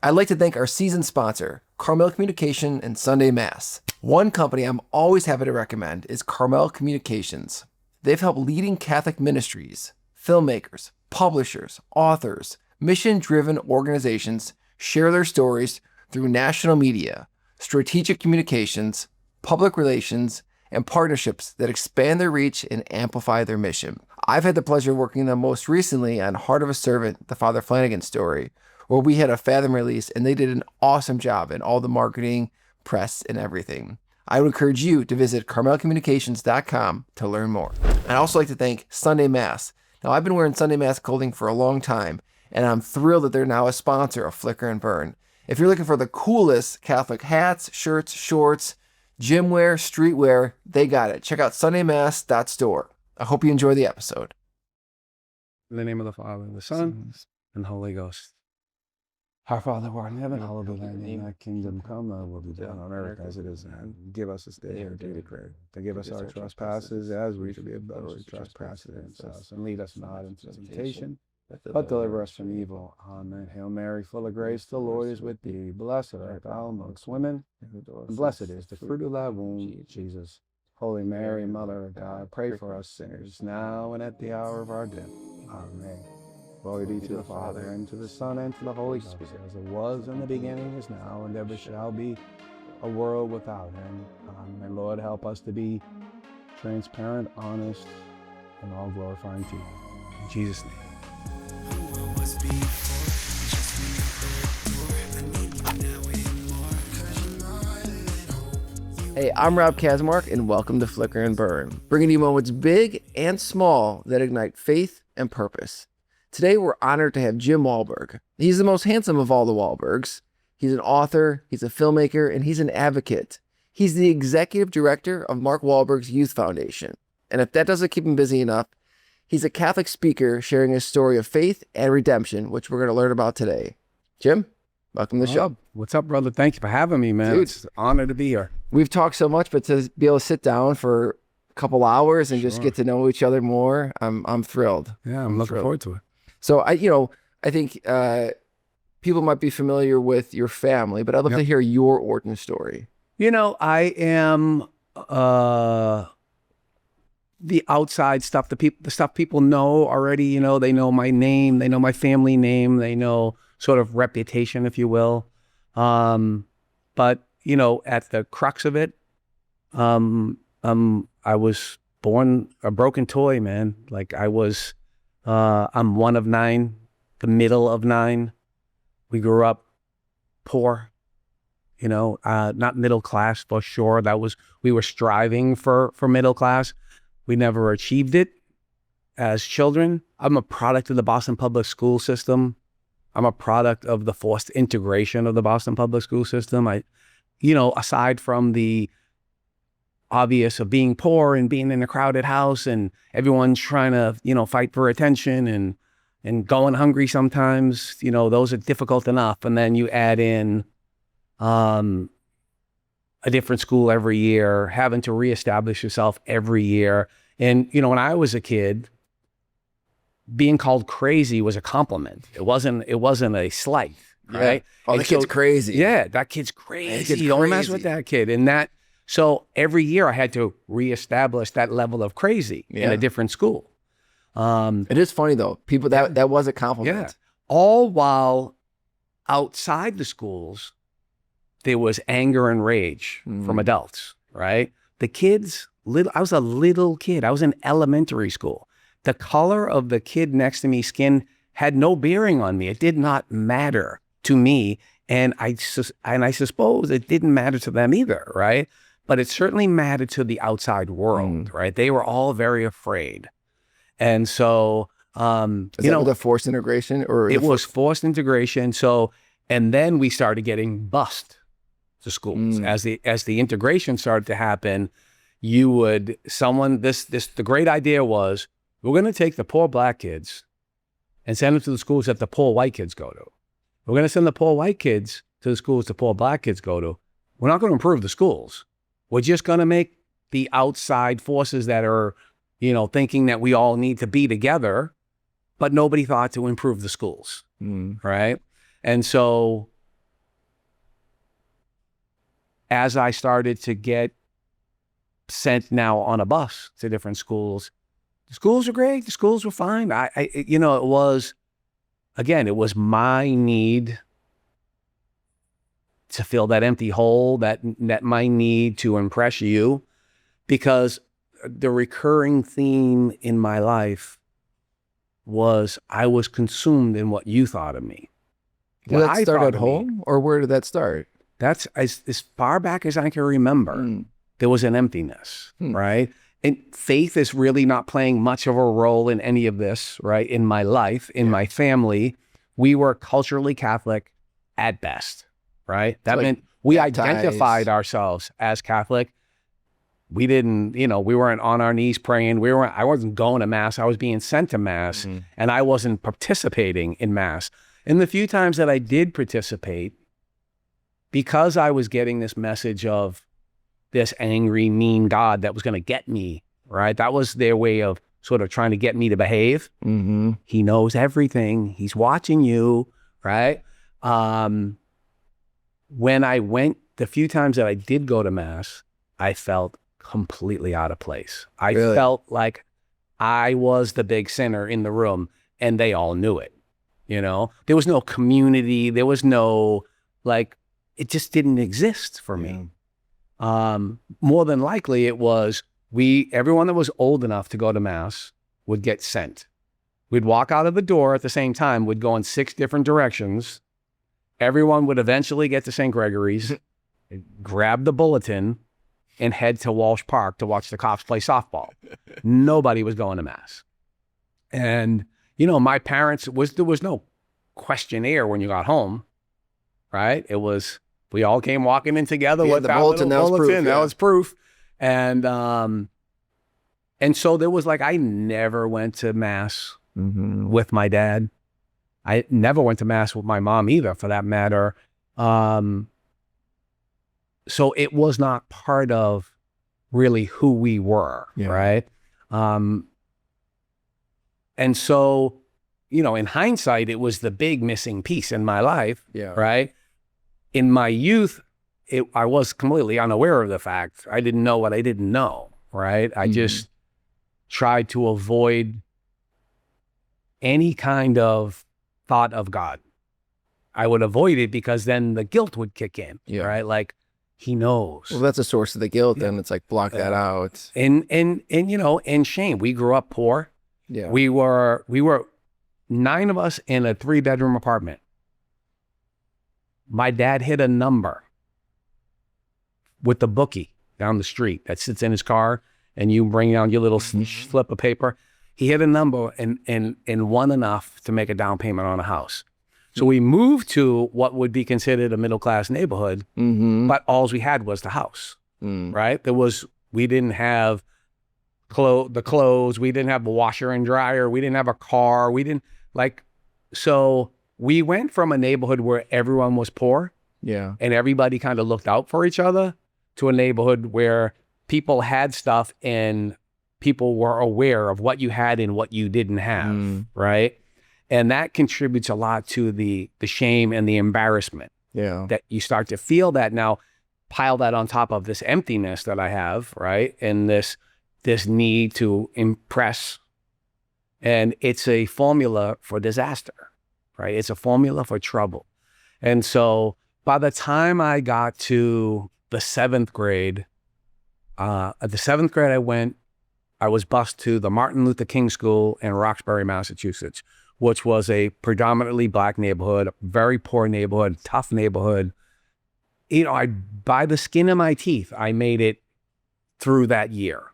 I'd like to thank our season sponsor, Carmel Communication and Sunday Mass. One company I'm always happy to recommend is Carmel Communications. They've helped leading Catholic ministries, filmmakers, publishers, authors, mission-driven organizations share their stories through national media, strategic communications, public relations, and partnerships that expand their reach and amplify their mission. I've had the pleasure of working with them most recently on Heart of a Servant, the Father Flanagan story, where we had a Fathom release and they did an awesome job in all the marketing, press, and everything. I would encourage you to visit carmelcommunications.com to learn more. I'd also like to thank Sunday Mass. Now, I've been wearing Sunday Mass clothing for a long time, and I'm thrilled that they're now a sponsor of Flicker and Burn. If you're looking for the coolest Catholic hats, shirts, shorts, gym wear, streetwear, they got it. Check out sundaymass.store. I hope you enjoy the episode. In the name of the Father, and the Son, and the Holy Ghost. Our Father who art in heaven, hallowed be thy name. Thy kingdom come, thy will be done on earth as it is in heaven. Give us this day our daily bread. Forgive us our trespasses as we forgive those who trespass against us. And lead us not into temptation, but deliver us from evil. Amen. Hail Mary, full of grace, the Lord is with thee. Blessed art thou amongst women, and blessed is the fruit of thy womb, Jesus. Holy Mary, Mother of God, pray for us sinners, now and at the hour of our death. Amen. Glory be to the Father, and to the Son, and to the Holy Spirit, as it was in the beginning, is now, and ever shall be, a world without end. Amen. Lord, help us to be transparent, honest, and all glorifying to you. In Jesus' name. Hey, I'm Rob Kaczmark, and welcome to Flicker and Burn, bringing you moments big and small that ignite faith and purpose. Today, we're honored to have Jim Wahlberg. He's the most handsome of all the Wahlbergs. He's an author, he's a filmmaker, and he's an advocate. He's the executive director of Mark Wahlberg's Youth Foundation. And if that doesn't keep him busy enough, he's a Catholic speaker sharing his story of faith and redemption, which we're going to learn about today. Jim, welcome to the show. What's up, brother? Thank you for having me, man. Dude, it's an honor to be here. We've talked so much, but to be able to sit down for a couple hours and just get to know each other more, I'm thrilled. Yeah, I'm looking forward to it. So I think people might be familiar with your family, but I'd love to hear your origin story. You know, I am the outside stuff, the stuff people know already. You know, they know my name, they know my family name, they know sort of reputation, if you will. But you know, at the crux of it, I was born a broken toy, man. Like I'm one of 9, the middle of 9. We grew up poor, you know, not middle class for sure. We were striving for middle class. We never achieved it as children. I'm a product of the Boston public school system. I'm a product of the forced integration of the Boston public school system. Aside from the obvious of being poor and being in a crowded house and everyone's trying to, fight for attention and going hungry sometimes, those are difficult enough. And then you add in a different school every year, having to reestablish yourself every year. And, when I was a kid, being called crazy was a compliment. It wasn't a slight, right? Yeah. Oh, the kid's crazy. Yeah, that kid's crazy. Don't mess with that kid. So every year I had to reestablish that level of crazy in a different school. It is funny though. People, that was a compliment. Yeah. All while outside the schools, there was anger and rage from adults, right? The kids, I was a little kid. I was in elementary school. The color of the kid next to me's skin had no bearing on me. It did not matter to me. And I suppose it didn't matter to them either, right? But it certainly mattered to the outside world, right? They were all very afraid. And so, Is that with a forced integration or? It was forced integration. So, and then we started getting bused to schools. As the integration started to happen, the great idea was, we're going to take the poor black kids and send them to the schools that the poor white kids go to. We're going to send the poor white kids to the schools the poor black kids go to. We're not going to improve the schools. We're just going to make the outside forces that are, thinking that we all need to be together, but nobody thought to improve the schools, right? And so as I started to get sent now on a bus to different schools, the schools were great. The schools were fine. It was, again, it was my need to fill that empty hole, that my need to impress you, because the recurring theme in my life was I was consumed in what you thought of me. Did that start at home, or where did that start? That's as far back as I can remember. There was an emptiness, right? And faith is really not playing much of a role in any of this, right? In my life, in my family, we were culturally Catholic at best, right? That meant we identified ourselves as Catholic. We didn't, we weren't on our knees praying. I wasn't going to Mass. I was being sent to Mass, and I wasn't participating in Mass. And the few times that I did participate, because I was getting this message of this angry, mean God that was going to get me, right? That was their way of sort of trying to get me to behave. He knows everything. He's watching you, right? When I went, the few times that I did go to Mass, I felt completely out of place. I felt like I was the big sinner in the room, and they all knew it. There was no community. There was no, it just didn't exist for me. More than likely it was everyone that was old enough to go to Mass would get sent. We'd walk out of the door at the same time. We'd go in 6 different directions. Everyone would eventually get to St. Gregory's, grab the bulletin, and head to Walsh Park to watch the cops play softball. Nobody was going to Mass. And, my parents, there was no questionnaire when you got home, right? It was, we all came walking in together with the bulletin. That was proof. That was proof. And so there was I never went to Mass with my dad. I never went to Mass with my mom either, for that matter. So it was not part of really who we were, right? And so, in hindsight, it was the big missing piece in my life, right? In my youth, I was completely unaware of the fact. I didn't know what I didn't know, right? I just tried to avoid any kind of thought of God. I would avoid it because then the guilt would kick in, right? He knows. Well, that's a source of the guilt, and it's block that out. And and shame. We grew up poor. Yeah. We were 9 of us in a 3-bedroom apartment. My dad hit a number with the bookie down the street that sits in his car, and you bring down your little slip of paper. He hit a number and won enough to make a down payment on a house. So we moved to what would be considered a middle-class neighborhood, but all we had was the house, right? We didn't have the clothes. We didn't have a washer and dryer. We didn't have a car. We didn't so we went from a neighborhood where everyone was poor and everybody kind of looked out for each other to a neighborhood where people had stuff and people were aware of what you had and what you didn't have, right? And that contributes a lot to the shame and the embarrassment that you start to feel. That now pile that on top of this emptiness that I have, right? And this need to impress. And it's a formula for disaster, right? It's a formula for trouble. And so by the time I got to the 7th grade, at the 7th grade I was bused to the Martin Luther King School in Roxbury, Massachusetts, which was a predominantly Black neighborhood, very poor neighborhood, tough neighborhood. By the skin of my teeth, I made it through that year.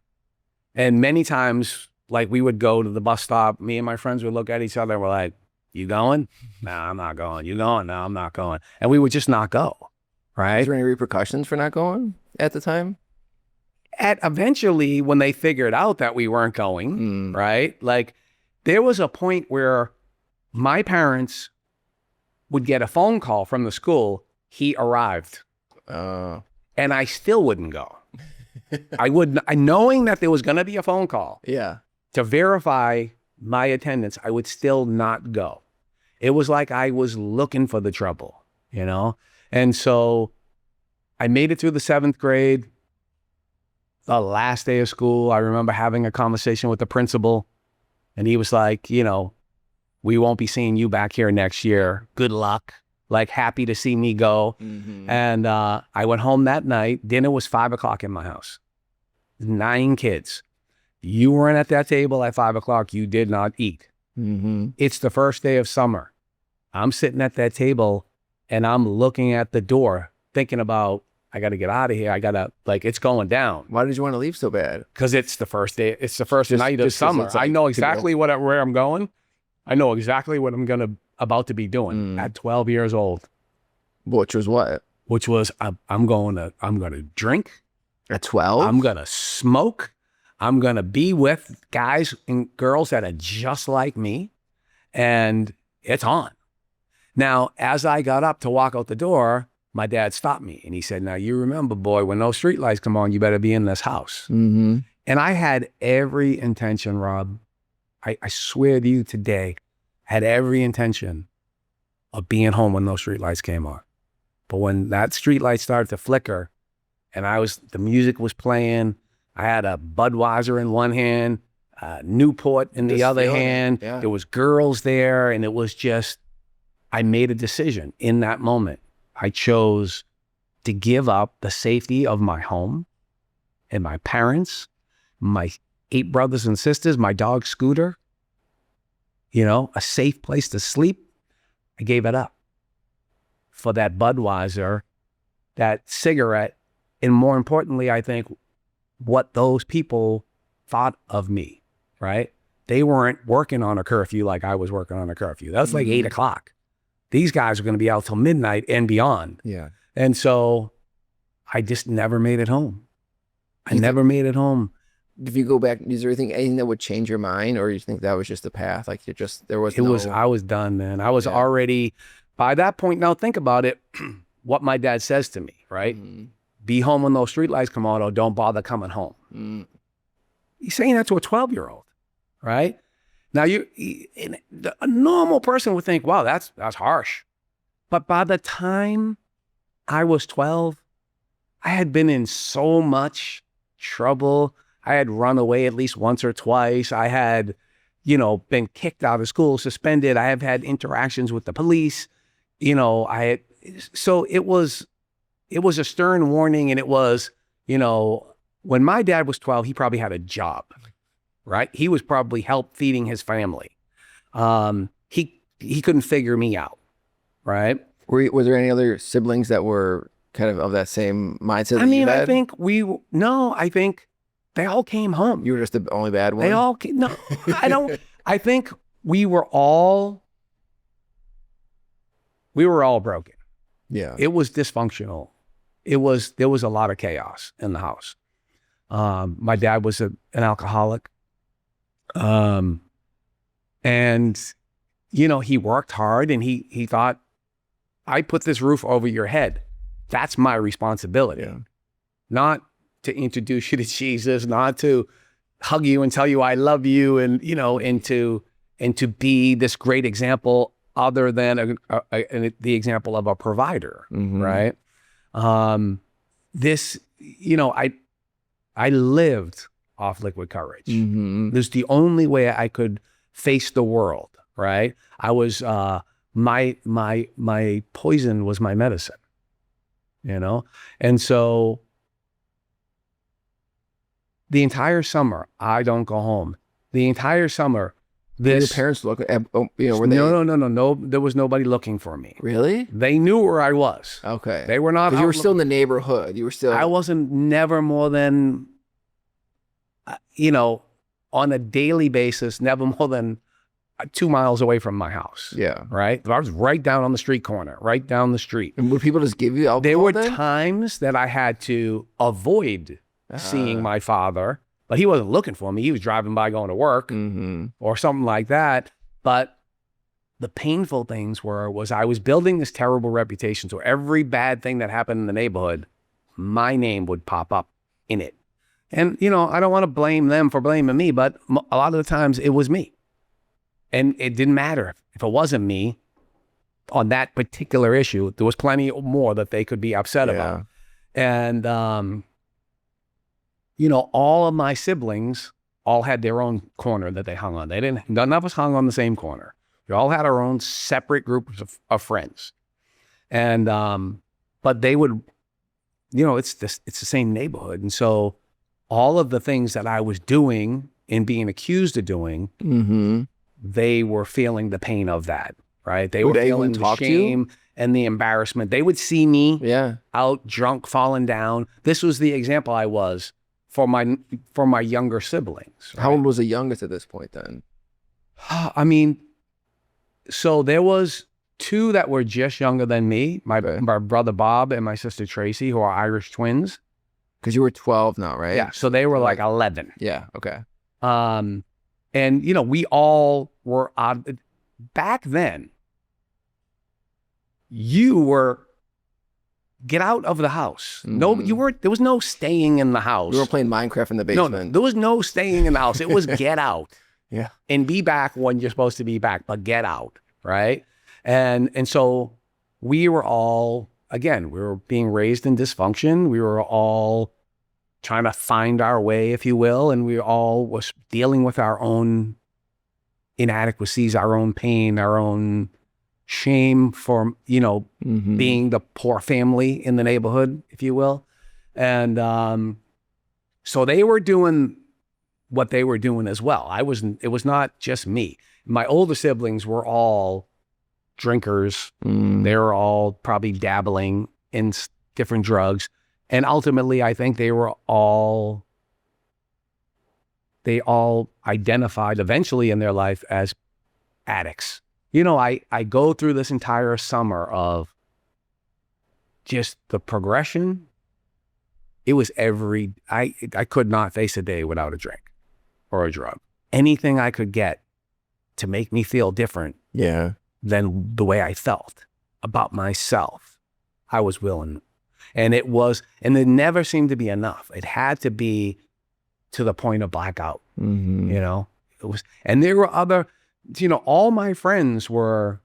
And many times, we would go to the bus stop, me and my friends would look at each other and we're like, you going? No, I'm not going. You going? No, I'm not going. And we would just not go, right? Is there any repercussions for not going at the time? Eventually, when they figured out that we weren't going, right? There was a point where my parents would get a phone call from the school, he arrived. And I still wouldn't go. Knowing that there was going to be a phone call to verify my attendance, I would still not go. It was like I was looking for the trouble, And so I made it through the 7th grade. The last day of school, I remember having a conversation with the principal, and he was like, you know, we won't be seeing you back here next year. Good luck. Like, happy to see me go. And I went home that night. Dinner was 5 o'clock in my house. 9 kids. You weren't at that table at 5 o'clock. You did not eat. It's the first day of summer. I'm sitting at that table and I'm looking at the door thinking about, I got to get out of here. I got to, like, it's going down. Why did you want to leave so bad? Because it's the first day. It's the first night of summer. Like, I know exactly where I'm going. I know exactly what I'm about to be doing at 12 years old. Which was what? Which was, I'm going to drink. At 12? I'm going to smoke. I'm going to be with guys and girls that are just like me. And it's on. Now, as I got up to walk out the door, my dad stopped me and he said, now you remember, boy, when those street lights come on, you better be in this house. And I had every intention, Rob, I swear to you today, had every intention of being home when those street lights came on. But when that street light started to flicker and the music was playing, I had a Budweiser in one hand, Newport in the other hand. Yeah. There was girls there, and it was just, I made a decision in that moment. I chose to give up the safety of my home and my parents, my 8 brothers and sisters, my dog Scooter, you know, a safe place to sleep. I gave it up for that Budweiser, that cigarette, and more importantly, I think, what those people thought of me, right? They weren't working on a curfew like I was working on a curfew. That was like 8 o'clock. These guys are going to be out till midnight and beyond. Yeah. And so I just never made it home. I never made it home. If you go back, is there anything that would change your mind, or you think that was just the path? Like I was done, man. I was already, by that point, now think about it, what my dad says to me, right? Be home when those streetlights come on, or don't bother coming home. He's saying that to a 12-year-old, right? Now, a normal person would think, wow, that's harsh. But by the time I was 12, I had been in so much trouble. I had run away at least once or twice. I had, you know, been kicked out of school, suspended. I have had interactions with the police. You know, so it was a stern warning. And it was, you know, when my dad was 12, he probably had a job. Right? He was probably help feeding his family. He couldn't figure me out. Right? Were there any other siblings that were kind of that same mindset? I mean, I think I think they all came home. You were just the only bad one? They all came, no, I don't, I think we were all broken. Yeah. It was dysfunctional. There was a lot of chaos in the house. My dad was an alcoholic. And, you know, he worked hard and he thought, I put this roof over your head. That's my responsibility. Yeah. Not to introduce you to Jesus, not to hug you and tell you I love you, and, you know, and to be this great example other than the example of a provider, right? This, you know, I lived off liquid courage. This is the only way I could face the world, right? I was, my poison was my medicine, you know? And so the entire summer, I don't go home. The entire summer, Your parents look, you know, were they? No, there was nobody looking for me. Really? They knew where I was. Okay. They were not. Because you were still in the neighborhood. You were still. I wasn't never more than, you know, on a daily basis, never more than 2 miles away from my house. Yeah. Right? I was right down on the street corner, right down the street. And would people just give you alcohol? There were then? times that I had to avoid seeing my father, but he wasn't looking for me. He was driving by going to work or something like that. But the painful things was I was building this terrible reputation. So every bad thing that happened in the neighborhood, my name would pop up in it. And, you know, I don't want to blame them for blaming me, but a lot of the times it was me. And it didn't matter if it wasn't me on that particular issue. There was plenty more that they could be upset about. And, you know, all of my siblings all had their own corner that they hung on. None of us hung on the same corner. We all had our own separate groups of friends. And, but they would, you know, it's the same neighborhood. And so all of the things that I was doing and being accused of doing, they were feeling the pain of that, right? They were feeling the shame and the embarrassment. They would see me out drunk, falling down. This was the example I was for my younger siblings. Right? How old was the youngest at this point then? I mean, so there was two that were just younger than me, my brother Bob and my sister Tracy, who are Irish twins. Because you were 12 now, right? Yeah, so they were like 11. Yeah, okay. And, you know, we all were back then, you were, get out of the house. No, there was no staying in the house. We were playing Minecraft in the basement. No, there was no staying in the house. It was get out. Yeah. And be back when you're supposed to be back, but get out, right? And so we were all, again, we were being raised in dysfunction. We were all trying to find our way, if you will, and we all was dealing with our own inadequacies, our own pain, our own shame for, you know, being the poor family in the neighborhood, if you will. And so they were doing what they were doing as well. It was not just me. My older siblings were all drinkers. They were all probably dabbling in different drugs. And ultimately, I think they all identified eventually in their life as addicts. You know, I go through this entire summer of just the progression. It was I could not face a day without a drink or a drug. Anything I could get to make me feel different than the way I felt about myself, I was willing. And it never seemed to be enough. It had to be to the point of blackout, you know? It was, and there were other, you know, all my friends were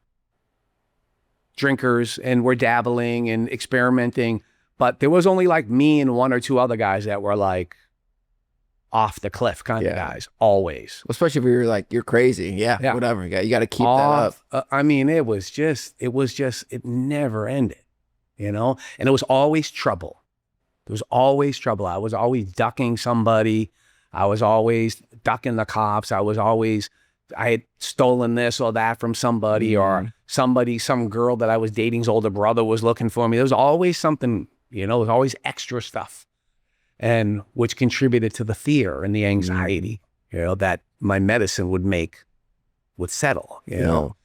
drinkers and were dabbling and experimenting, but there was only like me and one or two other guys that were like off the cliff kind of guys, always. Especially if you're like, you're crazy. Yeah. Whatever. You got to keep that up. I mean, it never ended, you know? And it was always trouble. There was always trouble. I was always ducking somebody. I was always ducking the cops. I had stolen this or that from somebody, or some girl that I was dating's older brother was looking for me. There was always something, you know, there was always extra stuff, and which contributed to the fear and the anxiety, you know, that my medicine would settle, you know.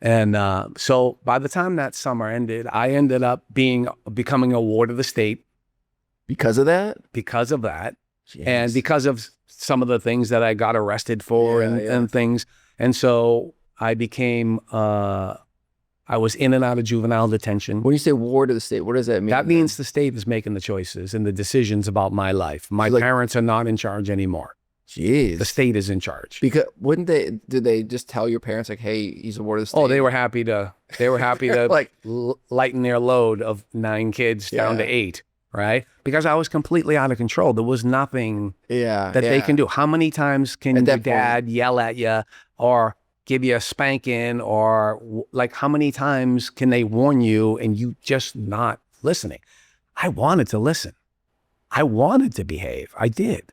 And so by the time that summer ended, I ended up becoming a ward of the state. Because of that? Because of that. Jeez. And because of some of the things that I got arrested for and things. And so I became, I was in and out of juvenile detention. When you say ward of the state, what does that mean? That means the state is making the choices and the decisions about my life. My parents are not in charge anymore. Jeez. The state is in charge. Because did they just tell your parents like, hey, he's a ward of the state? Oh, they were happy to like lighten their load of 9 kids down to 8. Right? Because I was completely out of control. There was nothing that they can do. How many times can your dad yell at you or give you a spanking, or like how many times can they warn you and you just not listening? I wanted to listen. I wanted to behave. I did.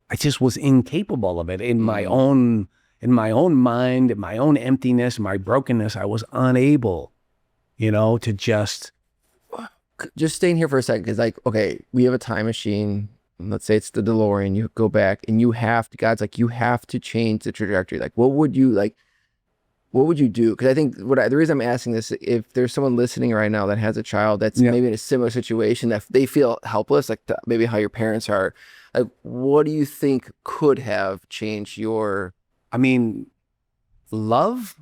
I just was incapable of it in my own mind, in my own emptiness, my brokenness. I was unable, you know, to just staying here for a second, because like, okay, we have a time machine. Let's say it's the DeLorean. You go back and God's like, you have to change the trajectory. Like, what would you do? Because I think the reason I'm asking this, if there's someone listening right now that has a child that's maybe in a similar situation, that they feel helpless, like maybe how your parents are, like, what do you think could have changed your? I mean, love.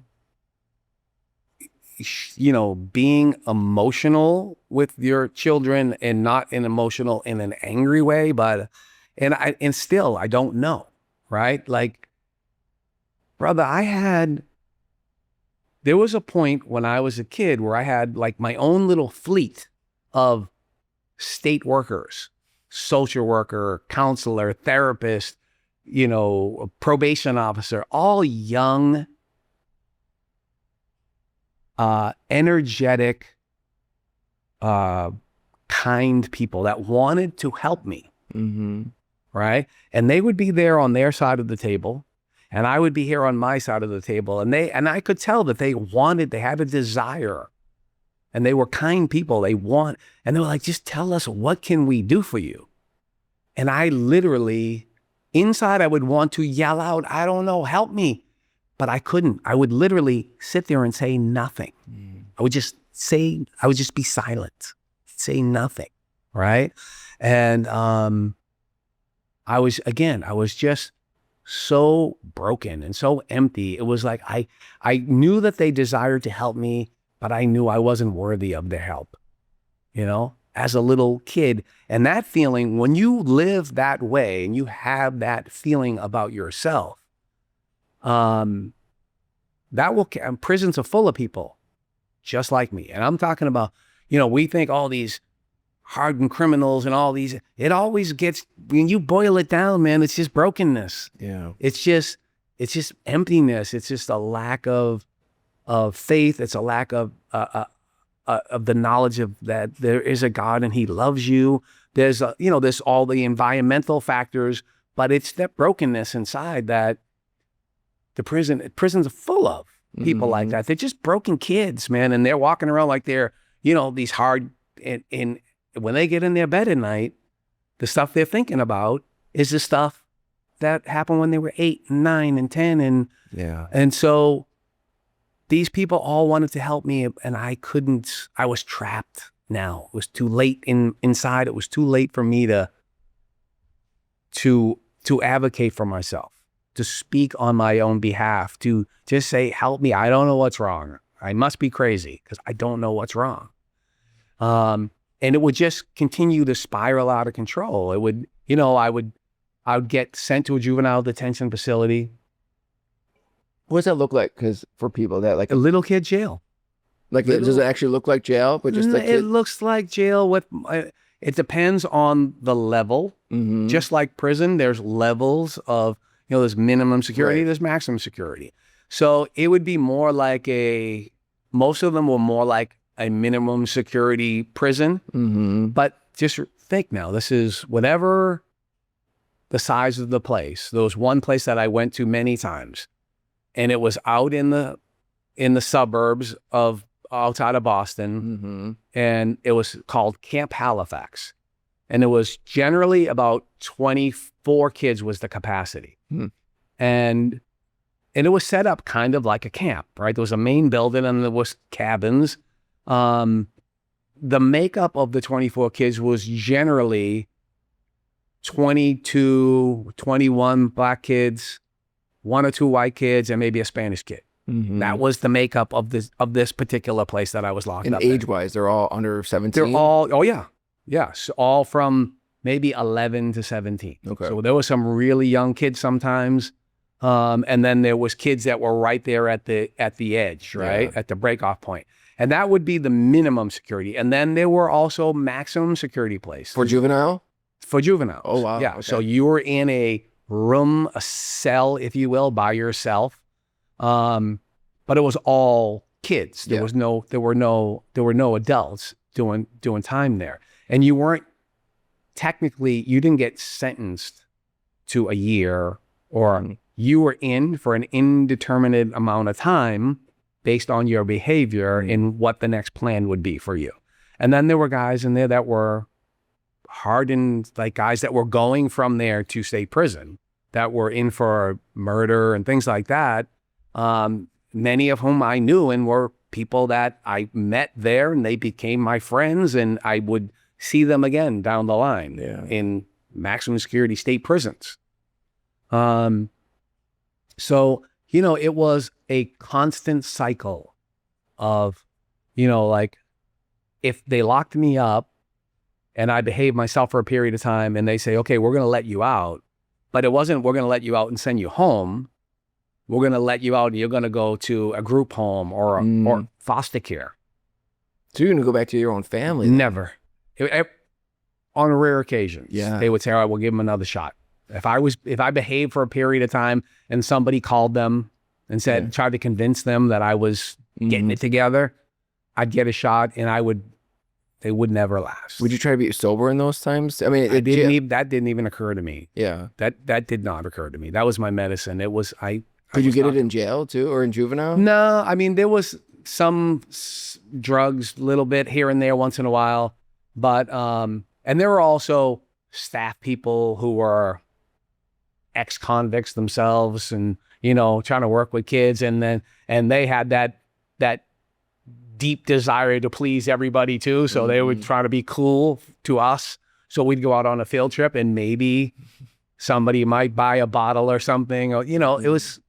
You know, being emotional with your children, and not emotional in an angry way, but and still I don't know, right? Like, brother, there was a point when I was a kid where I had like my own little fleet of state workers, social worker, counselor, therapist, probation officer, all young, energetic, kind people that wanted to help me. Mm-hmm. Right? And they would be there on their side of the table, and I would be here on my side of the table. And I could tell that they had a desire, and they were kind people. And they were like, just tell us, what can we do for you? And I literally, inside, I would want to yell out, I don't know, help me. But I couldn't. I would literally sit there and say nothing. I would just be silent, say nothing. Right? And, I was just so broken and so empty. It was like, I knew that they desired to help me, but I knew I wasn't worthy of their help, as a little kid. And that feeling, when you live that way and you have that feeling about prisons are full of people just like me. And I'm talking about, we think all these hardened criminals and all these, it always gets, when you boil it down, man, it's just brokenness. Yeah. It's just emptiness. It's just a lack of faith. It's a lack of the knowledge of that there is a God and he loves you. There's there's all the environmental factors, but it's that brokenness inside that the prisons are full of people like that. They're just broken kids, man. And they're walking around like they're, these hard, and when they get in their bed at night, the stuff they're thinking about is the stuff that happened when they were 8 and 9 and 10. And so these people all wanted to help me, and I couldn't. I was trapped now. It was too late inside. It was too late for me to advocate for myself, to speak on my own behalf, to just say, help me. I don't know what's wrong. I must be crazy because I don't know what's wrong. And it would just continue to spiral out of control. It would, I would get sent to a juvenile detention facility. What does that look like? Because for people that like a little kid jail. Like, does it actually look like jail? But just like it looks like jail with, it depends on the level. Mm-hmm. Just like prison, there's levels of, there's minimum security, Right. There's maximum security. So it would be more like most of them were more like a minimum security prison. Mm-hmm. But just think now, this is whatever the size of the place. There was one place that I went to many times, and it was out in the suburbs of outside of Boston, Mm-hmm. and it was called Camp Halifax. And it was generally about 24 kids was the capacity. Hmm. And it was set up kind of like a camp, right? There was a main building and there was cabins. The makeup of the 24 kids was generally 22, 21 black kids, 1 or 2 white kids, and maybe a Spanish kid. Mm-hmm. That was the makeup of this particular place that I was locked And up in. age-wise, they're all under 17? They're all, oh yeah. Yes, all from maybe 11 to 17. Okay. So there were some really young kids sometimes. And then there was kids that were right there at the edge, right? Yeah. At the breakoff point. And that would be the minimum security. And then there were also maximum security places. For juvenile? For juveniles. Oh, wow. Yeah. Okay. So you were in a room, a cell, if you will, by yourself. But it was all kids. There were no adults doing time there. And you weren't technically, you didn't get sentenced to a year, or you were in for an indeterminate amount of time based on your behavior and what the next plan would be for you. And then there were guys in there that were hardened, like guys that were going from there to state prison, that were in for murder and things like that. Many of whom I knew and were people that I met there, and they became my friends, and I would see them again down the line in maximum security state prisons. So, it was a constant cycle of, like, if they locked me up and I behaved myself for a period of time and they say, okay, we're going to let you out, but it wasn't, we're going to let you out and send you home. We're going to let you out and you're going to go to a group home or foster care. So you're going to go back to your own family? Never. on rare occasions, Yeah. they would say, all right, we'll give him another shot. If I behaved for a period of time and somebody called them and said, tried to convince them that I was getting it together, I'd get a shot and they would never last. Would you try to be sober in those times? I mean, that didn't even occur to me. Yeah. That did not occur to me. That was my medicine. It was, Could you get it in jail too, or in juvenile? No, I mean, there was some drugs, little bit here and there once in a while, but, and there were also staff people who were ex-convicts themselves and, you know, trying to work with kids. And they had that deep desire to please everybody too. So they would try to be cool to us. So we'd go out on a field trip and maybe somebody might buy a bottle or something, or, you know, it was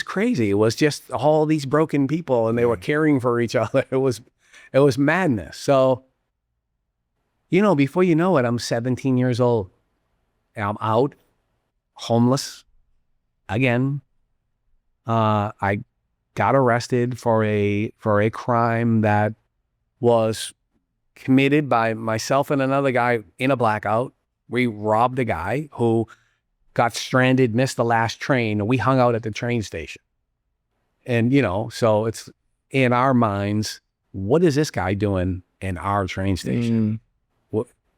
crazy. It was just all these broken people and they were caring for each other. It was madness. So, you know, before you know it, I'm 17 years old. I'm out, homeless again. I got arrested for a crime that was committed by myself and another guy in a blackout. We robbed a guy who got stranded, missed the last train, and we hung out at the train station. And, you know, so it's in our minds, what is this guy doing in our train station?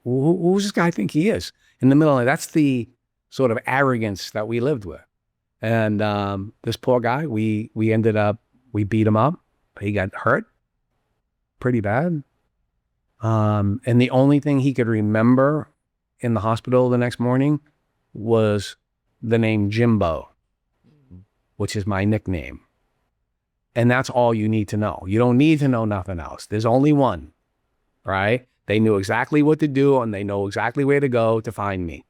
Who's this guy think he is? In the middle of it, that's the sort of arrogance that we lived with. And this poor guy, we ended up, we beat him up. He got hurt pretty bad. And the only thing he could remember in the hospital the next morning was the name Jimbo, which is my nickname. And that's all you need to know. You don't need to know nothing else. There's only one, right? They knew exactly what to do and they know exactly where to go to find me.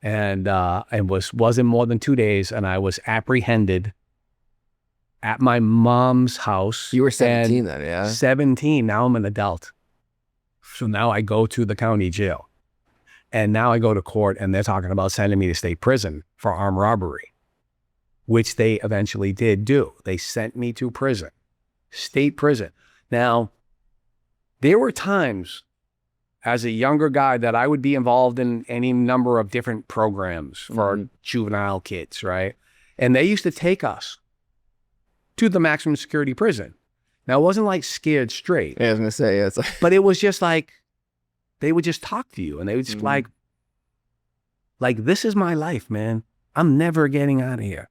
And it wasn't more than 2 days and I was apprehended at my mom's house. You were 17 then, yeah? 17. Now I'm an adult. So now I go to the county jail. And now I go to court and they're talking about sending me to state prison for armed robbery, which they eventually did do. They sent me to prison, state prison. Now, there were times as a younger guy that I would be involved in any number of different programs for juvenile kids, right? And they used to take us to the maximum security prison. Now, it wasn't like Scared Straight. Yeah, I was going to say, yeah, it's like... But it was just like, they would just talk to you and they would just like, this is my life, man. I'm never getting out of here,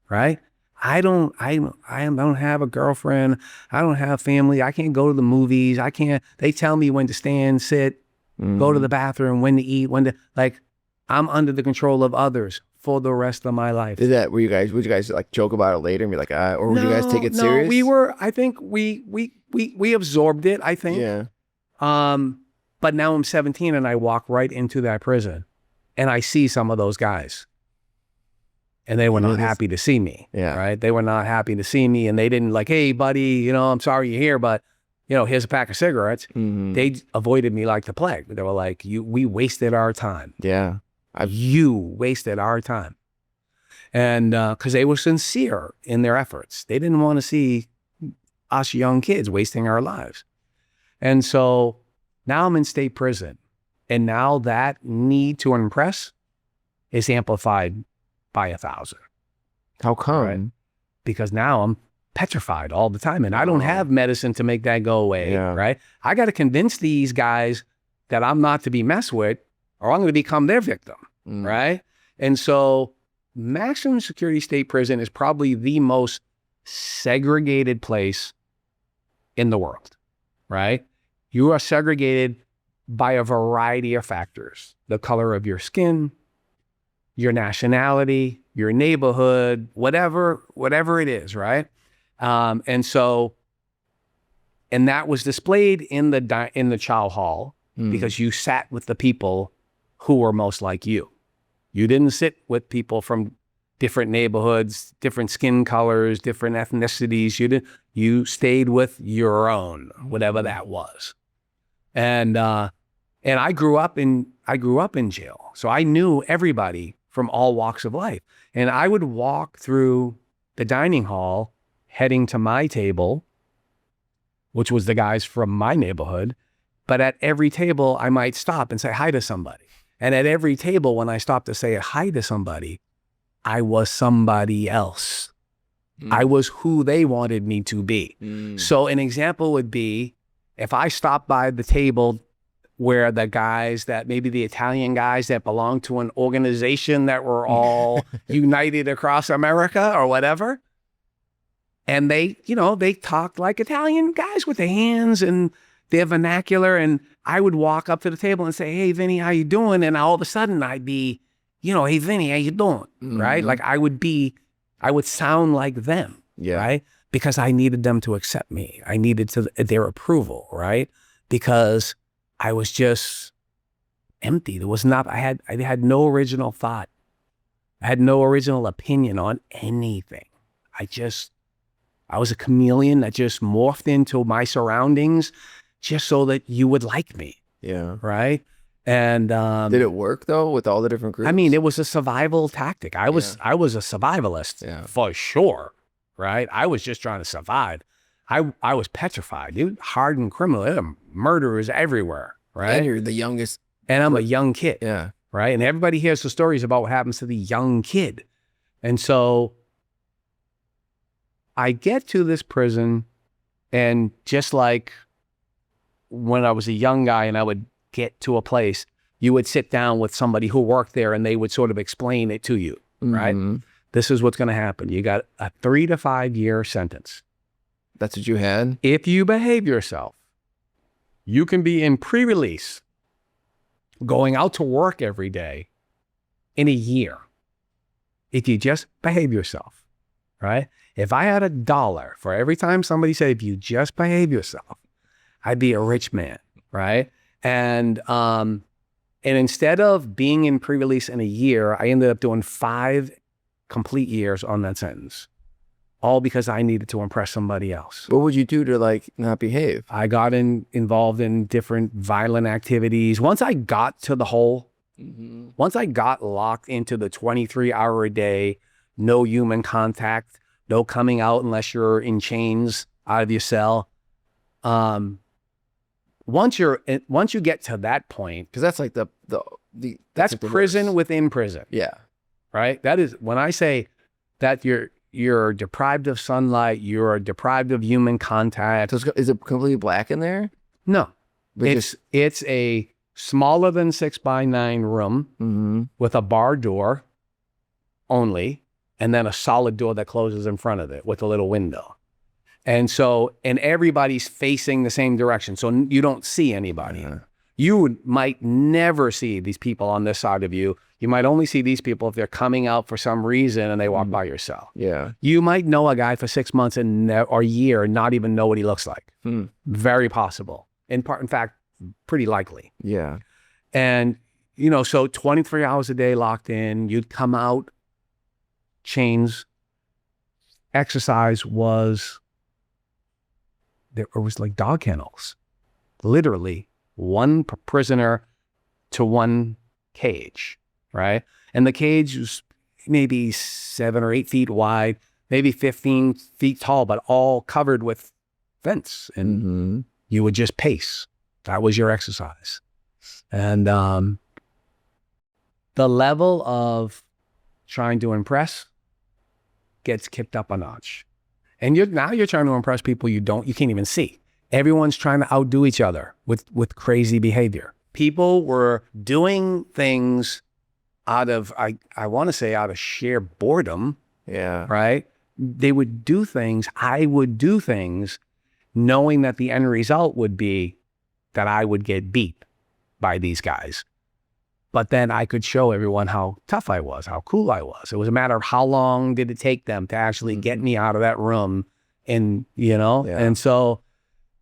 right? I don't have a girlfriend. I don't have family. I can't go to the movies. They tell me when to stand, sit, go to the bathroom, when to eat, I'm under the control of others for the rest of my life. Would you guys like joke about it later and be like, or would you guys take it serious? I think we absorbed it, I think. Yeah. But now I'm 17 and I walk right into that prison and I see some of those guys. And they were not happy to see me, right? They were not happy to see me and they didn't like, hey, buddy, you know, I'm sorry you're here, but, you know, here's a pack of cigarettes. They avoided me like the plague. They were like, we wasted our time. Yeah. You wasted our time. And because they were sincere in their efforts. They didn't want to see us young kids wasting our lives. And so now I'm in state prison. And now that need to impress is amplified by 1,000. How come? Right? Because now I'm petrified all the time and I don't have medicine to make that go away, right? I got to convince these guys that I'm not to be messed with or I'm going to become their victim, right? And so maximum security state prison is probably the most segregated place in the world, right? You are segregated by a variety of factors. The color of your skin, your nationality, your neighborhood, whatever it is, right? And that was displayed in the chow hall because you sat with the people who were most like you. You didn't sit with people from different neighborhoods, different skin colors, different ethnicities. You stayed with your own, whatever that was. And I grew up in jail. So I knew everybody from all walks of life. And I would walk through the dining hall heading to my table, which was the guys from my neighborhood, But at every table, I might stop and say hi to somebody. And at every table, when I stopped to say hi to somebody, I was somebody else. I was who they wanted me to be. So an example would be if I stopped by the table where the guys that maybe the Italian guys that belong to an organization that were all united across America or whatever. And they, you know, they talked like Italian guys with their hands and their vernacular. And I would walk up to the table and say, hey, Vinny, how you doing? And all of a sudden I'd be, you know, hey, Vinny, how you doing? Right? Like I would sound like them, right? Because I needed them to accept me. I needed their approval, right? Because I was just empty. There was not, I had no original thought. I had no original opinion on anything. I was a chameleon that just morphed into my surroundings just so that you would like me. Yeah. Right. And did it work though with all the different groups? I mean, it was a survival tactic. I was a survivalist for sure. Right. I was just trying to survive. I was petrified, dude. Hardened criminal. There are murderers everywhere. Right. And you're the youngest. And I'm a young kid. Yeah. Right. And everybody hears the stories about what happens to the young kid. And so I get to this prison, and just like when I was a young guy and I would get to a place, you would sit down with somebody who worked there and they would sort of explain it to you, right? This is what's going to happen. You got a 3 to 5 year sentence. That's what you had? If you behave yourself, you can be in pre-release, going out to work every day in a year. If you just behave yourself, right? If I had $1 for every time somebody said, if you just behave yourself, I'd be a rich man, right? And instead of being in pre-release in a year, I ended up doing 5 complete years on that sentence, all because I needed to impress somebody else. What would you do to like not behave? I got involved in different violent activities. Once I got to the hole, once I got locked into the 23-hour-a-day, no human contact, no coming out unless you're in chains out of your cell. Once you get to that point, because that's like that's like the prison worst. within prison. Yeah. Right. That is when I say that you're deprived of sunlight, you're deprived of human contact. So is it completely black in there? No, But it's a smaller than 6x9 room with a bar door only, and then a solid door that closes in front of it with a little window. And everybody's facing the same direction. So you don't see anybody. You might never see these people on this side of you. You might only see these people if they're coming out for some reason and they walk by your cell. Yeah. You might know a guy for 6 months or a year and not even know what he looks like. Very possible. In fact, pretty likely. Yeah. And, so 23 hours a day locked in, you'd come out, chains. Exercise was like dog kennels. Literally, one prisoner to one cage, right? And the cage was maybe 7 or 8 feet wide, maybe 15 feet tall, but all covered with fence. And you would just pace. That was your exercise. And the level of trying to impress gets kicked up a notch. And now you're trying to impress people you can't even see. Everyone's trying to outdo each other with crazy behavior. People were doing things out of, I want to say out of sheer boredom. Yeah. Right? They would do things, I would do things knowing that the end result would be that I would get beat by these guys. But then I could show everyone how tough I was, how cool I was. It was a matter of how long did it take them to actually get me out of that room. And, and so,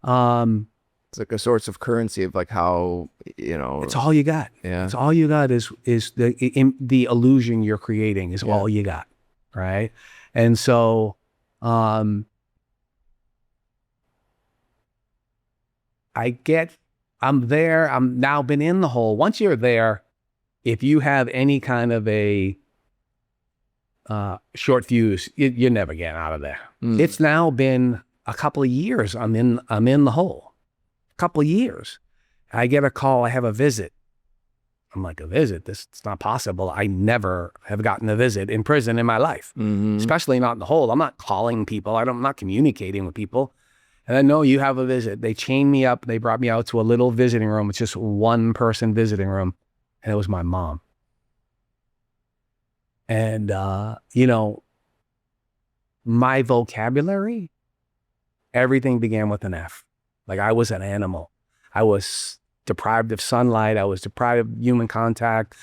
it's like a source of currency of like how, it's all you got. Yeah. It's all you got is the illusion you're creating is all you got. Right. And so, I'm there. I'm now been in the hole. Once you're there, if you have any kind of a short fuse, you're never getting out of there. It's now been a couple of years. I'm in the hole. A couple of years. I get a call, I have a visit. I'm like, a visit? It's not possible. I never have gotten a visit in prison in my life, especially not in the hold. I'm not calling people. I'm not communicating with people. And then, no, you have a visit. They chained me up. They brought me out to a little visiting room. It's just one person visiting room. And it was my mom. And, you know, my vocabulary, everything began with an F. Like I was an animal. I was deprived of sunlight. I was deprived of human contact.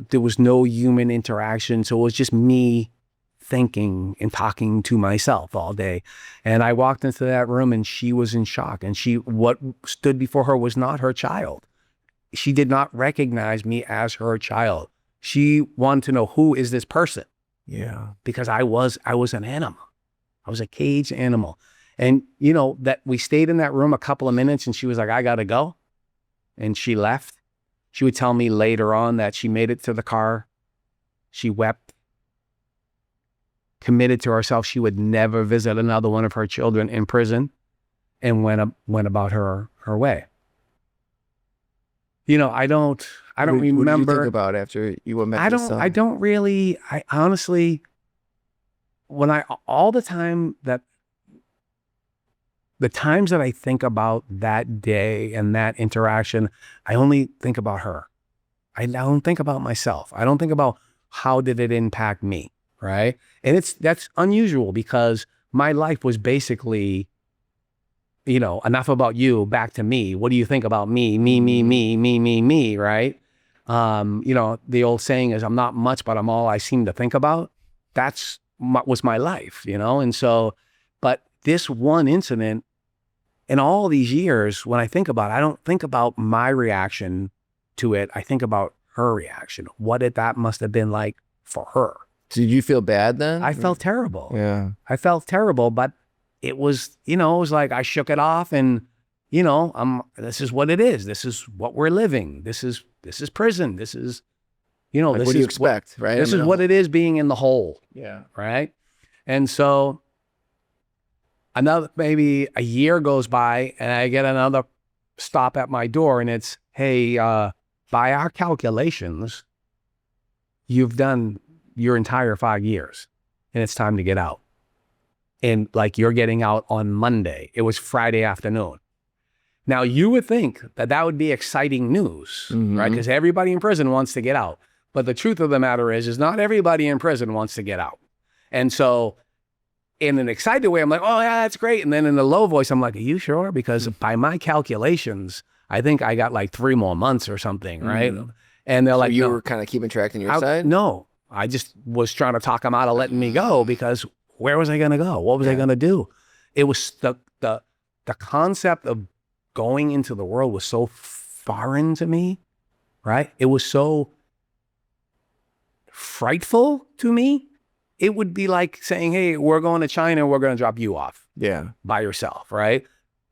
There was no human interaction. So it was just me thinking and talking to myself all day. And I walked into that room and she was in shock. And what stood before her was not her child. She did not recognize me as her child. She wanted to know, who is this person? Yeah. Because I was an animal. I was a caged animal. And you know, that we stayed in that room a couple of minutes and she was like, I gotta go. And she left. She would tell me later on that she made it to the car. She wept, committed to herself she would never visit another one of her children in prison, and went about her way. You know, I don't remember. What did you think about after you went back to the cell? I don't really, I honestly, all the time that, the times that I think about that day and that interaction, I only think about her. I don't think about myself. I don't think about how did it impact me, right? And that's unusual because my life was basically, you know, enough about you, back to me. What do you think about me? Me, right? You know, the old saying is, I'm not much, but I'm all I seem to think about. That's was my life, you know? And so, but this one incident, in all these years, when I think about it, I don't think about my reaction to it. I think about her reaction. What that must have been like for her. Did you feel bad then? I felt terrible. Yeah. I felt terrible, but it was, you know, it was like I shook it off and, you know, this is what it is. This is what we're living. This is prison. This is, you know, Like, this what do is you expect, right? This is what it is being in the hole. Yeah. Right. And so maybe a year goes by and I get another stop at my door and it's, hey, by our calculations, you've done your entire 5 years and it's time to get out. And like, you're getting out on Monday. It was Friday afternoon. Now you would think that would be exciting news, right? Because everybody in prison wants to get out. But the truth of the matter is not everybody in prison wants to get out. And so in an excited way, I'm like, oh yeah, that's great. And then in the low voice, I'm like, are you sure? Because by my calculations, I think I got like 3 more months or something, right? And they're like, you no. were kind of keeping track on your side? No, I just was trying to talk them out of letting me go because where was I going to go? What was I going to do? It was the concept of going into the world was so foreign to me, right? It was so frightful to me. It would be like saying, hey, we're going to China, we're going to drop you off. Yeah. By yourself, right?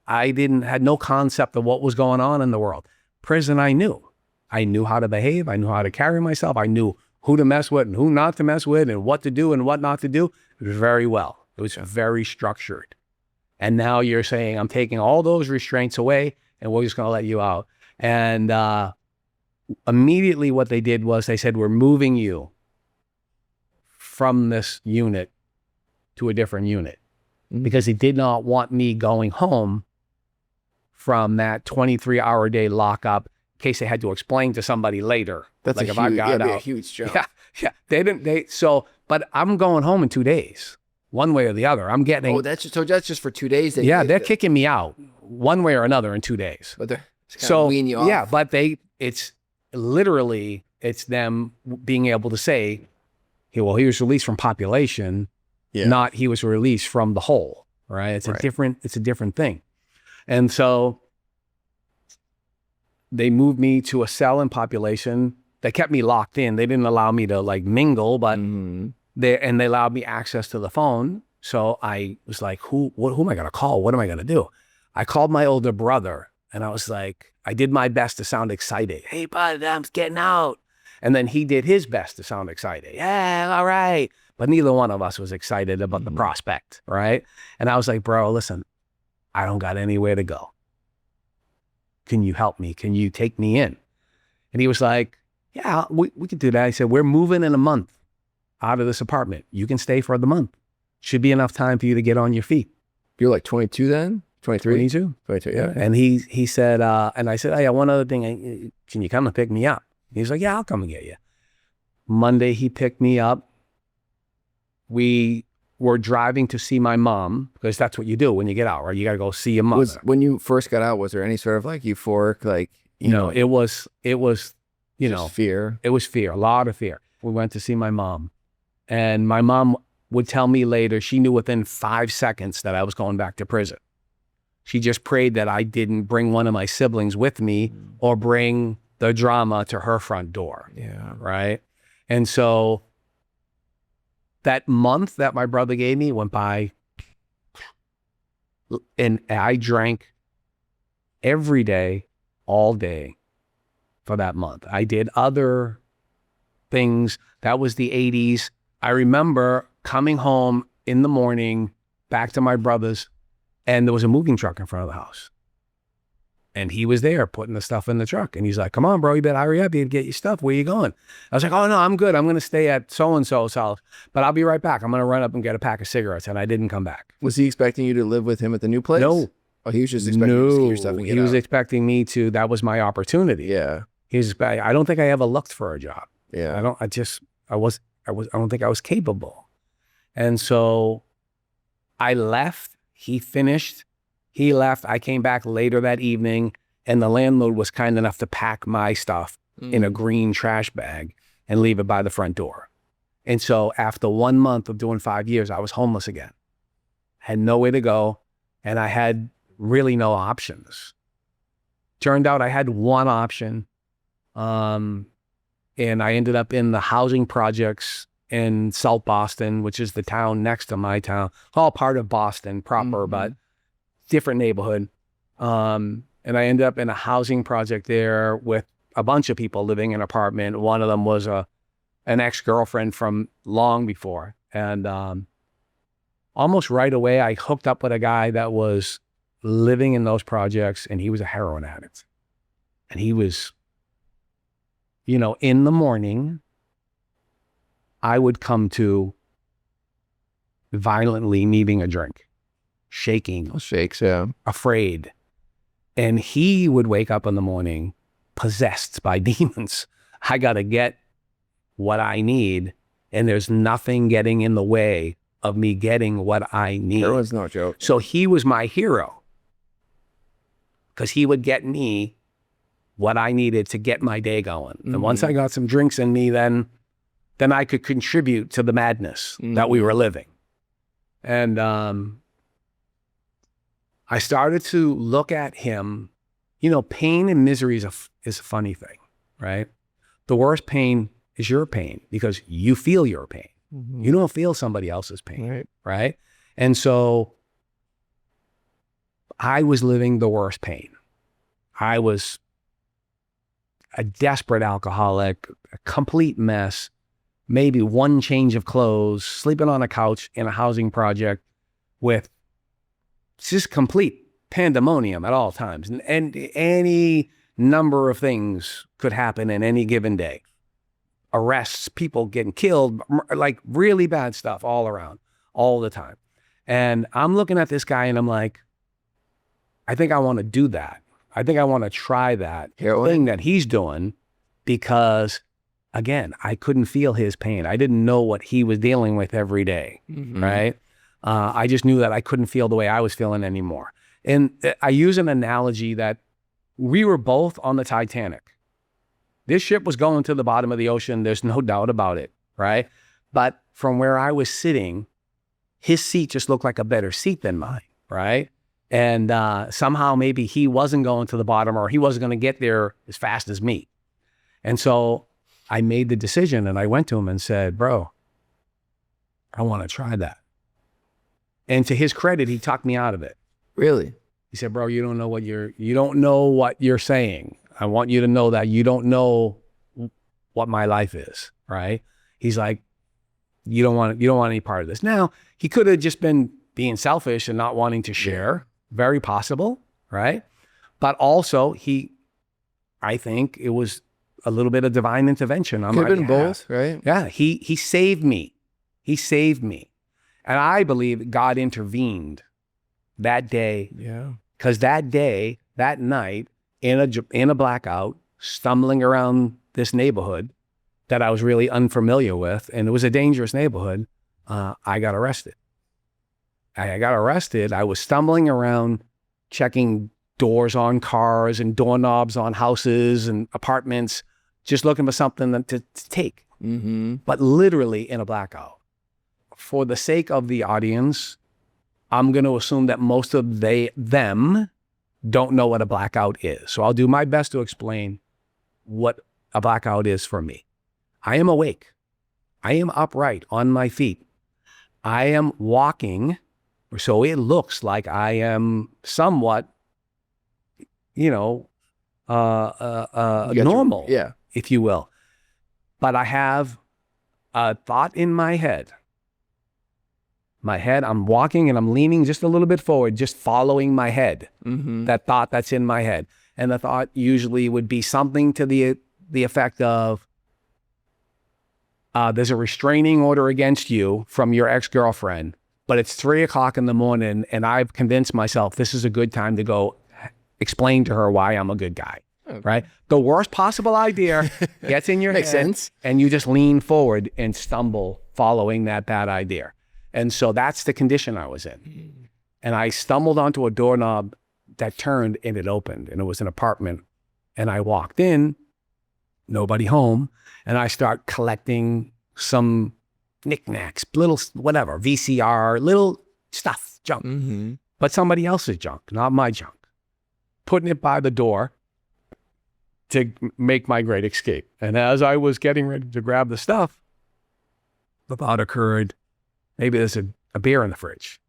I had no concept of what was going on in the world. Prison, I knew. I knew how to behave. I knew how to carry myself. I knew who to mess with and who not to mess with and what to do and what not to do. It was very well. It was very structured. And now you're saying, I'm taking all those restraints away and we're just going to let you out. And immediately what they did was they said, we're moving you from this unit to a different unit because they did not want me going home from that 23-hour day lockup in case they had to explain to somebody later. That's like a if I got out. a huge jump. Yeah. But I'm going home in 2 days, one way or the other. I'm getting. Oh, that's just for 2 days. They're kicking me out one way or another in 2 days. But they're kind of weaning you off. Yeah, but it's them being able to say, he was released from population, not he was released from the whole, right? It's a different thing. And so they moved me to a cell in population. They kept me locked in. They didn't allow me to like mingle, but they allowed me access to the phone. So I was like, who am I going to call? What am I going to do? I called my older brother and I was like, I did my best to sound excited. Hey, bud, I'm getting out. And then he did his best to sound excited. Yeah, all right. But neither one of us was excited about the prospect, right? And I was like, bro, listen, I don't got anywhere to go. can you help me? Can you take me in? And he was like, yeah, we could do that. I said, we're moving in a month out of this apartment. You can stay for the month. Should be enough time for you to get on your feet. You're like 22 then? 23? 22. 22, yeah. And he said, and I said, hey, one other thing, can you come and pick me up? He's like, yeah, I'll come and get you. Monday, he picked me up. We were driving to see my mom, because that's what you do when you get out, right? You got to go see your mother. When you first got out, was there any sort of like euphoric, like, you know, it was, you know, fear? It was fear, a lot of fear. We went to see my mom, and my mom would tell me later, she knew within 5 seconds that I was going back to prison. She just prayed that I didn't bring one of my siblings with me or bring the drama to her front door. Yeah. Right. And so that month that my brother gave me went by, and I drank every day, all day for that month. I did other things. That was the 80s. I remember coming home in the morning, back to my brother's, and there was a moving truck in front of the house. And he was there putting the stuff in the truck. And he's like, come on, bro, you better hurry up. You get your stuff. Where you going? I was like, oh, no, I'm good. I'm going to stay at so-and-so's house, but I'll be right back. I'm going to run up and get a pack of cigarettes. And I didn't come back. Was he expecting you to live with him at the new place? No. Oh, he was just expecting you to get your stuff and get he was out. expecting me to, that was my opportunity. Yeah. I don't think I ever looked for a job. Yeah. I don't think I was capable. And so I left, he finished, he left. I came back later that evening, and the landlord was kind enough to pack my stuff in a green trash bag and leave it by the front door. And so after 1 month of doing 5 years, I was homeless again. Had nowhere to go, and I had really no options. Turned out I had one option, and I ended up in the housing projects in South Boston, which is the town next to my town, all part of Boston proper, but different neighborhood. And I ended up in a housing project there with a bunch of people living in an apartment. One of them was an ex-girlfriend from long before. And almost right away, I hooked up with a guy that was living in those projects, and he was a heroin addict. And he was, you know, in the morning, I would come to violently needing a drink, shaking. Oh, shakes, yeah. Afraid. And he would wake up in the morning possessed by demons. I got to get what I need, and there's nothing getting in the way of me getting what I need. Heroin's no joke. So he was my hero, because he would get me what I needed to get my day going. And once I got some drinks in me, then I could contribute to the madness that we were living. And I started to look at him. You know, pain and misery is a funny thing, right? The worst pain is your pain, because you feel your pain. You don't feel somebody else's pain, right? And so I was living the worst pain. I was a desperate alcoholic, a complete mess, maybe one change of clothes, sleeping on a couch in a housing project with just complete pandemonium at all times. And any number of things could happen in any given day. Arrests, people getting killed, like really bad stuff all around, all the time. And I'm looking at this guy and I'm like, I think I want to do that. I think I want to try that thing that he's doing, because again, I couldn't feel his pain. I didn't know what he was dealing with every day, right? I just knew that I couldn't feel the way I was feeling anymore. And I use an analogy that we were both on the Titanic. This ship was going to the bottom of the ocean. There's no doubt about it, right? But from where I was sitting, his seat just looked like a better seat than mine, right? And somehow maybe he wasn't going to the bottom, or he wasn't going to get there as fast as me. And so I made the decision, and I went to him and said, bro, I want to try that. And to his credit, he talked me out of it. Really? He said, bro, you don't know what you're saying. I want you to know that you don't know what my life is, right? He's like, you don't want any part of this. Now, he could have just been being selfish and not wanting to share. Very possible, right? But also I think it was a little bit of divine intervention on Could my have been behalf. both, right? Yeah, he saved me. He saved me. And I believe God intervened that day. Yeah. Because that day, that night, in a blackout, stumbling around this neighborhood that I was really unfamiliar with, and it was a dangerous neighborhood, I got arrested. I got arrested. I was stumbling around, checking doors on cars and doorknobs on houses and apartments, just looking for something to take. Mm-hmm. But literally in a blackout. For the sake of the audience, I'm going to assume that most of them don't know what a blackout is. So I'll do my best to explain what a blackout is for me. I am awake. I am upright on my feet. I am walking, so it looks like I am somewhat, normal, Yeah. if you will. But I have a thought in my head. I'm walking and I'm leaning just a little bit forward, just following my head, that thought that's in my head. And the thought usually would be something to the effect of, there's a restraining order against you from your ex-girlfriend, but it's 3:00 in the morning and I've convinced myself this is a good time to go explain to her why I'm a good guy, right? The worst possible idea gets in your Makes head sense. and you just lean forward and stumble following that bad idea. And so that's the condition I was in. And I stumbled onto a doorknob that turned and it opened, and it was an apartment. And I walked in, nobody home, and I start collecting some knickknacks, little whatever, VCR, little stuff, junk. But somebody else's junk, not my junk. Putting it by the door to make my great escape. And as I was getting ready to grab the stuff, the thought occurred, maybe there's a beer in the fridge.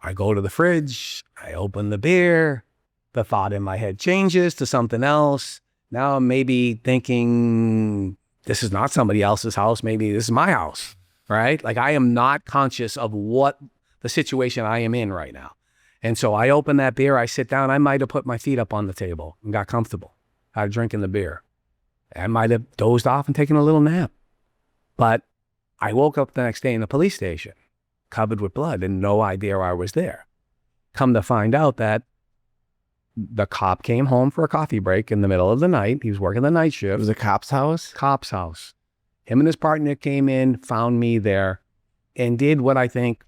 I go to the fridge, I open the beer, the thought in my head changes to something else. Now I'm maybe thinking, this is not somebody else's house, maybe this is my house, right? Like I am not conscious of what the situation I am in right now. And so I open that beer, I sit down, I might have put my feet up on the table and got comfortable out of drinking the beer. I might have dozed off and taken a little nap. But I woke up the next day in the police station, covered with blood and no idea I was there. Come to find out that the cop came home for a coffee break in the middle of the night. He was working the night shift. It was a cop's house? Cop's house. Him and his partner came in, found me there, and did what I think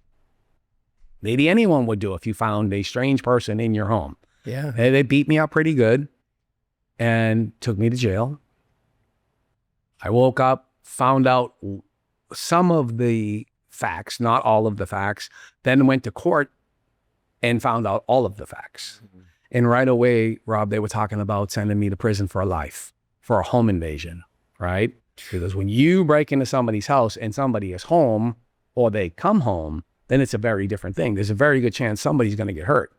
maybe anyone would do if you found a strange person in your home. Yeah. They beat me up pretty good and took me to jail. I woke up, found out some of the facts, not all of the facts, then went to court and found out all of the facts. And right away, Rob, they were talking about sending me to prison for life, for a home invasion, right? Because when you break into somebody's house and somebody is home or they come home, then it's a very different thing. There's a very good chance somebody's going to get hurt.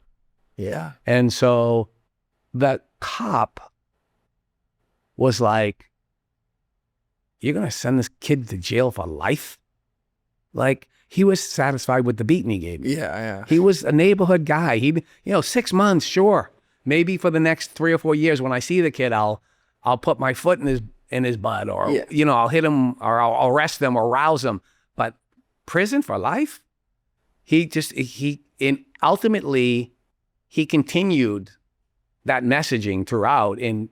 Yeah. And so that cop was like, you're going to send this kid to jail for life? Like, he was satisfied with the beating he gave me. Yeah. He was a neighborhood guy. 6 months, sure. Maybe for the next 3 or 4 years, when I see the kid, I'll put my foot in his butt, or I'll hit him, or I'll arrest him or rouse him. But prison for life? Ultimately, he continued that messaging throughout and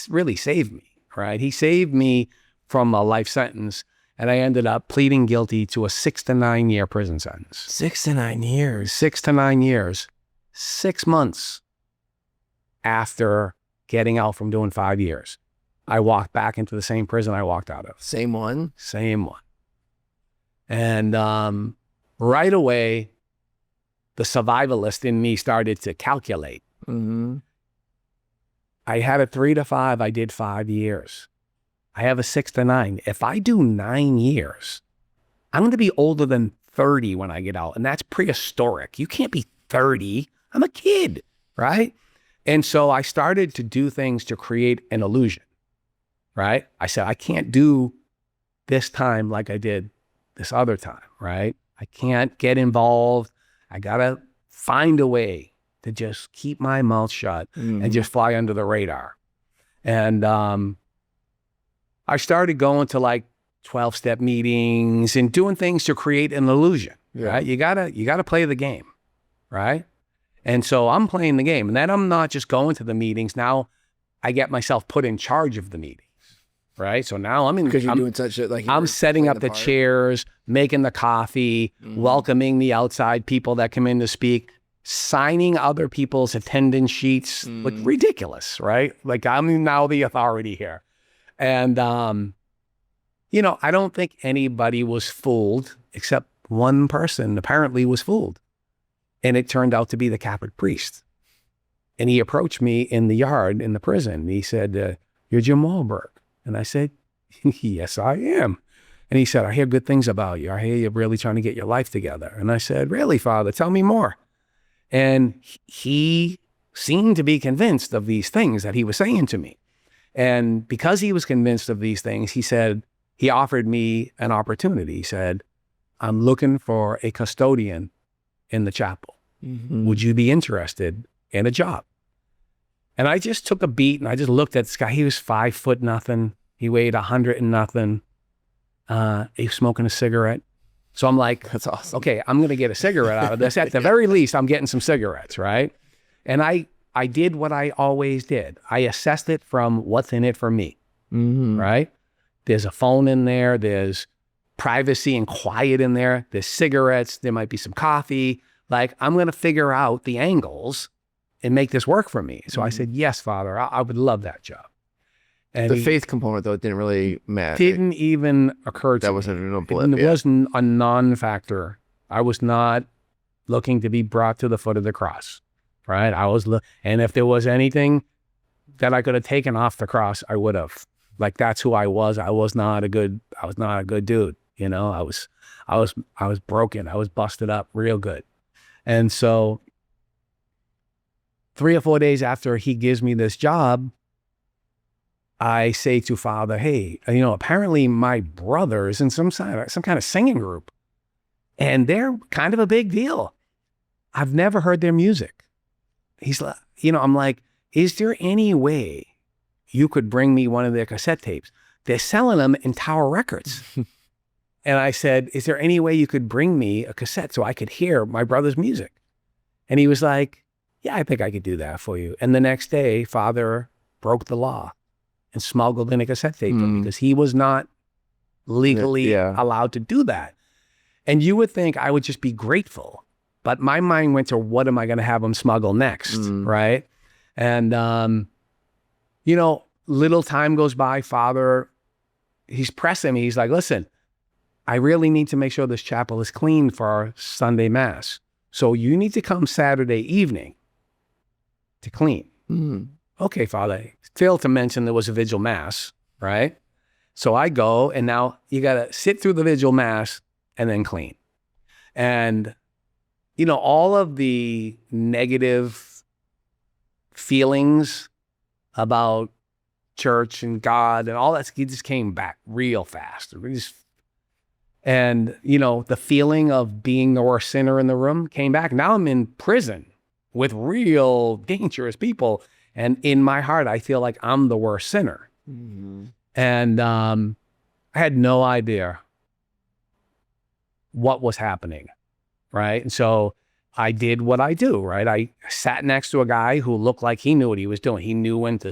really saved me, right? He saved me from a life sentence, and I ended up pleading guilty to a 6 to 9 year prison sentence. 6 to 9 years. 6 to 9 years. 6 months after getting out from doing 5 years, I walked back into the same prison I walked out of. Same one? Same one. And right away, the survivalist in me started to calculate. I had a 3 to 5, I did 5 years. I have a 6 to 9. If I do 9 years, I'm going to be older than 30 when I get out. And that's prehistoric. You can't be 30. I'm a kid, right? And so I started to do things to create an illusion, right? I said, I can't do this time like I did this other time, right? I can't get involved. I got to find a way to just keep my mouth shut and just fly under the radar. And I started going to like 12-step meetings and doing things to create an illusion, right? You gotta play the game, right? And so I'm playing the game, and then I'm not just going to the meetings. Now I get myself put in charge of the meetings, right? So now I'm doing such shit, like I'm setting up the chairs, making the coffee, welcoming the outside people that come in to speak, signing other people's attendance sheets, like ridiculous, right? Like I'm now the authority here. And, you know, I don't think anybody was fooled except one person apparently was fooled. And it turned out to be the Catholic priest. And he approached me in the yard in the prison. He said, you're Jim Wahlberg. And I said, yes, I am. And he said, I hear good things about you. I hear you're really trying to get your life together. And I said, really, Father? Tell me more. And he seemed to be convinced of these things that he was saying to me. And because he was convinced of these things, he said, he offered me an opportunity. He said, I'm looking for a custodian in the chapel. Would you be interested in a job? And I just took a beat and I just looked at this guy. He was 5 foot nothing. He weighed 100 and nothing. He was smoking a cigarette. So I'm like, that's awesome. Okay, I'm going to get a cigarette out of this. At the very least, I'm getting some cigarettes, right? And I did what I always did. I assessed it from what's in it for me, right? There's a phone in there. There's privacy and quiet in there. There's cigarettes. There might be some coffee. Like, I'm going to figure out the angles and make this work for me. So I said, yes, Father, I would love that job. And the faith component, though, didn't really matter. Didn't even occur to me. That wasn't a blip. It wasn't a non-factor. I was not looking to be brought to the foot of the cross, right? And if there was anything that I could have taken off the cross, I would have. Like, that's who I was. I was not a good dude. You know, I was broken. I was busted up real good. And so 3 or 4 days after he gives me this job, I say to Father, hey, you know, apparently my brother is in some kind of singing group, and they're kind of a big deal. I've never heard their music. He's like, you know, I'm like, is there any way you could bring me one of their cassette tapes? They're selling them in Tower Records. And I said, is there any way you could bring me a cassette so I could hear my brother's music? And he was like, yeah, I think I could do that for you. And the next day, Father broke the law and smuggled in a cassette tape because he was not legally allowed to do that. And you would think I would just be grateful, but my mind went to, what am I going to have him smuggle next, right? And, you know, little time goes by, Father, he's pressing me. He's like, listen, I really need to make sure this chapel is clean for our Sunday Mass. So you need to come Saturday evening to clean. Okay, Father. Failed to mention there was a vigil Mass, right? So I go, and now you got to sit through the vigil Mass and then clean. And, you know, all of the negative feelings about church and God and all that, it just came back real fast. And, you know, the feeling of being the worst sinner in the room came back. Now I'm in prison with real dangerous people. And in my heart, I feel like I'm the worst sinner. And I had no idea what was happening, right? And so I did what I do, right? I sat next to a guy who looked like he knew what he was doing. He knew when to...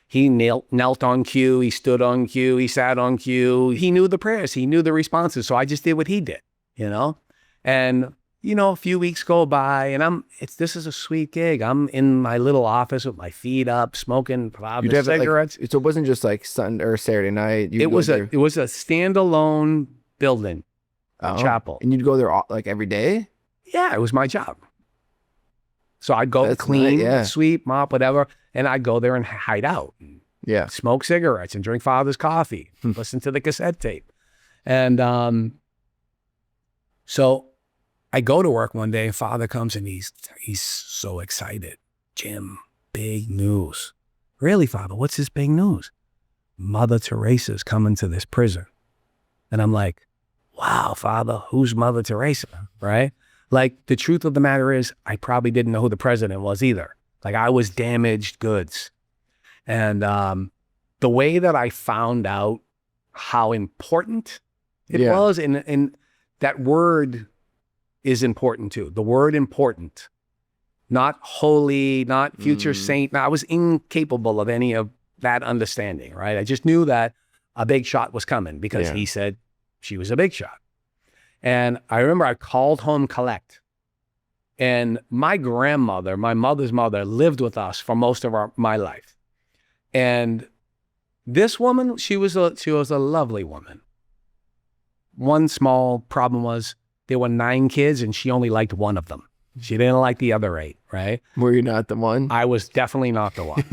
He knelt on cue, he stood on cue, he sat on cue. He knew the prayers, he knew the responses. So I just did what he did, you know? And, you know, a few weeks go by and this is a sweet gig. I'm in my little office with my feet up, smoking cigarettes. So it wasn't just like Sunday or Saturday night. It was a standalone building, chapel. And you'd go there like every day? Yeah, it was my job. So I'd go clean, sweep, mop, whatever. And I'd go there and hide out. Smoke cigarettes and drink Father's coffee, listen to the cassette tape. And so I go to work one day and Father comes and he's so excited. Jim, big news. Really, Father, what's this big news? Mother Teresa's coming to this prison. And I'm like, wow, Father, who's Mother Teresa, right? Like, the truth of the matter is, I probably didn't know who the president was either. Like, I was damaged goods. And the way that I found out how important it was, and that word is important too. The word important, not holy, not future saint. I was incapable of any of that understanding, right? I just knew that a big shot was coming because he said she was a big shot. And I remember I called home collect. And my grandmother, my mother's mother, lived with us for most of my life. And this woman, she was a lovely woman. One small problem was there were 9 kids and she only liked one of them. She didn't like the other 8, right? Were you not the one? I was definitely not the one.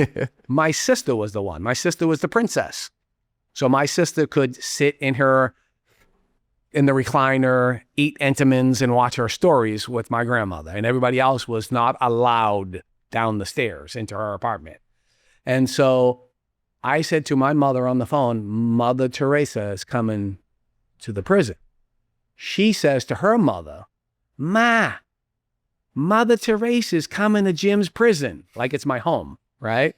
My sister was the one. My sister was the princess. So my sister could sit in the recliner, eat Entenmann's, and watch her stories with my grandmother. And everybody else was not allowed down the stairs into her apartment. And so I said to my mother on the phone, Mother Teresa is coming to the prison. She says to her mother, Ma, Mother Teresa is coming to Jim's prison. Like it's my home, right?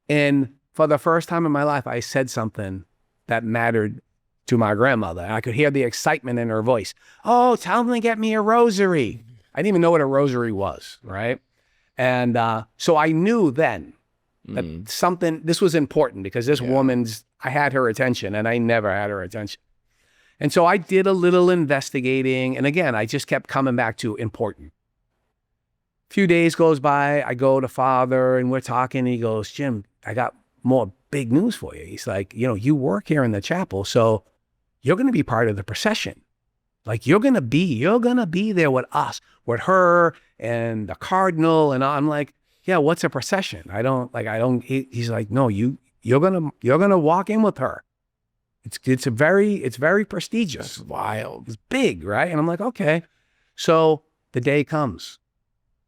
And for the first time in my life, I said something that mattered to my grandmother. I could hear the excitement in her voice. Oh, tell them to get me a rosary. I didn't even know what a rosary was, right? And so I knew then that this was important because this I had her attention and I never had her attention. And so I did a little investigating. And again, I just kept coming back to important. A few days goes by, I go to Father and we're talking. He goes, Jim, I got more big news for you. He's like, you work here in the chapel, so you're going to be part of the procession. Like you're going to be there with us, with her and the cardinal. And I'm like, yeah, what's a procession? He's like, no, you're going to walk in with her. It's very prestigious. That's wild. It's big, right? And I'm like, okay. So the day comes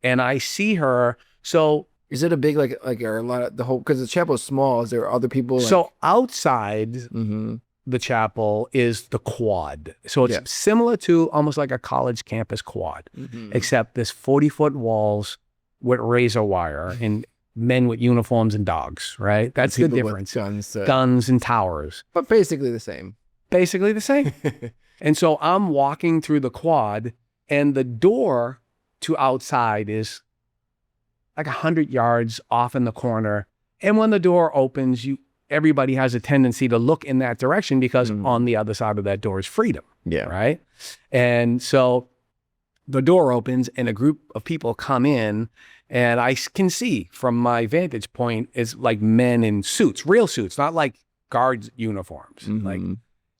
and I see her. So is it a big, like are a lot of the whole, because the chapel is small, is there other people? So outside the chapel is the quad. So it's similar to almost like a college campus quad, except there's 40-foot walls with razor wire and men with uniforms and dogs, right? That's the difference. Guns and towers. But basically the same. Basically the same. And so I'm walking through the quad and the door to outside is like 100 yards off in the corner. And when the door opens, everybody has a tendency to look in that direction because on the other side of that door is freedom. Yeah. Right? And so the door opens and a group of people come in. And I can see from my vantage point, it's like men in suits, real suits, not like guards uniforms.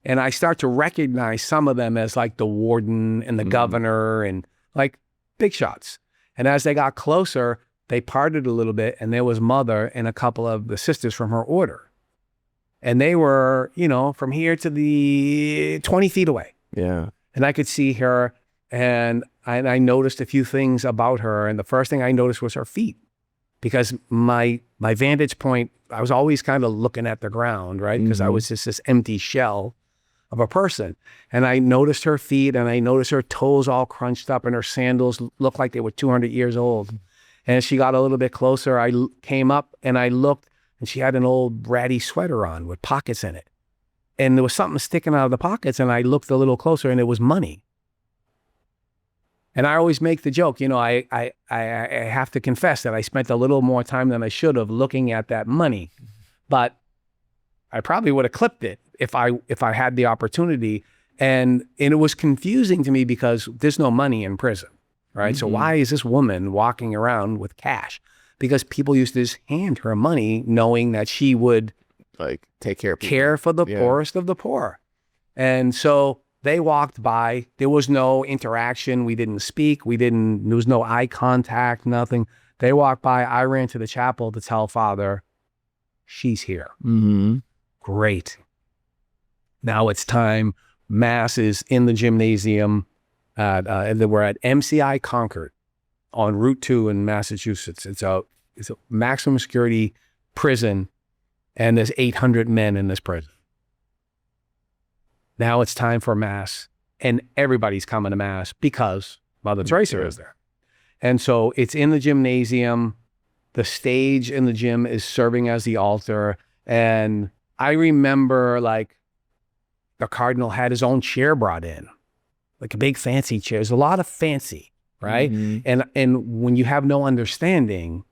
And I start to recognize some of them as like the warden and the governor and like big shots. And as they got closer, they parted a little bit and there was Mother and a couple of the sisters from her order. And they were, from here to the 20 feet away. Yeah. And I could see her. And I noticed a few things about her. And the first thing I noticed was her feet. Because my vantage point, I was always kind of looking at the ground, right? Because I was just this empty shell of a person. And I noticed her feet and I noticed her toes all crunched up and her sandals looked like they were 200 years old. And as she got a little bit closer, I came up and I looked and she had an old ratty sweater on with pockets in it. And there was something sticking out of the pockets and I looked a little closer and it was money. And I always make the joke, I have to confess that I spent a little more time than I should have looking at that money, but I probably would have clipped it if I had the opportunity. And it was confusing to me because there's no money in prison, right? So why is this woman walking around with cash? Because people used to just hand her money knowing that she would like take care of people. Care for the poorest of the poor. And so they walked by. There was no interaction. We didn't speak. There was no eye contact, nothing. They walked by. I ran to the chapel to tell Father, she's here. Great. Now it's time. Mass is in the gymnasium. We're at MCI Concord on Route 2 in Massachusetts. It's a maximum security prison, and there's 800 men in this prison. Now it's time for Mass, and everybody's coming to Mass because Mother Teresa is there. And so it's in the gymnasium. The stage in the gym is serving as the altar. And I remember like the cardinal had his own chair brought in, like a big fancy chair. There's a lot of fancy, right? And when you have no understanding,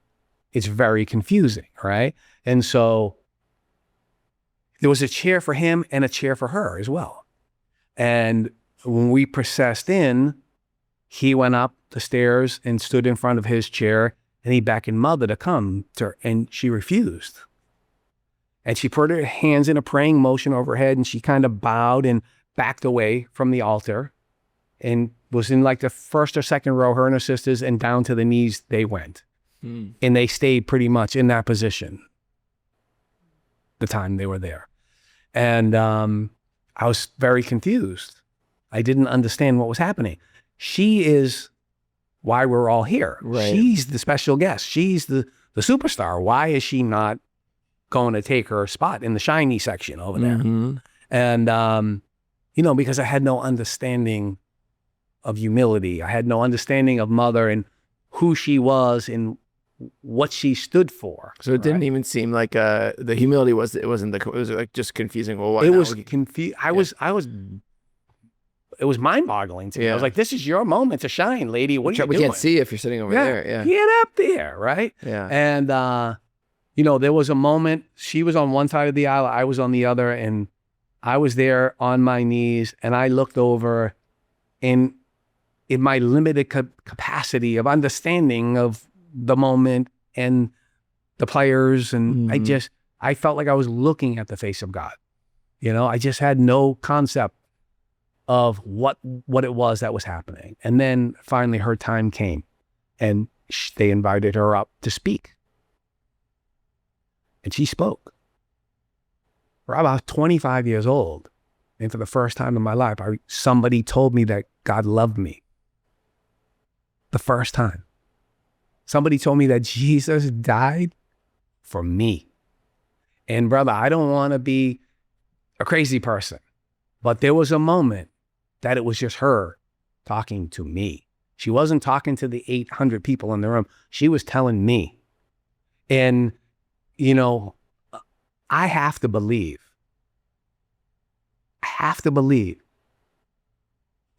it's very confusing, right? And so there was a chair for him and a chair for her as well. And when we processed in, he went up the stairs and stood in front of his chair, and he beckoned Mother to come to her, and she refused. And she put her hands in a praying motion over her head, and she kind of bowed and backed away from the altar and was in like the first or second row, her and her sisters, and down to the knees they went. And they stayed pretty much in that position the time they were there. And I was very confused. I didn't understand what was happening. She is why we're all here. Right. She's the special guest. She's the superstar. Why is she not going to take her spot in the shiny section over there? And, you know, because I had no understanding of humility. I had no understanding of Mother and who she was and what she stood for. So it didn't even seem like the humility was like just confusing. Well, what it was confused. It was mind-boggling to me. I was like, this is your moment to shine, lady. What are you doing? We can't see if you're sitting over there. Yeah. Get up there, right? Yeah. And, you know, there was a moment, she was on one side of the aisle, I was on the other, and I was there on my knees, and I looked over, and in my limited capacity of understanding of the moment and the players, and I felt like I was looking at the face of God. You know, I just had no concept of what it was that was happening. And then finally her time came, and they invited her up to speak. And she spoke. For about 25 years old, and for the first time in my life, somebody told me that God loved me. The first time. Somebody told me that Jesus died for me. And brother, I don't want to be a crazy person, but there was a moment that it was just her talking to me. She wasn't talking to the 800 people in the room. She was telling me. And, you know, I have to believe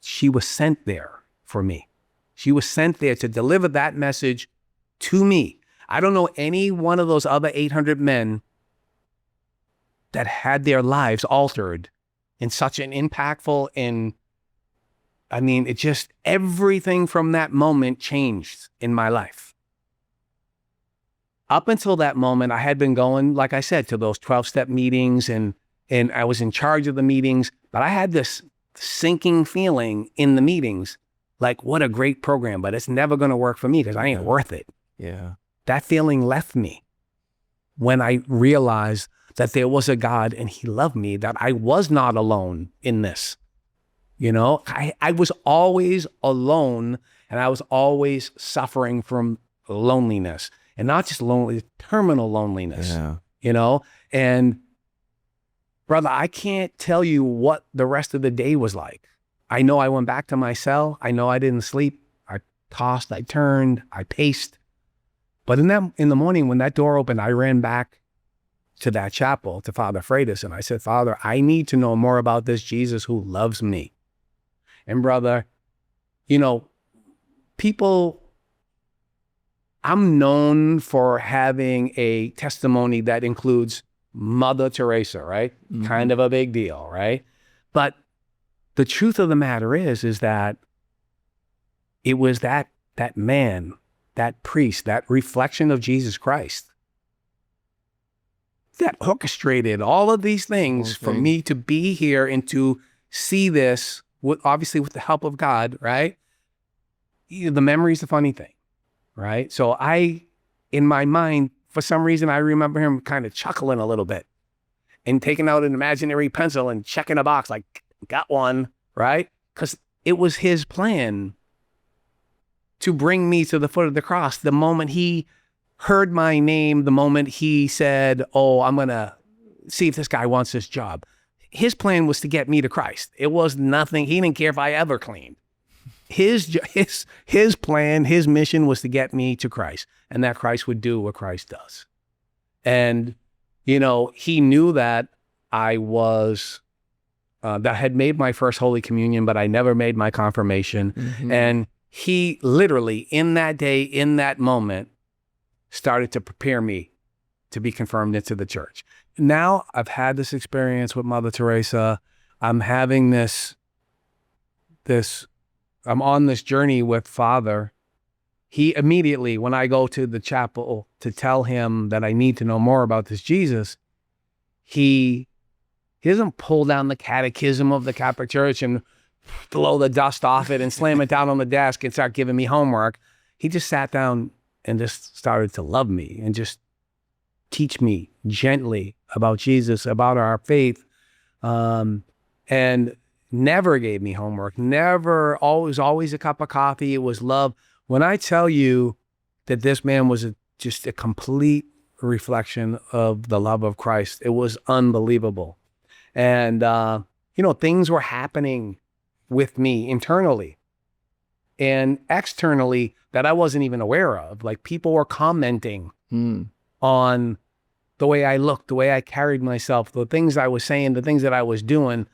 she was sent there for me. She was sent there to deliver that message to me. I don't know any one of those other 800 men that had their lives altered in such an impactful and I mean, it just, everything from that moment changed in my life. Up until that moment, I had been going, like I said, to those 12-step meetings and I was in charge of the meetings, but I had this sinking feeling in the meetings, like what a great program, but it's never going to work for me because I ain't worth it. Yeah. That feeling left me when I realized that there was a God and he loved me, that I was not alone in this. You know, I was always alone and I was always suffering from loneliness, and not just lonely, terminal loneliness, you know? And brother, I can't tell you what the rest of the day was like. I know I went back to my cell. I know I didn't sleep. I tossed, I turned, I paced. But in the morning when that door opened, I ran back to that chapel, to Father Freitas, and I said, Father, I need to know more about this Jesus who loves me. And brother, you know, people, I'm known for having a testimony that includes Mother Teresa, right? Kind of a big deal, right? But the truth of the matter is that it was that man, that priest, that reflection of Jesus Christ that orchestrated all of these things for me to be here and to see this, obviously with the help of God, right? The memory is the funny thing, right? So in my mind, for some reason, I remember him kind of chuckling a little bit and taking out an imaginary pencil and checking a box like, got one, right? Because it was his plan to bring me to the foot of the cross. The moment he heard my name, the moment he said, oh, I'm going to see if this guy wants this job. His plan was to get me to Christ. It was nothing. He didn't care if I ever cleaned. his plan, his mission was to get me to Christ, and that Christ would do what Christ does. And, you know, he knew that I was, that I had made my first Holy Communion, but I never made my confirmation. Mm-hmm. And he literally, in that day, in that moment, started to prepare me to be confirmed into the church. Now I've had this experience with Mother Teresa. I'm having I'm on this journey with Father. He immediately, when I go to the chapel to tell him that I need to know more about this Jesus, he doesn't pull down the catechism of the Catholic Church and blow the dust off it and slam it down on the desk and start giving me homework. He just sat down and just started to love me and just teach me gently about Jesus, about our faith, and never gave me homework, never, always a cup of coffee. It was love. When I tell you that this man was just a complete reflection of the love of Christ, it was unbelievable. And, you know, things were happening with me internally and externally that I wasn't even aware of. Like, people were commenting on the way I looked, the way I carried myself, the things I was saying, the things that I was doing.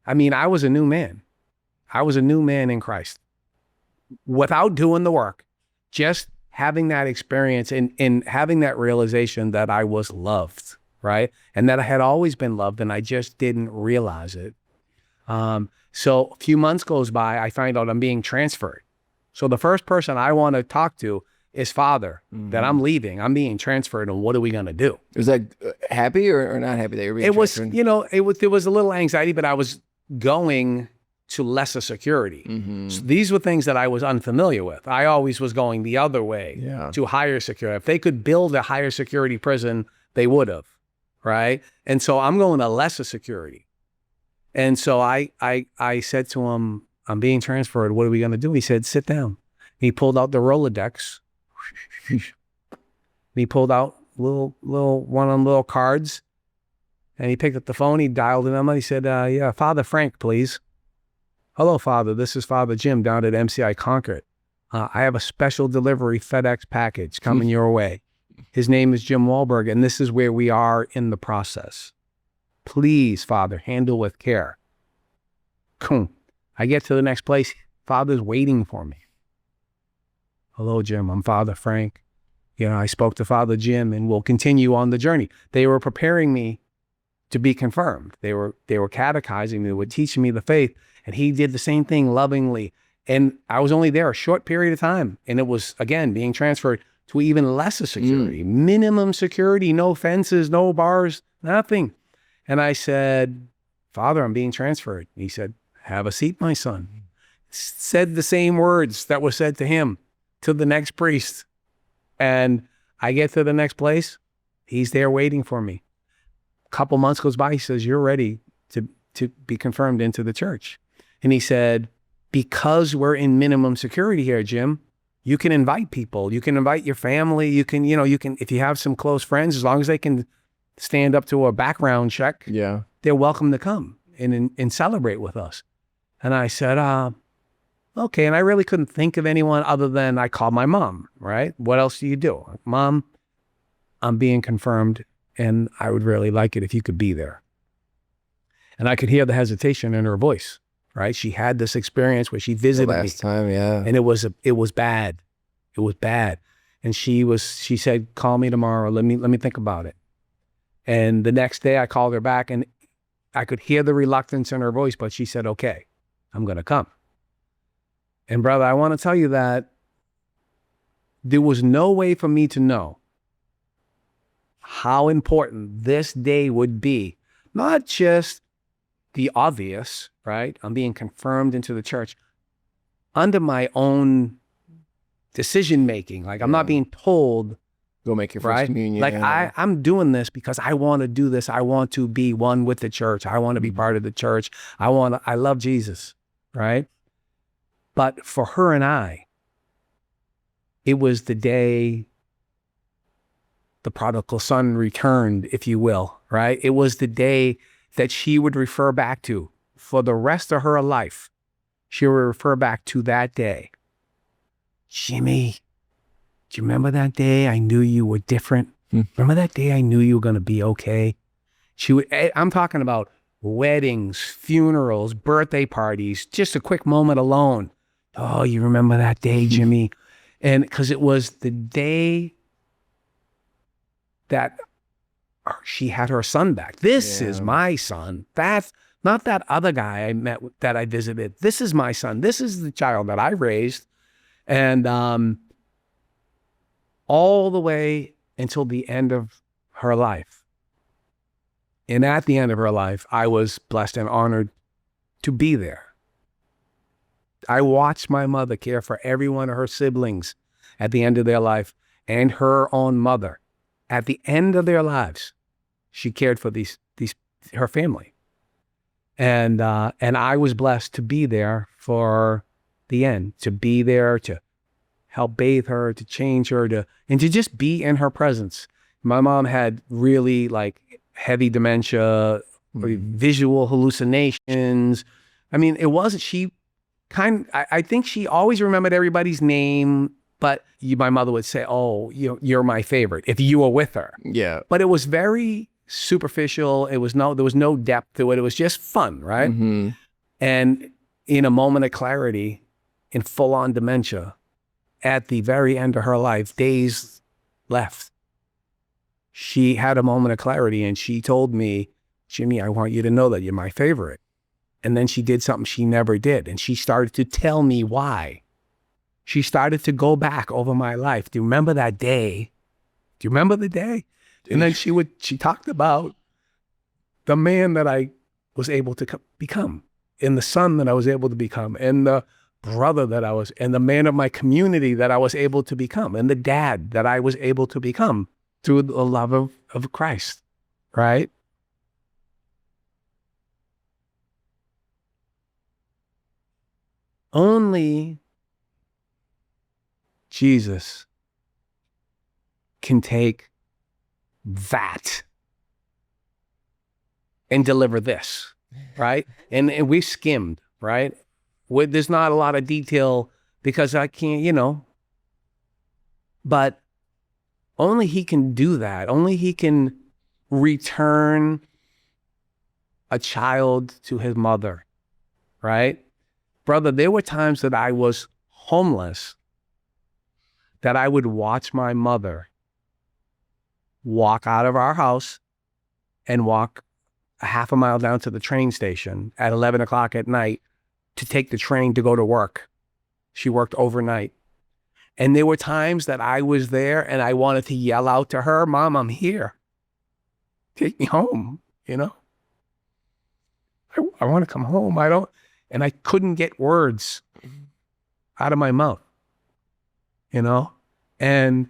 I mean, I was a new man. I was a new man in Christ without doing the work, just having that experience and having that realization that I was loved, right? And that I had always been loved and I just didn't realize it. So a few months goes by, I find out I'm being transferred. So the first person I want to talk to is Father, that I'm leaving, I'm being transferred, and what are we going to do? Was that happy or not happy that you were being transferred? It was, you know, there was a little anxiety, but I was going to lesser security. So these were things that I was unfamiliar with. I always was going the other way to higher security. If they could build a higher security prison, they would have, right? And so I'm going to lesser security. And so I said to him, I'm being transferred. What are we going to do? He said, sit down. He pulled out the Rolodex. He pulled out one of them little cards, and he picked up the phone. He dialed the number. He said, yeah, Father Frank, please. Hello, Father. This is Father Jim down at MCI Concord. I have a special delivery FedEx package coming your way. His name is Jim Wahlberg, and this is where we are in the process. Please, Father, handle with care. I get to the next place. Father's waiting for me. Hello, Jim. I'm Father Frank. You know, I spoke to Father Jim, and we'll continue on the journey. They were preparing me to be confirmed. They were catechizing me, they were teaching me the faith, and he did the same thing lovingly. And I was only there a short period of time, and it was, again, being transferred to even lesser security, minimum security, no fences, no bars, nothing. And I said, Father, I'm being transferred. He said, have a seat, my son. Said the same words that were said to him to the next priest. And I get to the next place. He's there waiting for me. A couple months goes by. He says, you're ready to be confirmed into the church. And he said, because we're in minimum security here, Jim, you can invite people. You can invite your family. You can, if you have some close friends, as long as they can stand up to a background check, they're welcome to come and celebrate with us. And I said, okay. And I really couldn't think of anyone other than I called my mom, right? What else do you do? Mom, I'm being confirmed, and I would really like it if you could be there. And I could hear the hesitation in her voice, right? She had this experience where she visited me. Last time, yeah. And it was bad. It was bad. And she said, call me tomorrow. Let me think about it. And the next day I called her back, and I could hear the reluctance in her voice, but she said, okay, I'm going to come. And brother, I want to tell you that there was no way for me to know how important this day would be. Not just the obvious, right? I'm being confirmed into the church under my own decision-making. Like, I'm not being told, go make your first communion. Like, I'm doing this because I want to do this. I want to be one with the church. I want to be part of the church. I love Jesus, right? But for her and I, it was the day the prodigal son returned, if you will, right? It was the day that she would refer back to for the rest of her life. she would refer back to that day. Jimmy, do you remember that day I knew you were different? Remember that day I knew you were going to be okay? I'm talking about weddings, funerals, birthday parties, just a quick moment alone. Oh, you remember that day, Jimmy? And because it was the day that she had her son back. This is my son. That's not that other guy I met that I visited. This is my son. This is the child that I raised. And all the way until the end of her life. And at the end of her life, I was blessed and honored to be there. I watched my mother care for every one of her siblings at the end of their life, and her own mother. At the end of their lives, she cared for her family. And I was blessed to be there for the end, to be there, to help bathe her, to change her, and to just be in her presence. My mom had really heavy dementia, visual hallucinations. I mean, it wasn't, I think she always remembered everybody's name, but my mother would say, oh, you're my favorite, if you were with her. Yeah. But it was very superficial. There was no depth to it. It was just fun, right? Mm-hmm. And in a moment of clarity, in full-on dementia, at the very end of her life, days left, she had a moment of clarity and she told me, Jimmy, I want you to know that you're my favorite. And then she did something she never did. And she started to tell me why. She started to go back over my life. Do you remember that day? Do you remember the day? And then she talked about the man that I was able to become, and the son that I was able to become, and the brother that I was, and the man of my community that I was able to become, and the dad that I was able to become through the love of Christ, right? Only Jesus can take that and deliver this, right? And we skimmed, right? There's not a lot of detail because I can't, but only he can do that. Only he can return a child to his mother, right? Brother, there were times that I was homeless, that I would watch my mother walk out of our house and walk a half a mile down to the train station at 11 o'clock at night to take the train to go to work. She worked overnight. And there were times that I was there and I wanted to yell out to her, Mom, I'm here. Take me home, I want to come home. And I couldn't get words out of my mouth, and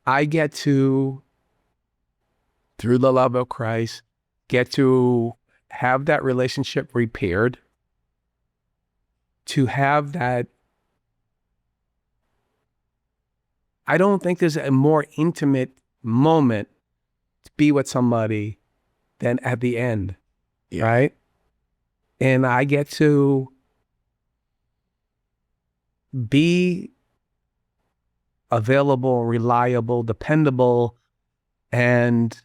I get to, through the love of Christ, get to have that relationship repaired, to have that. I don't think there's a more intimate moment to be with somebody than at the end, right? And I get to be available, reliable, dependable, and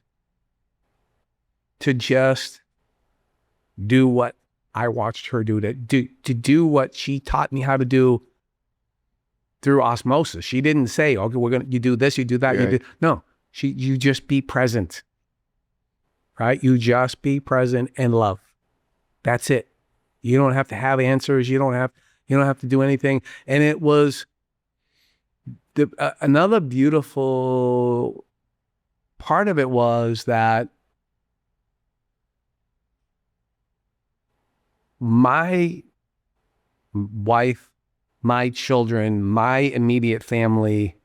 to just do what I watched her do, to do what she taught me how to do through osmosis. She didn't say, okay, you do this, you do that, right. No, you just be present, right? You just be present and love. That's it. You don't have to have answers. You don't have to do anything. And it was another beautiful part of it was that my wife, my children, my immediate family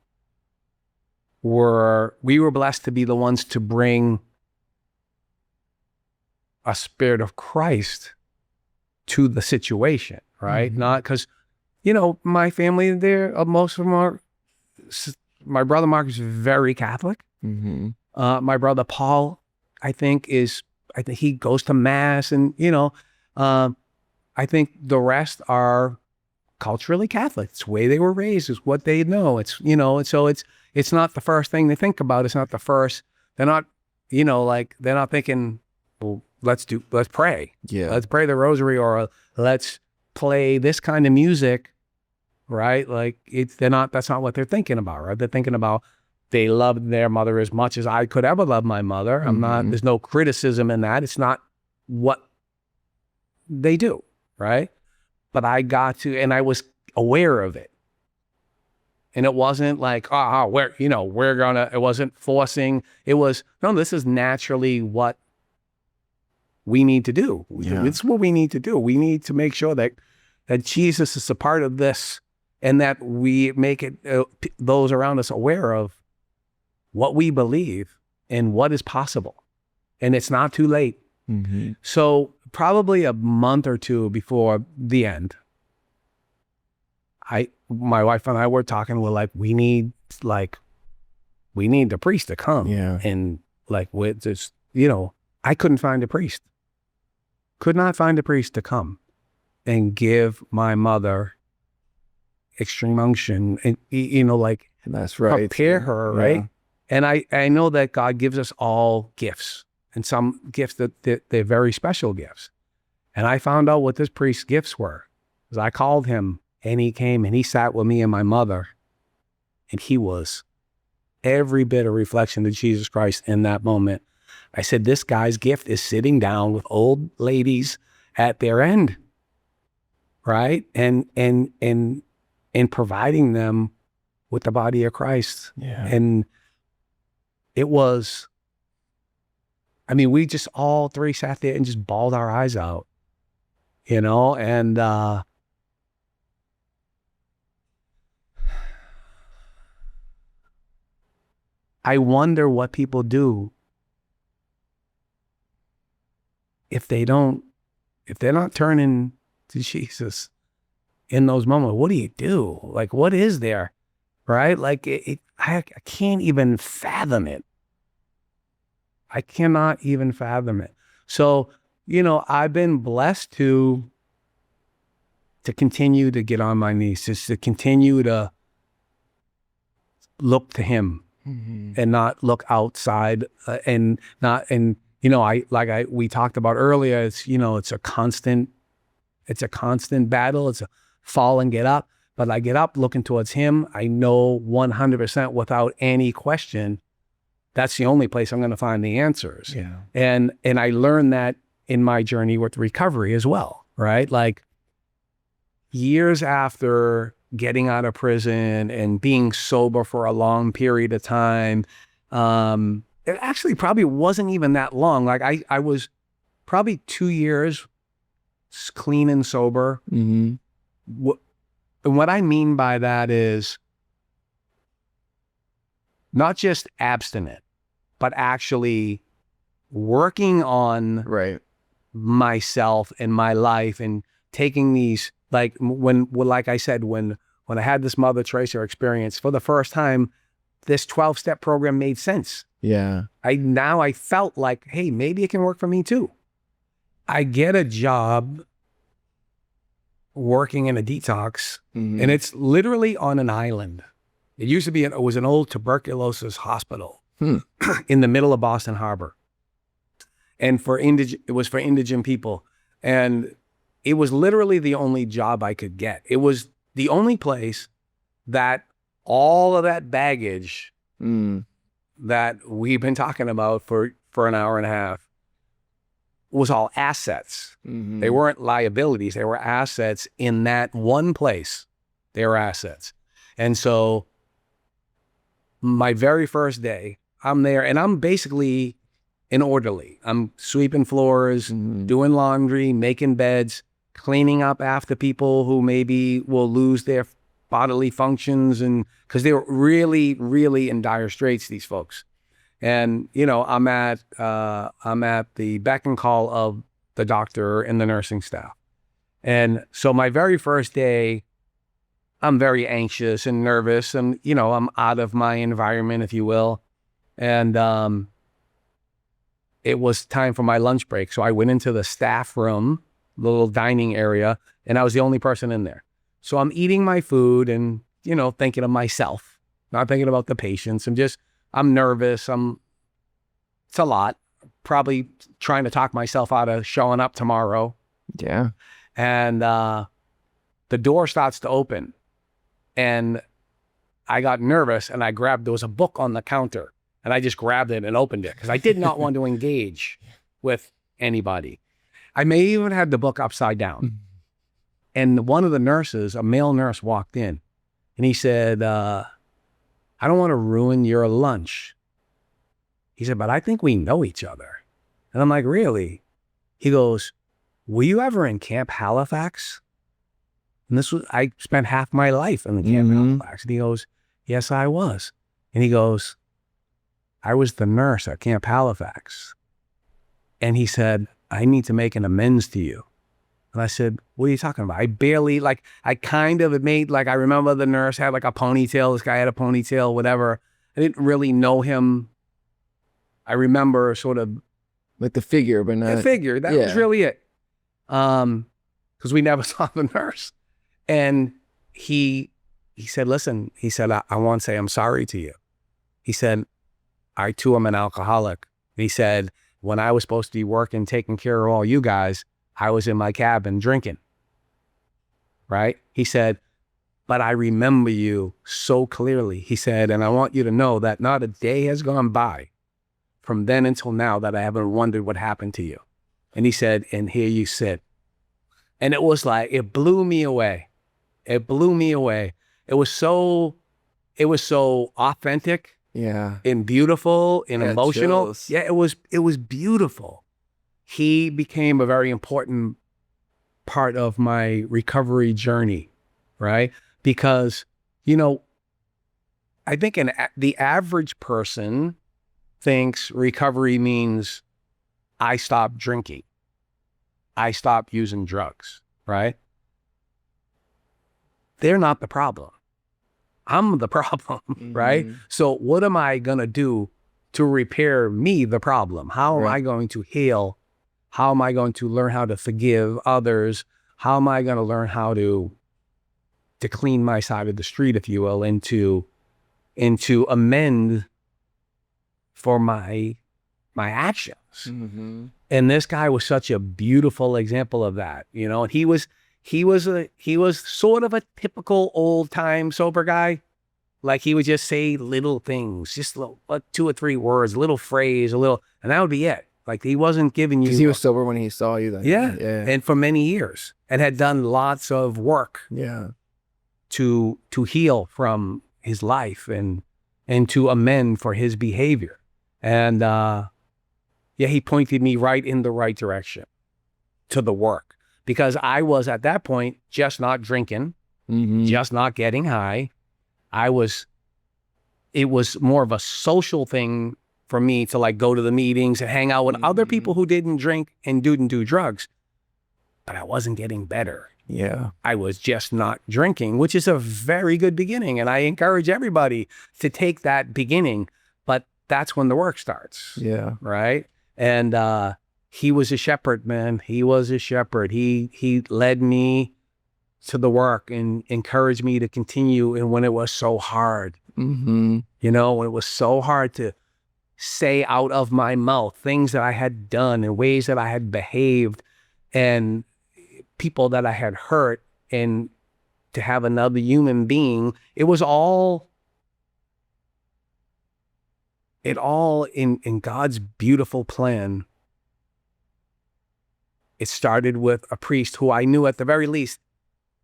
we were blessed to be the ones to bring a spirit of Christ to the situation, right? Mm-hmm. Not because, my family there, most of them are, my brother Mark is very Catholic. Mm-hmm. My brother Paul, I think he goes to mass and, I think the rest are culturally Catholic. It's the way they were raised. It's what they know. It's, you know, and so it's not the first thing they think about. It's not the first. They're not, you know, like they're not thinking, well, let's pray. Yeah. Let's pray the rosary, or let's play this kind of music, right? Like that's not what they're thinking about, right? They're thinking about they loved their mother as much as I could ever love my mother. There's no criticism in that. It's not what they do, right? But I got to, and I was aware of it. And it wasn't like, it wasn't forcing. It was, no, this is naturally what we need to do. Yeah. It's what we need to do. We need to make sure that Jesus is a part of this, and that we make it those around us aware of what we believe and what is possible. And it's not too late. Mm-hmm. So probably a month or two before the end, my wife and I were talking. We're like, we need the priest to come. Yeah. And like with this, you know, I couldn't find a priest. Could not find a priest to come and give my mother extreme unction and, you know, like that's right. Prepare her, right? Yeah. And I know that God gives us all gifts, and some gifts that they're very special gifts. And I found out what this priest's gifts were, because I called him, and he came and he sat with me and my mother, and he was every bit a reflection of Jesus Christ in that moment. I said, this guy's gift is sitting down with old ladies at their end, right? And providing them with the body of Christ. Yeah. And it was, I mean, we just all three sat there and just bawled our eyes out, you know, and I wonder what people do if they're not turning to Jesus in those moments. What do you do? Like, what is there? Right? Like, I can't even fathom it. I cannot even fathom it. So, you know, I've been blessed to continue to get on my knees, just to continue to look to him. Mm-hmm. And not look outside, and you know, we talked about earlier, it's, you know, it's a constant battle. It's a fall and get up, but I get up looking towards him. I know 100% without any question, that's the only place I'm going to find the answers. Yeah. And I learned that in my journey with recovery as well, right? Like, years after getting out of prison and being sober for a long period of time, it actually probably wasn't even that long. Like, I was probably 2 years clean and sober. Mm-hmm. And what I mean by that is not just abstinent, but actually working on myself and my life, and taking these, like I said, when I had this Mother Teresa experience for the first time, this 12-step program made sense. Yeah. I felt like, hey, maybe it can work for me too. I get a job working in a detox, mm-hmm. and it's literally on an island. It used to be, it was an old tuberculosis hospital in the middle of Boston Harbor. And it was for indigent people. And it was literally the only job I could get. It was the only place that all of that baggage that we've been talking about for an hour and a half was all assets. Mm-hmm. They weren't liabilities. They were assets in that one place. They were assets. And so my very first day, I'm there, and I'm basically an orderly. I'm sweeping floors, doing laundry, making beds, cleaning up after people who maybe will lose their bodily functions, and because they were really, really in dire straits, these folks. And, you know, I'm at the beck and call of the doctor and the nursing staff. And so my very first day, I'm very anxious and nervous, and, you know, I'm out of my environment, if you will. And it was time for my lunch break. So I went into the staff room little dining area, and I was the only person in there. So I'm eating my food and, you know, thinking of myself, not thinking about the patients. I'm nervous. It's a lot. Probably trying to talk myself out of showing up tomorrow. Yeah. And the door starts to open, and I got nervous, and there was a book on the counter, and I just grabbed it and opened it because I did not want to engage with anybody. I may even have the book upside down. And one of the nurses, a male nurse, walked in, and he said, I don't want to ruin your lunch. He said, but I think we know each other. And I'm like, really? He goes, were you ever in Camp Halifax? And I spent half my life in the Camp Halifax. And he goes, yes, I was. And he goes, I was the nurse at Camp Halifax. And he said, I need to make an amends to you. And I said, what are you talking about? I kind of made, like, I remember the nurse had like a ponytail. This guy had a ponytail, whatever. I didn't really know him. I remember sort of. Like the figure, but not. The figure, that was really it. Because we never saw the nurse. And he said, listen, he said, I want to say I'm sorry to you. He said, I too am an alcoholic. He said, when I was supposed to be working, taking care of all you guys, I was in my cabin drinking, right? He said, but I remember you so clearly. He said, and I want you to know that not a day has gone by from then until now that I haven't wondered what happened to you. And he said, and here you sit. And it was like, it blew me away. It blew me away. It was so authentic. Yeah. And beautiful and emotional. Chills. Yeah, it was beautiful. He became a very important part of my recovery journey, right? Because, you know, I think the average person thinks recovery means I stopped drinking. I stopped using drugs, right? They're not the problem. I'm the problem, right? So what am I going to do to repair me, the problem? How am I going to heal? How am I going to learn how to forgive others? How am I going to learn how to clean my side of the street, if you will, and to amend for my actions? And this guy was such a beautiful example of that, you know. And he was sort of a typical old time sober guy. Like he would just say little things, just little, 2 or 3 words, a little phrase, and that would be it. Like he wasn't giving you. Because he was sober when he saw you then. Yeah. And for many years, and had done lots of work. Yeah. To heal from his life and to amend for his behavior. And he pointed me right in the right direction to the work. Because I was at that point just not drinking, just not getting high. It was more of a social thing for me to like go to the meetings and hang out with other people who didn't drink and didn't do drugs. But I wasn't getting better. Yeah. I was just not drinking, which is a very good beginning. And I encourage everybody to take that beginning, but that's when the work starts. Yeah. Right. And, he was a shepherd, man. He was a shepherd. He led me to the work and encouraged me to continue. And when it was so hard, you know, when it was so hard to say out of my mouth things that I had done and ways that I had behaved and people that I had hurt, and to have another human being, it all in God's beautiful plan. It started with a priest who I knew at the very least,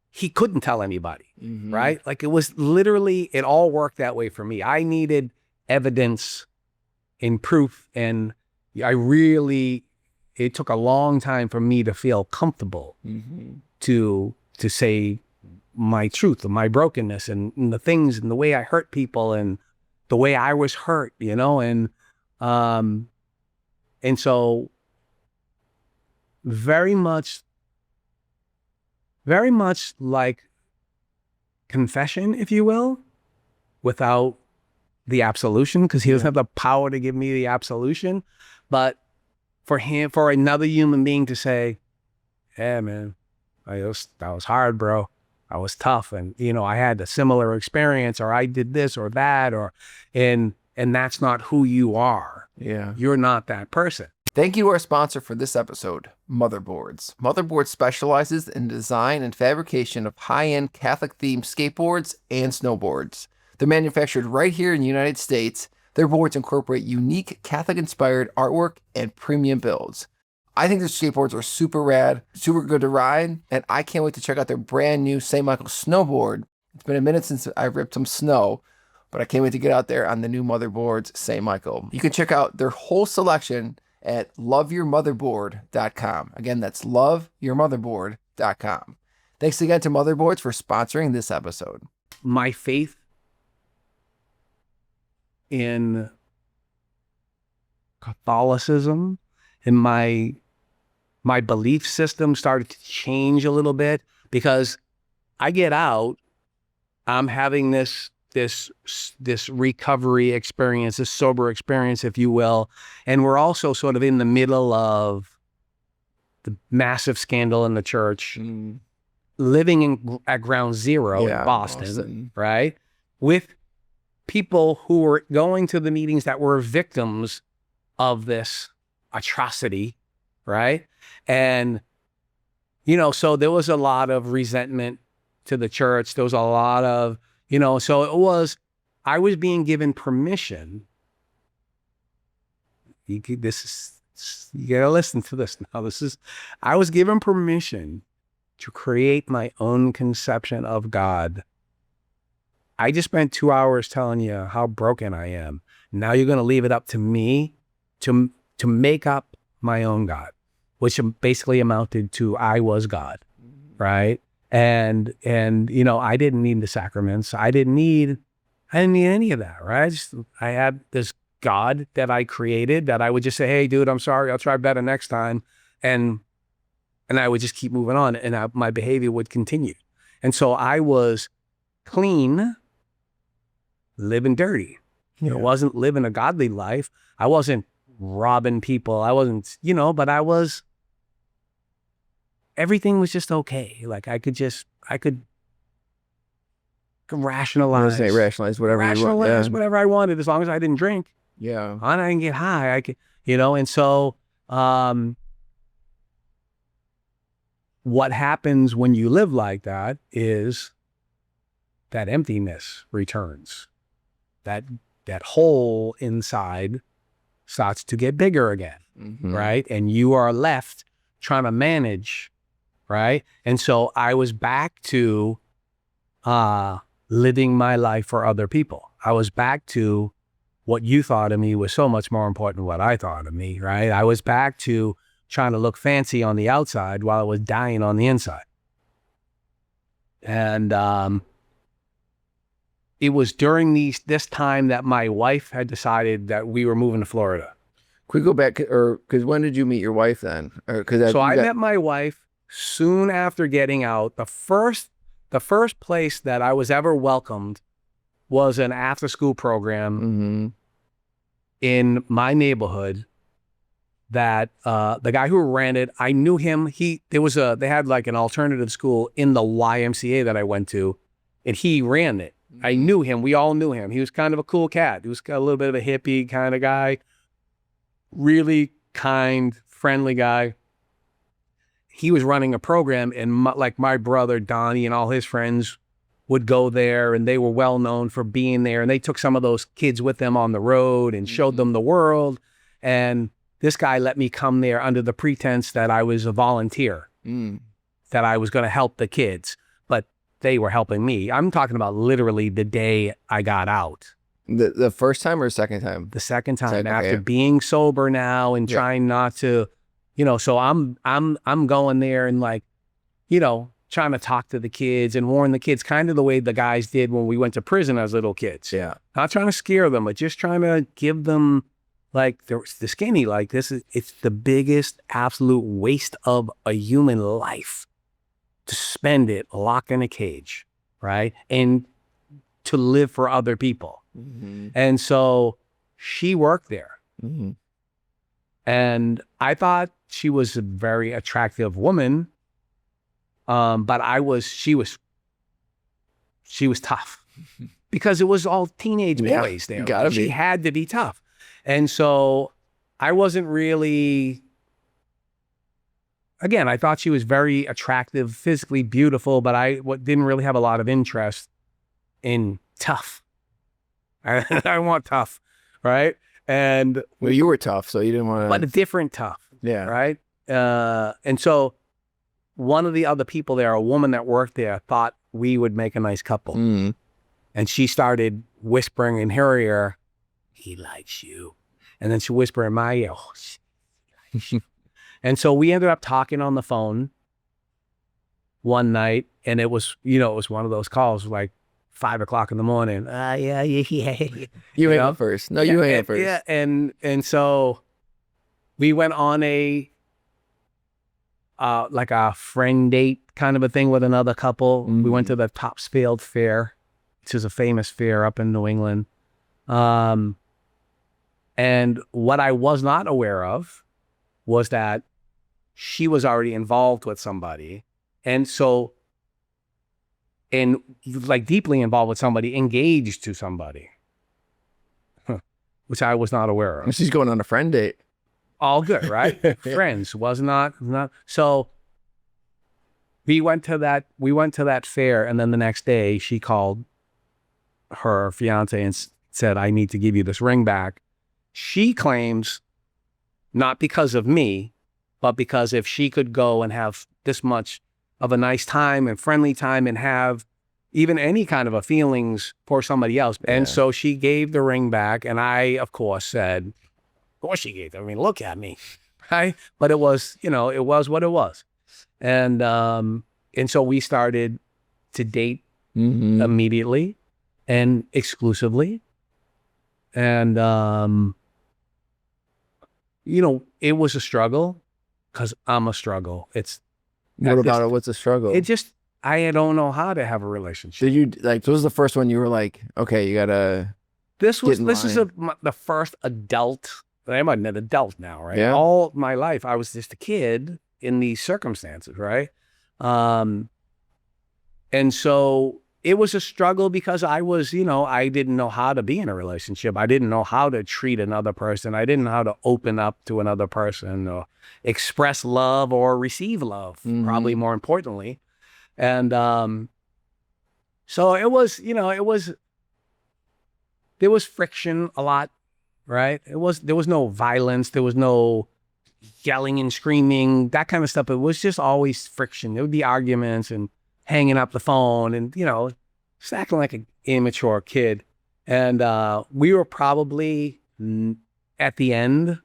he couldn't tell anybody, right? Like it was literally, it all worked that way for me. I needed evidence and proof, and it took a long time for me to feel comfortable to say my truth, my brokenness, and the things and the way I hurt people and the way I was hurt, you know, and so very much like confession, if you will, without the absolution, because he doesn't have the power to give me the absolution. But for another human being to say, Yeah, man. That was hard, bro. I was tough. And, you know, I had a similar experience, or I did this or that, and that's not who you are. Yeah. You're not that person. Thank you to our sponsor for this episode, Motherboards. Motherboards specializes in design and fabrication of high-end Catholic-themed skateboards and snowboards. They're manufactured right here in the United States. Their boards incorporate unique Catholic-inspired artwork and premium builds. I think their skateboards are super rad, super good to ride, and I can't wait to check out their brand new St. Michael snowboard. It's been a minute since I've ripped some snow, but I can't wait to get out there on the new Motherboards St. Michael. You can check out their whole selection at loveyourmotherboard.com. Again, that's loveyourmotherboard.com. Thanks again to Motherboards for sponsoring this episode. My faith in Catholicism and my belief system started to change a little bit, because I get out, I'm having this recovery experience, this sober experience, if you will. And we're also sort of in the middle of the massive scandal in the church, living at ground zero in Boston, right? With people who were going to the meetings that were victims of this atrocity, right? And, you know, so there was a lot of resentment to the church. There was a lot of, you know, so I was being given permission. You gotta listen to this now. I was given permission to create my own conception of God. I just spent 2 hours telling you how broken I am. Now you're gonna leave it up to me to make up my own God, which basically amounted to I was God, right? And you know, I didn't need the sacraments. I didn't need any of that, right? I had this God that I created that I would just say, hey, dude, I'm sorry, I'll try better next time. And I would just keep moving on, and my behavior would continue. And so I was clean, living dirty. I wasn't living a godly life. I wasn't robbing people. I wasn't, you know, but everything was just okay. Like I could rationalize whatever I wanted, as long as I didn't drink. Yeah. And I didn't get high. I could, you know, and so what happens when you live like that is that emptiness returns. That hole inside starts to get bigger again, right? And you are left trying to manage, right? And so I was back to living my life for other people. I was back to what you thought of me was so much more important than what I thought of me, right? I was back to trying to look fancy on the outside while I was dying on the inside. And it was during this time that my wife had decided that we were moving to Florida. Could we go back, because when did you meet your wife then? So I met my wife soon after getting out. The first place that I was ever welcomed was an after-school program in my neighborhood that the guy who ran it, I knew him. They had like an alternative school in the YMCA that I went to, and he ran it. I knew him. We all knew him. He was kind of a cool cat. He was a little bit of a hippie kind of guy. Really kind, friendly guy. He was running a program, and my brother Donnie and all his friends would go there, and they were well known for being there. And they took some of those kids with them on the road and showed them the world. And this guy let me come there under the pretense that I was a volunteer, that I was going to help the kids, but they were helping me. I'm talking about literally the day I got out. The first time or second time? The second time, after being sober now and trying not to, you know, so I'm going there and like, you know, trying to talk to the kids and warn the kids, kind of the way the guys did when we went to prison as little kids. Yeah. Not trying to scare them, but just trying to give them like the skinny, like it's the biggest absolute waste of a human life to spend it locked in a cage, right? And to live for other people. And so she worked there. And I thought she was a very attractive woman, But she was tough because it was all teenage boys there. Gotta She be. had to be tough. And so I wasn't really, again, I thought she was very attractive, physically beautiful, but I didn't really have a lot of interest in tough. I want tough, right? And Well, you were tough, so you didn't want to. but a different tough, Yeah. right? And so one of the other people there, a woman that worked there, thought we would make a nice couple. Mm. And she started whispering in her ear, he likes you. And then she whispered in my ear, oh, she likes you. And so we ended up talking on the phone one night, and it was one of those calls like 5 o'clock in the morning. Yeah. You hang up first. No, you hang up first. Yeah, and so we went on a like a friend date kind of a thing with another couple. Mm-hmm. We went to the Topsfield Fair, which is a famous fair up in New England. And what I was not aware of was that she was already involved with somebody. And so, and like deeply involved with somebody, engaged to somebody, which I was not aware of. She's going on a friend date. All good, right? Friends was not. So we went to that fair, and then the next day she called her fiance and said, I need to give you this ring back. She claims not because of me, but because if she could go and have this much of a nice time and friendly time and have even any kind of a feelings for somebody else. Yeah. And so she gave the ring back, and I, of course, said, of course she gave it. I mean, look at me, right? But it was, it was what it was. And so we started to date immediately and exclusively. And, it was a struggle because I'm a struggle. What about it? What's the struggle? I don't know how to have a relationship. Did you, this was the first one you were like, okay, you gotta This is the first adult, I'm an adult now, right? Yeah. All my life, I was just a kid in these circumstances, right? And so it was a struggle because I was, I didn't know how to be in a relationship. I didn't know how to treat another person. I didn't know how to open up to another person or express love or receive love, probably more importantly. And so it was, there was friction a lot, right? There was no violence. There was no yelling and screaming, that kind of stuff. It was just always friction. There would be arguments and hanging up the phone and, just acting like an immature kid. And we were probably at the end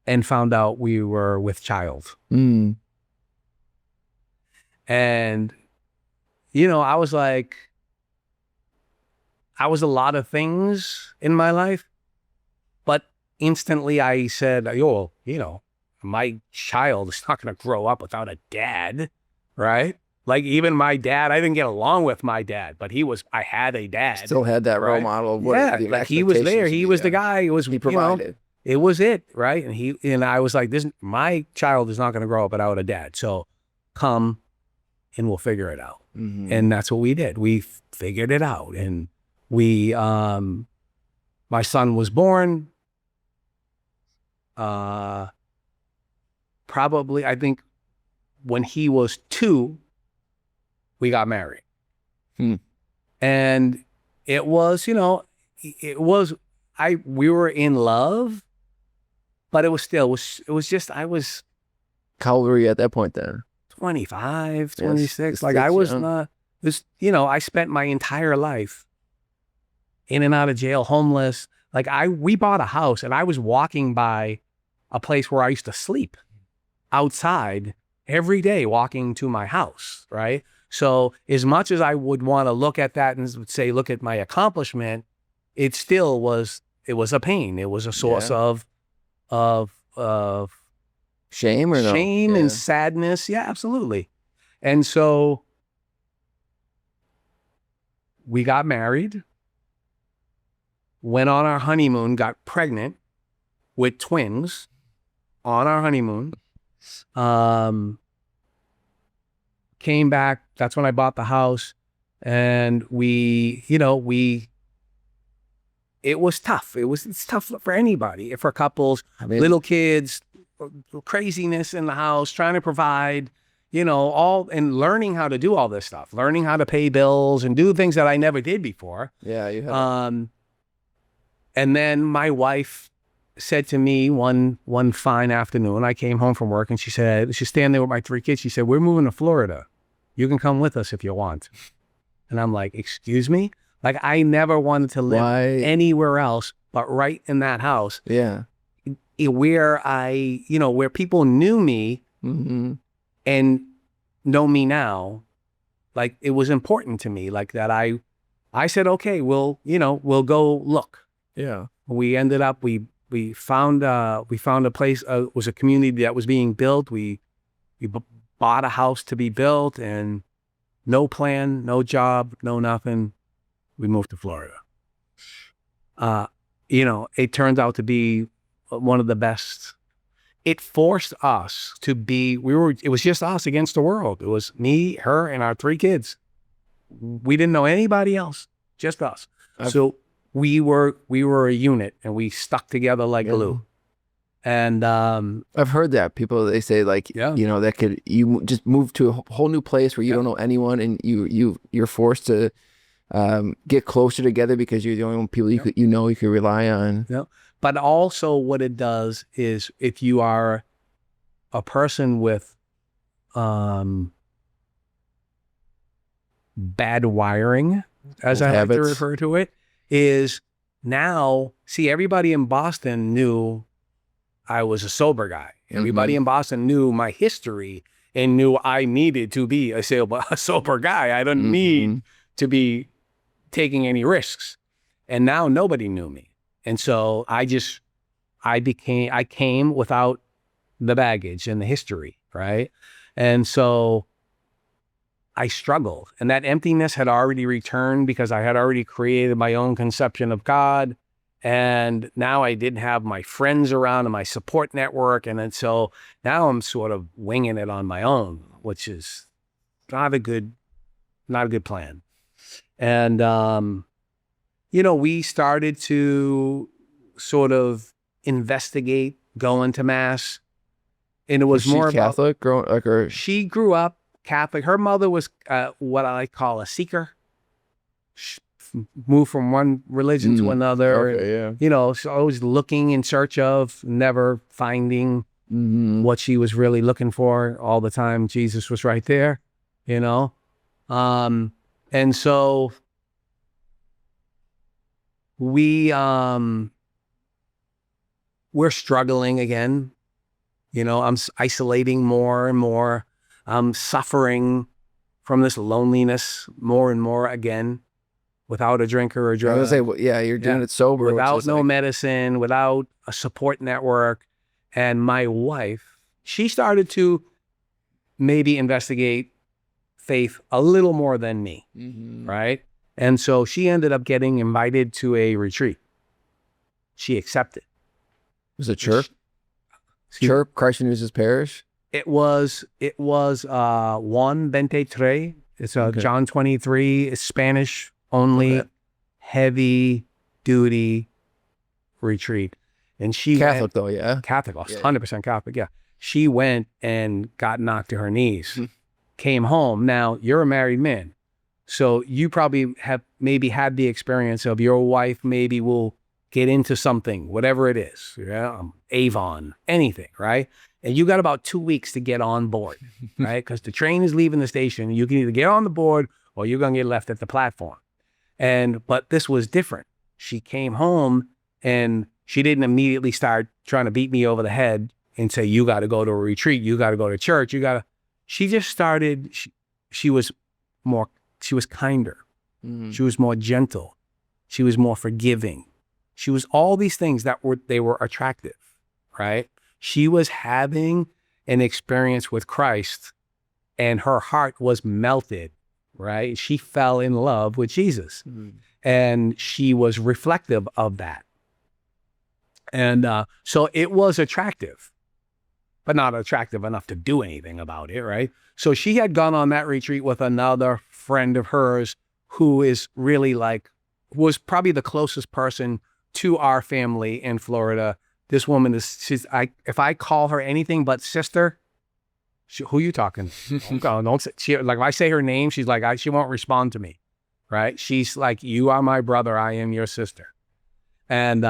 and found out we were with child. Mm. And, I was like, I was a lot of things in my life, but instantly I said, my child is not going to grow up without a dad, right? Like even my dad, I didn't get along with my dad, but I had a dad. Still had that role model. Like he was there. He was the guy. He provided. It was it, right? And I was like, my child is not going to grow up without a dad. So come and we'll figure it out. Mm-hmm. And that's what we did. We figured it out. And my son was born, probably, I think when he was 2, we got married. And it was, we were in love, but it was still, it was just, I was. How old were you at that point then? 25, 26. Like I was not, I spent my entire life in and out of jail, homeless. Like we bought a house and I was walking by a place where I used to sleep outside every day, walking to my house, right? So as much as I would want to look at that and say, look at my accomplishment, it still was, it was a pain. It was a source of shame or shame and sadness. Yeah, absolutely. And so we got married, went on our honeymoon, got pregnant with twins on our honeymoon. came back. That's when I bought the house. And it was tough. It's tough for anybody, for couples, little kids, craziness in the house, trying to provide, and learning how to do all this stuff, learning how to pay bills and do things that I never did before. Yeah, you have. And then my wife said to me one fine afternoon, I came home from work, and she said, she's standing there with my 3 kids. She said, "We're moving to Florida. You can come with us if you want." And I'm like, "Excuse me?" Like, I never wanted to live anywhere else but right in that house. Yeah. Where where people knew me and know me now. Like, it was important to me, like that I said, "Okay, we'll go look." Yeah. We ended up, we found a place, it was a community that was being built. We bought a house to be built, and no plan, no job, no nothing. We moved to Florida. It turned out to be one of the best. It forced us to be, it was just us against the world. It was me, her, and our 3 kids. We didn't know anybody else, just us. So we were a unit, and we stuck together like glue. And I've heard that people, they say, like, that you just move to a whole new place where you don't know anyone, and you're forced to get closer together because you're the only people you can rely on. Yeah. But also what it does is, if you are a person with bad wiring, as I like to refer to it, is now, see, everybody in Boston knew I was a sober guy. Everybody in Boston knew my history and knew I needed to be a sober guy. I didn't need to be taking any risks. And now nobody knew me. And so I came without the baggage and the history, right? And so I struggled, and that emptiness had already returned because I had already created my own conception of God. And now I didn't have my friends around and my support network. And then so now I'm sort of winging it on my own, which is not a good plan. And, we started to sort of investigate going to Mass. And it was more Catholic, she grew up Catholic. Her mother was what I call a seeker. She moved from one religion to another. Okay, yeah. She's always looking in search of, never finding what she was really looking for all the time. Jesus was right there, and so we're struggling again. I'm isolating more and more. I'm suffering from this loneliness more and more again, without a drink or a drug. I was gonna say, you're doing it sober. Without medicine, without a support network. And my wife, she started to maybe investigate faith a little more than me, right? And so she ended up getting invited to a retreat. She accepted. Was it Chirp? Christ Renews Parish? It was Juan 23. It's a John 23. It's Spanish only, heavy duty retreat. And she Catholic though, yeah? Catholic, 100% Catholic, yeah. She went and got knocked to her knees, came home. Now, you're a married man, so you probably have maybe had the experience of your wife maybe will get into something, whatever it is, Avon, anything, right? And you got about 2 weeks to get on board, right? Because the train is leaving the station. You can either get on the board or you're going to get left at the platform. But this was different. She came home and she didn't immediately start trying to beat me over the head and say, you got to go to a retreat. You got to go to church. She just started, she was kinder. She was more gentle. She was more forgiving. She was all these things they were attractive, right? She was having an experience with Christ and her heart was melted, right? She fell in love with Jesus and she was reflective of that. And so it was attractive. but not attractive enough to do anything about it, right? So she had gone on that retreat with another friend of hers who is really like, was probably the closest person to our family in Florida. This woman if I call her anything but sister, who you talking? Don't say, like if I say her name, she's like, she won't respond to me, right? She's like, you are my brother, I am your sister. And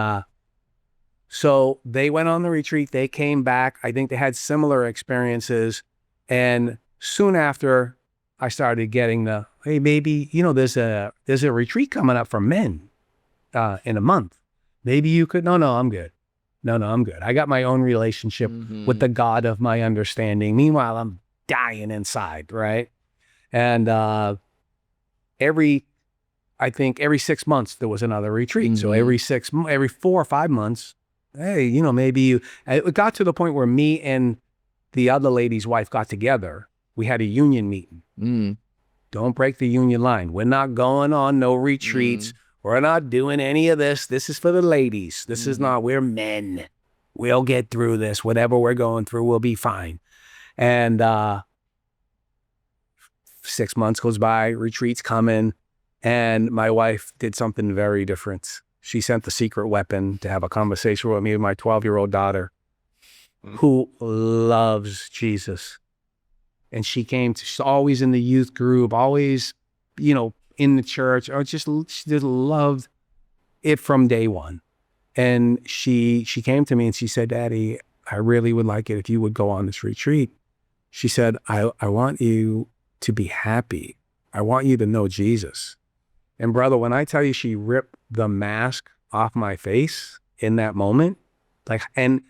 so they went on the retreat, they came back. I think they had similar experiences. And soon after, I started getting hey, maybe, there's a retreat coming up for men in a month. Maybe you could, no, I'm good. No, I'm good. I got my own relationship with the God of my understanding. Meanwhile, I'm dying inside, right? And every 6 months, there was another retreat. So every 4 or 5 months, hey, maybe it got to the point where me and the other lady's wife got together. We had a union meeting. Don't break the union line. We're not going on no retreats. We're not doing any of this. This is for the ladies. This is not, we're men. We'll get through this. Whatever we're going through, we'll be fine. And 6 months goes by, retreats coming, and my wife did something very different. She sent the secret weapon to have a conversation with me and my 12-year-old daughter, who loves Jesus. And she's always in the youth group, always, in the church, or she just loved it from day one. And she came to me and she said, Daddy, I really would like it if you would go on this retreat. She said, I want you to be happy. I want you to know Jesus. And brother, when I tell you she ripped the mask off my face in that moment, like, and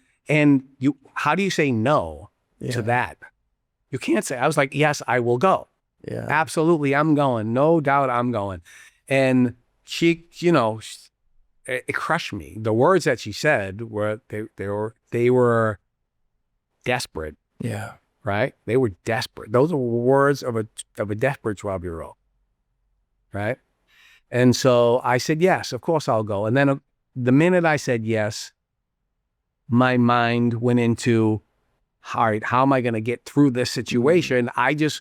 you, how do you say no to that? You can't say, I was like, yes, I will go. Yeah, absolutely. I'm going. No doubt I'm going. And she, it crushed me. The words that she said were, they were desperate. Yeah. Right. They were desperate. Those are words of a desperate 12-year-old. Right. And so I said, yes, of course I'll go. And then the minute I said yes, my mind went into, all right, how am I going to get through this situation? I'm just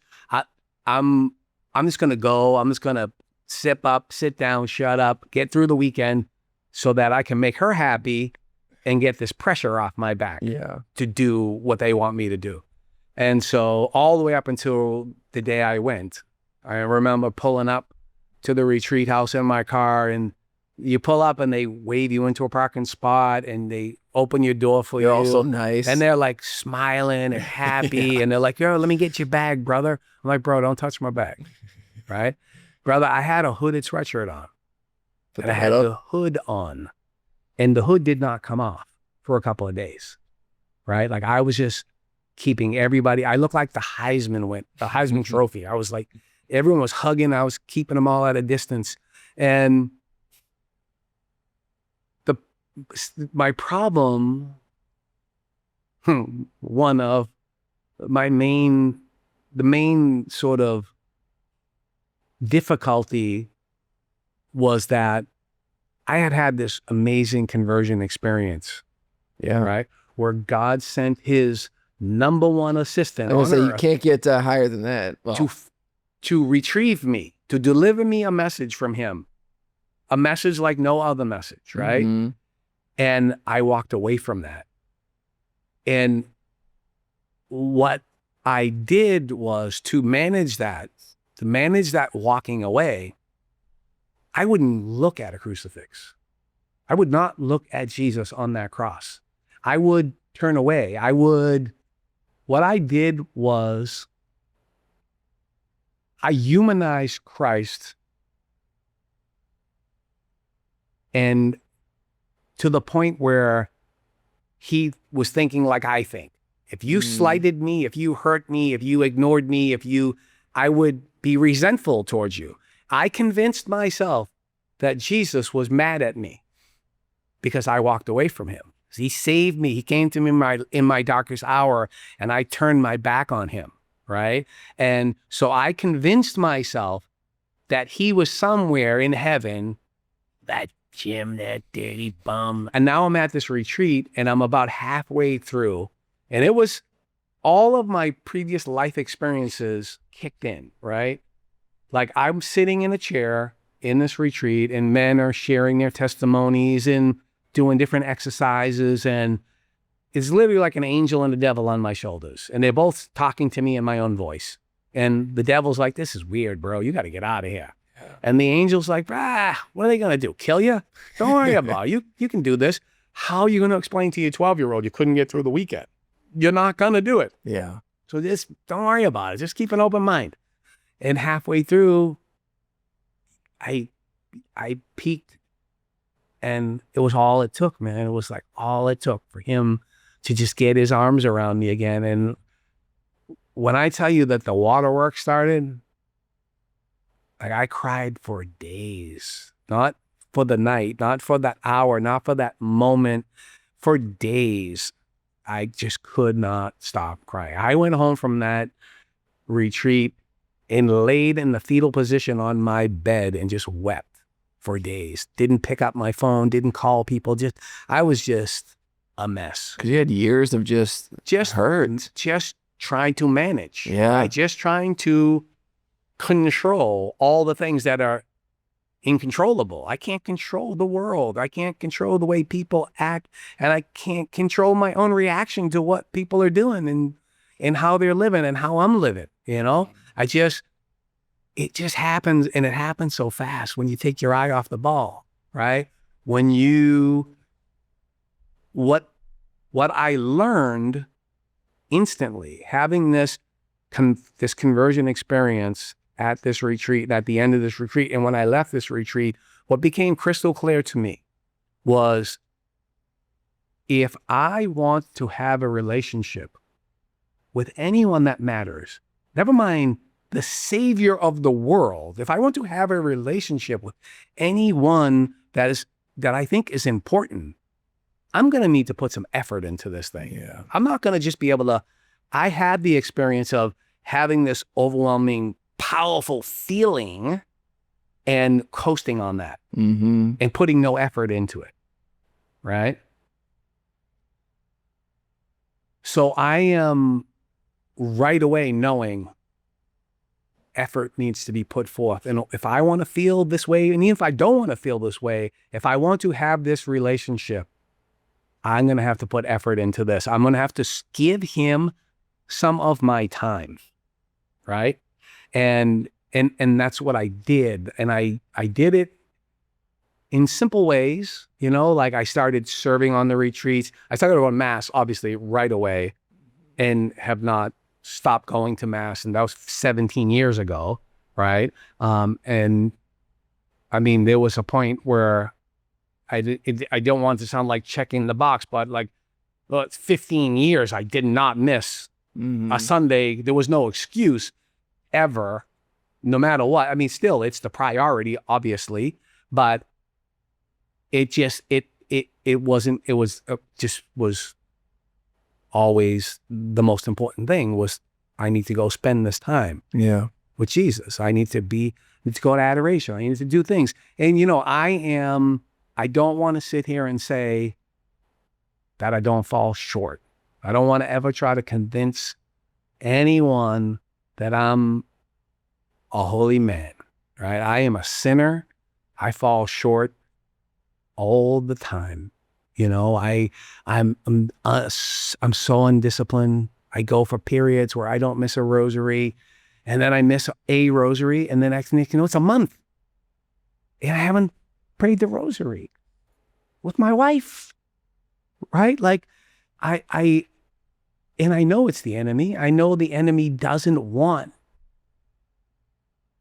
going to go. I'm just going to sit down, shut up, get through the weekend so that I can make her happy and get this pressure off my back to do what they want me to do. And so all the way up until the day I went, I remember pulling up to the retreat house in my car, and you pull up and they wave you into a parking spot and they open your door for you. They're all so nice. And they're like smiling and happy. And they're like, yo, let me get your bag, brother. I'm like, bro, don't touch my bag. Right? Brother, I had a hooded sweatshirt on. And I had the hood on. And the hood did not come off for a couple of days. Right? Like I was just keeping everybody. I looked like the Heisman Trophy. I was like, everyone was hugging. I was keeping them all at a distance. And my problem, one of the main sort of difficulty was that I had this amazing conversion experience. Yeah. Right. Where God sent his number one assistant. I was going to say, you can't get higher than that. Well, to retrieve me, to deliver me a message from him, a message like no other message. Right. Mm-hmm. And I walked away from that. And what I did was to manage that walking away, I wouldn't look at a crucifix. I would not look at Jesus on that cross. I would turn away. What I did was I humanized Christ, and to the point where he was thinking like I think. If you slighted me, if you hurt me, if you ignored me, I would be resentful towards you. I convinced myself that Jesus was mad at me because I walked away from him. He saved me. He came to me in my darkest hour, and I turned my back on him, right? And so I convinced myself that he was somewhere in heaven, that Jim, that dirty bum. And now I'm at this retreat and I'm about halfway through, and it was all of my previous life experiences kicked in, right? Like I'm sitting in a chair in this retreat and men are sharing their testimonies and doing different exercises, and it's literally like an angel and a devil on my shoulders. And they're both talking to me in my own voice. And the devil's like, this is weird, bro. You got to get out of here. Yeah. And the angel's like, what are they going to do? Kill you? Don't worry about it. You can do this. How are you going to explain to your 12-year-old you couldn't get through the weekend? You're not going to do it. Yeah. So just don't worry about it. Just keep an open mind. And halfway through, I peaked, and it was all it took, man. It was like all it took for him to just get his arms around me again. And when I tell you that the waterworks started, like I cried for days, not for the night, not for that hour, not for that moment, for days. I just could not stop crying. I went home from that retreat and laid in the fetal position on my bed and just wept for days. Didn't pick up my phone, didn't call people. I was just a mess. Because you had years of just hurt. Just trying to manage. Yeah. Just trying to control all the things that are incontrollable. I can't control the world. I can't control the way people act, and I can't control my own reaction to what people are doing and how they're living and how I'm living, you know? It just happens, and it happens so fast when you take your eye off the ball, right? When what I learned instantly, having this conversion experience at this retreat, at the end of this retreat, and when I left this retreat, what became crystal clear to me was, if I want to have a relationship with anyone that matters, never mind the savior of the world, if I want to have a relationship with anyone that I think is important, I'm going to need to put some effort into this thing. Yeah. I'm not going to just be able to. I had the experience of having this overwhelming, powerful feeling and coasting on that and putting no effort into it, right? So I am right away knowing effort needs to be put forth. And if I want to feel this way, and even if I don't want to feel this way, if I want to have this relationship, I'm going to have to put effort into this. I'm going to have to give him some of my time, right? And that's what I did. And I did it in simple ways, you know, like I started serving on the retreats. I started going mass, obviously, right away, and have not stopped going to mass. And that was 17 years ago, right? And I mean, there was a point where I don't want to sound like checking the box, but like, well, it's 15 years I did not miss a Sunday. There was no excuse ever, no matter what. I mean, still, it's the priority, obviously, but it just was always the most important thing was I need to go spend this time with Jesus. I need to go to adoration. I need to do things. And, you know, I don't want to sit here and say that I don't fall short. I don't want to ever try to convince anyone that I'm a holy man, right? I am a sinner. I fall short all the time. You know, I'm so undisciplined. I go for periods where I don't miss a rosary, and then I miss a rosary, and then next thing you know, it's a month, and I haven't prayed the rosary with my wife, right? Like, I know it's the enemy. I know the enemy doesn't want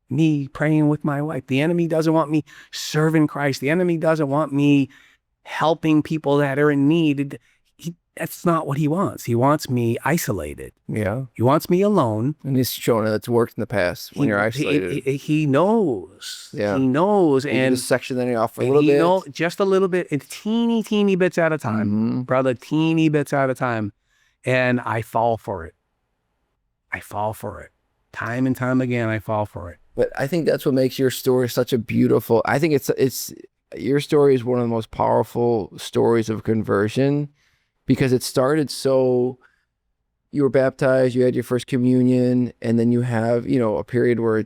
me praying with my wife. The enemy doesn't want me serving Christ. The enemy doesn't want me helping people that are in need. That's not what he wants. He wants me isolated. Yeah. He wants me alone. And he's shown that's worked in the past when you're isolated. He knows. Yeah. He knows. And just section that off a little bit. Just a little bit. It's teeny bits at a time. Brother, teeny bits at a time. And I fall for it. Time and time again, I fall for it. But I think that's what makes your story such a beautiful, I think it's your story is one of the most powerful stories of conversion, because it started so you were baptized, you had your first communion, and then you have, a period where,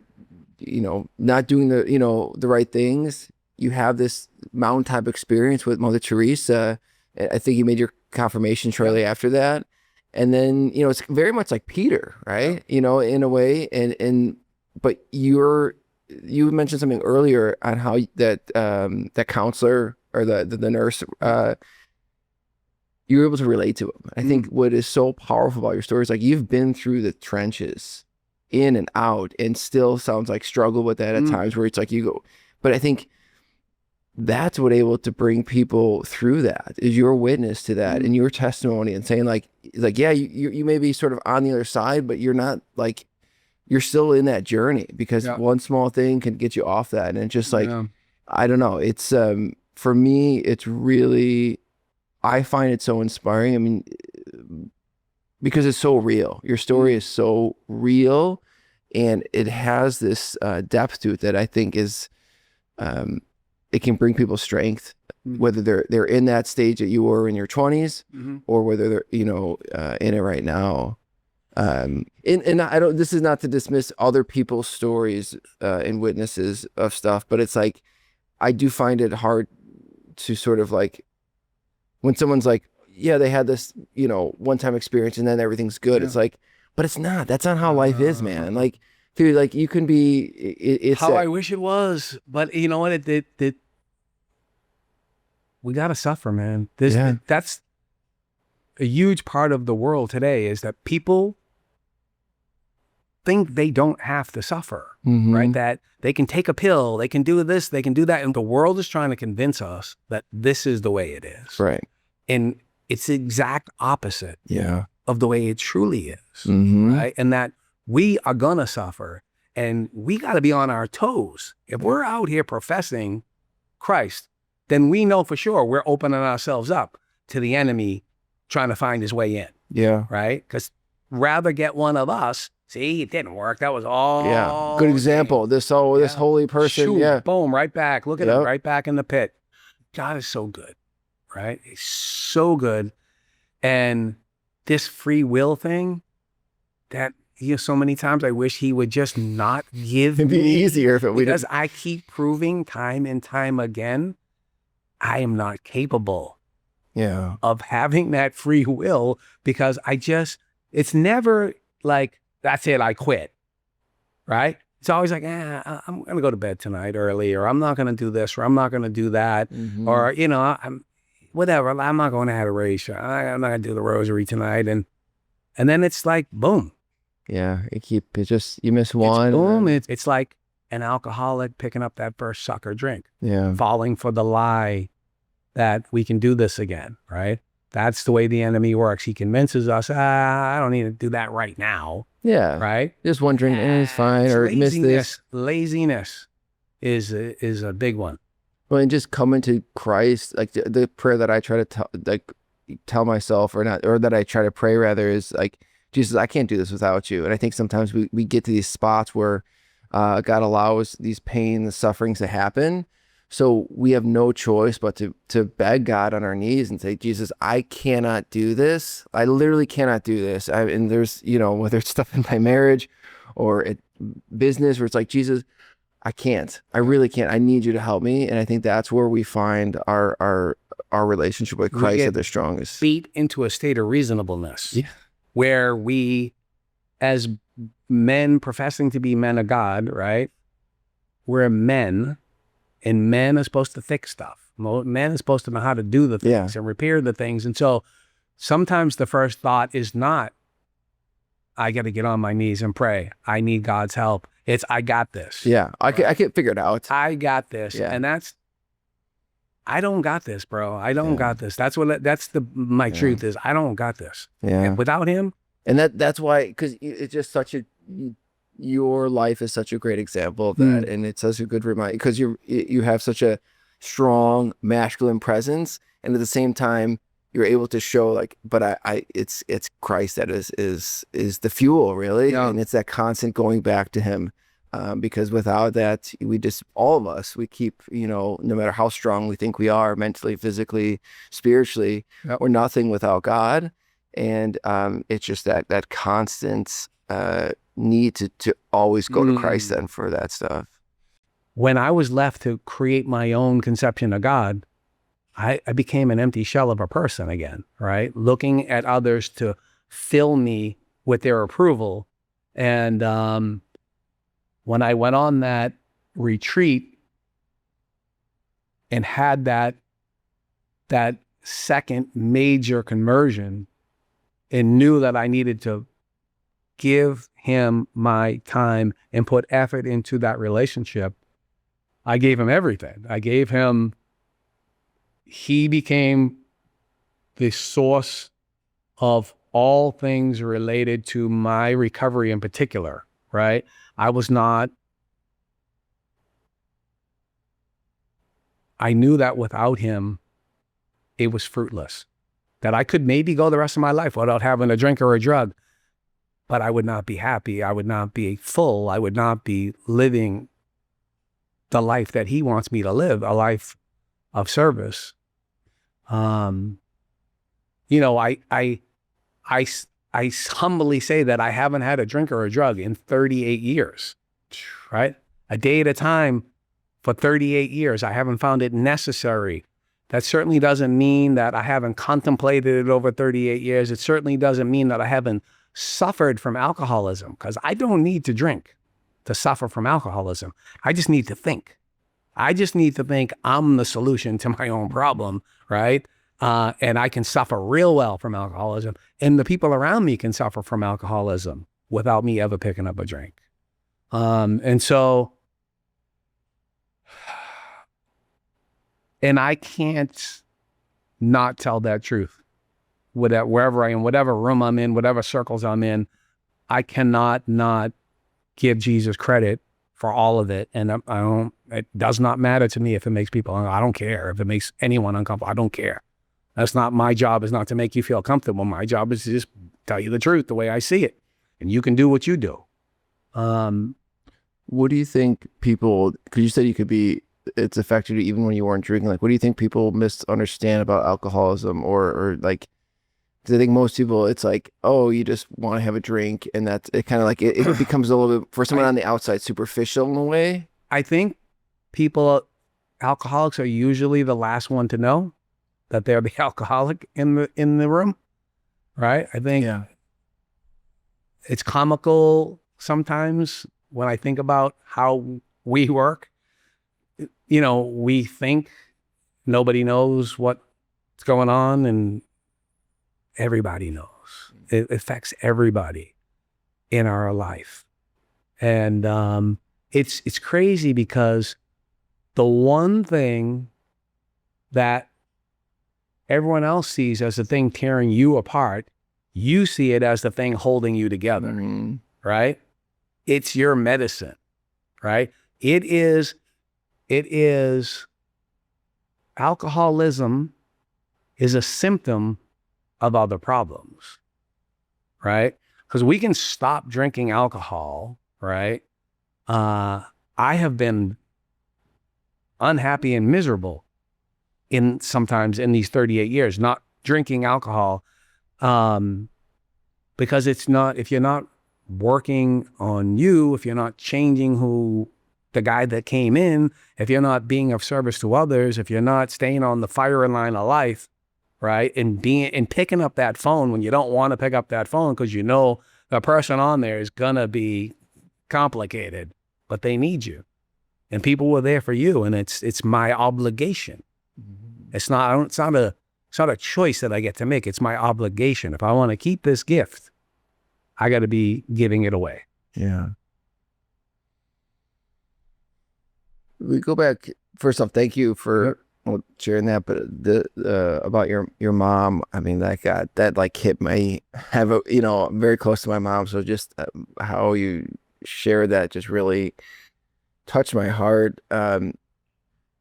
not doing the, the right things. You have this mountaintop experience with Mother Teresa. I think you made your confirmation shortly after that. And then, it's very much like Peter, right? In a way. But you mentioned something earlier on how that counselor or the nurse, you were able to relate to him. I think what is so powerful about your story is like you've been through the trenches in and out and still sounds like struggle with that at times where it's like you go, but I think that's what able to bring people through that is your witness to that and your testimony and saying like, yeah, you may be sort of on the other side, but you're not like, you're still in that journey because one small thing can get you off that. And it's just like, I don't know. It's, for me, it's really, I find it so inspiring. I mean, because it's so real. Your story is so real and it has this depth to it that I think is, it can bring people strength, whether they're in that stage that you were in your 20s or whether they're, in it right now. And I don't, this is not to dismiss other people's stories and witnesses of stuff, but it's like, I do find it hard to sort of like, when someone's like, yeah, they had this, one-time experience and then everything's good. It's like, but it's not, that's not how life is, man. Like, dude, like you can be, it's how I wish it was, but you know what? We got to suffer, man. That's a huge part of the world today is that people think they don't have to suffer, right? That they can take a pill, they can do this, they can do that. And the world is trying to convince us that this is the way it is. Right. And it's the exact opposite of the way it truly is, right? And that we are going to suffer and we got to be on our toes. If we're out here professing Christ, then we know for sure we're opening ourselves up to the enemy trying to find his way in. Yeah. Right? Because rather get one of us, see, it didn't work. That was all. Yeah. Good example. This holy person. Shoot, boom, right back. Look at him, right back in the pit. God is so good, right? He's so good. And this free will thing that, so many times I wish he would just not give It'd be easier if it would. Because I keep proving time and time again, I am not capable of having that free will because it's never like, that's it, I quit, right? It's always like, I'm going to go to bed tonight early, or I'm not going to do this, or I'm not going to do that, or, whatever, I'm not going to adoration. I'm not going to do the rosary tonight. And then it's like, boom. Yeah, you miss one. Boom. It's like an alcoholic picking up that first sucker drink. Yeah. Falling for the lie that we can do this again, right? That's the way the enemy works. He convinces us, I don't need to do that right now. Yeah. Right? Just one drink, it's fine, or miss this. Laziness is a big one. Well, and just coming to Christ, like the prayer that I try to tell myself, or that I try to pray rather, is like, Jesus, I can't do this without you. And I think sometimes we get to these spots where God allows these pain, the sufferings to happen. So we have no choice but to beg God on our knees and say, Jesus, I cannot do this. I literally cannot do this. And there's, whether it's stuff in my marriage or at business where it's like, Jesus, I can't. I really can't. I need you to help me. And I think that's where we find our relationship with Christ at the strongest. Beat into a state of reasonableness. Yeah. Where we, as men professing to be men of God, right? We're men, and men are supposed to fix stuff. Men are supposed to know how to do the things and repair the things. And so sometimes the first thought is not, I got to get on my knees and pray. I need God's help. It's, I got this. Yeah, I can figure it out. I got this. Yeah. And I don't got this, bro. I don't got this. That's my truth is, I don't got this. Yeah. And without him. And that's why, because it's just your life is such a great example of that. And it's such a good reminder, because you have such a strong masculine presence. And at the same time, you're able to show like, but it's Christ that is the fuel, really. Yeah. And it's that constant going back to him. Because without that, all of us, we keep, no matter how strong we think we are mentally, physically, spiritually, we're nothing without God. And it's just that constant need to always go to Christ then for that stuff. When I was left to create my own conception of God, I became an empty shell of a person again, right? Looking at others to fill me with their approval. And when I went on that retreat and had that second major conversion and knew that I needed to give him my time and put effort into that relationship, I gave him everything. He became the source of all things related to my recovery in particular, right? I knew that without him, it was fruitless. That I could maybe go the rest of my life without having a drink or a drug, but I would not be happy. I would not be full. I would not be living the life that he wants me to live, a life of service. I humbly say that I haven't had a drink or a drug in 38 years, right? A day at a time for 38 years. I haven't found it necessary. That certainly doesn't mean that I haven't contemplated it over 38 years. It certainly doesn't mean that I haven't suffered from alcoholism, because I don't need to drink to suffer from alcoholism. I just need to think. I just need to think I'm the solution to my own problem, right? And I can suffer real well from alcoholism. And the people around me can suffer from alcoholism without me ever picking up a drink. And I can't not tell that truth. Wherever I am, whatever room I'm in, whatever circles I'm in, I cannot not give Jesus credit for all of it. And it does not matter to me if it makes people, I don't care. If it makes anyone uncomfortable, I don't care. That's not my job, is not to make you feel comfortable. My job is to just tell you the truth the way I see it. And you can do what you do. What do you think people, because you said it's affected you even when you weren't drinking. Like, what do you think people misunderstand about alcoholism or like, because I think most people, it's like, oh, you just want to have a drink, and that's it. Kind of like it becomes a little bit, for someone on the outside, superficial in a way. I think alcoholics are usually the last one to know that they're the alcoholic in the room, right? I think it's comical sometimes when I think about how we work. We think nobody knows what's going on, and everybody knows. It affects everybody in our life. And it's crazy because the one thing that everyone else sees as the thing tearing you apart, you see it as the thing holding you together, right? It's your medicine, right? It is alcoholism is a symptom of other problems, right? Because we can stop drinking alcohol, right? I have been unhappy and miserable sometimes in these 38 years, not drinking alcohol, because if you're not working on you, if you're not changing the guy that came in, if you're not being of service to others, if you're not staying on the firing line of life, right? And picking up that phone when you don't want to pick up that phone because you know the person on there is gonna be complicated, but they need you. And people were there for you, and it's my obligation. It's not a choice that I get to make. It's my obligation. If I want to keep this gift, I got to be giving it away. Yeah. We go back. First off, thank you for sharing that. But about your mom, I mean, that like hit me. I'm very close to my mom, so just how you shared that just really touched my heart.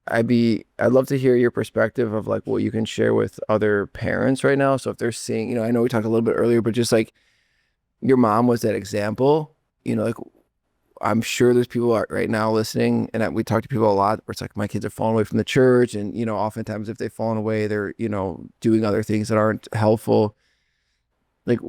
I'd love to hear your perspective of like what you can share with other parents right now. So if they're seeing, I know we talked a little bit earlier, but just like your mom was that example, like I'm sure there's people right now listening, and we talk to people a lot where it's like, my kids are falling away from the church. And, oftentimes if they've fallen away, they're, doing other things that aren't helpful. Like,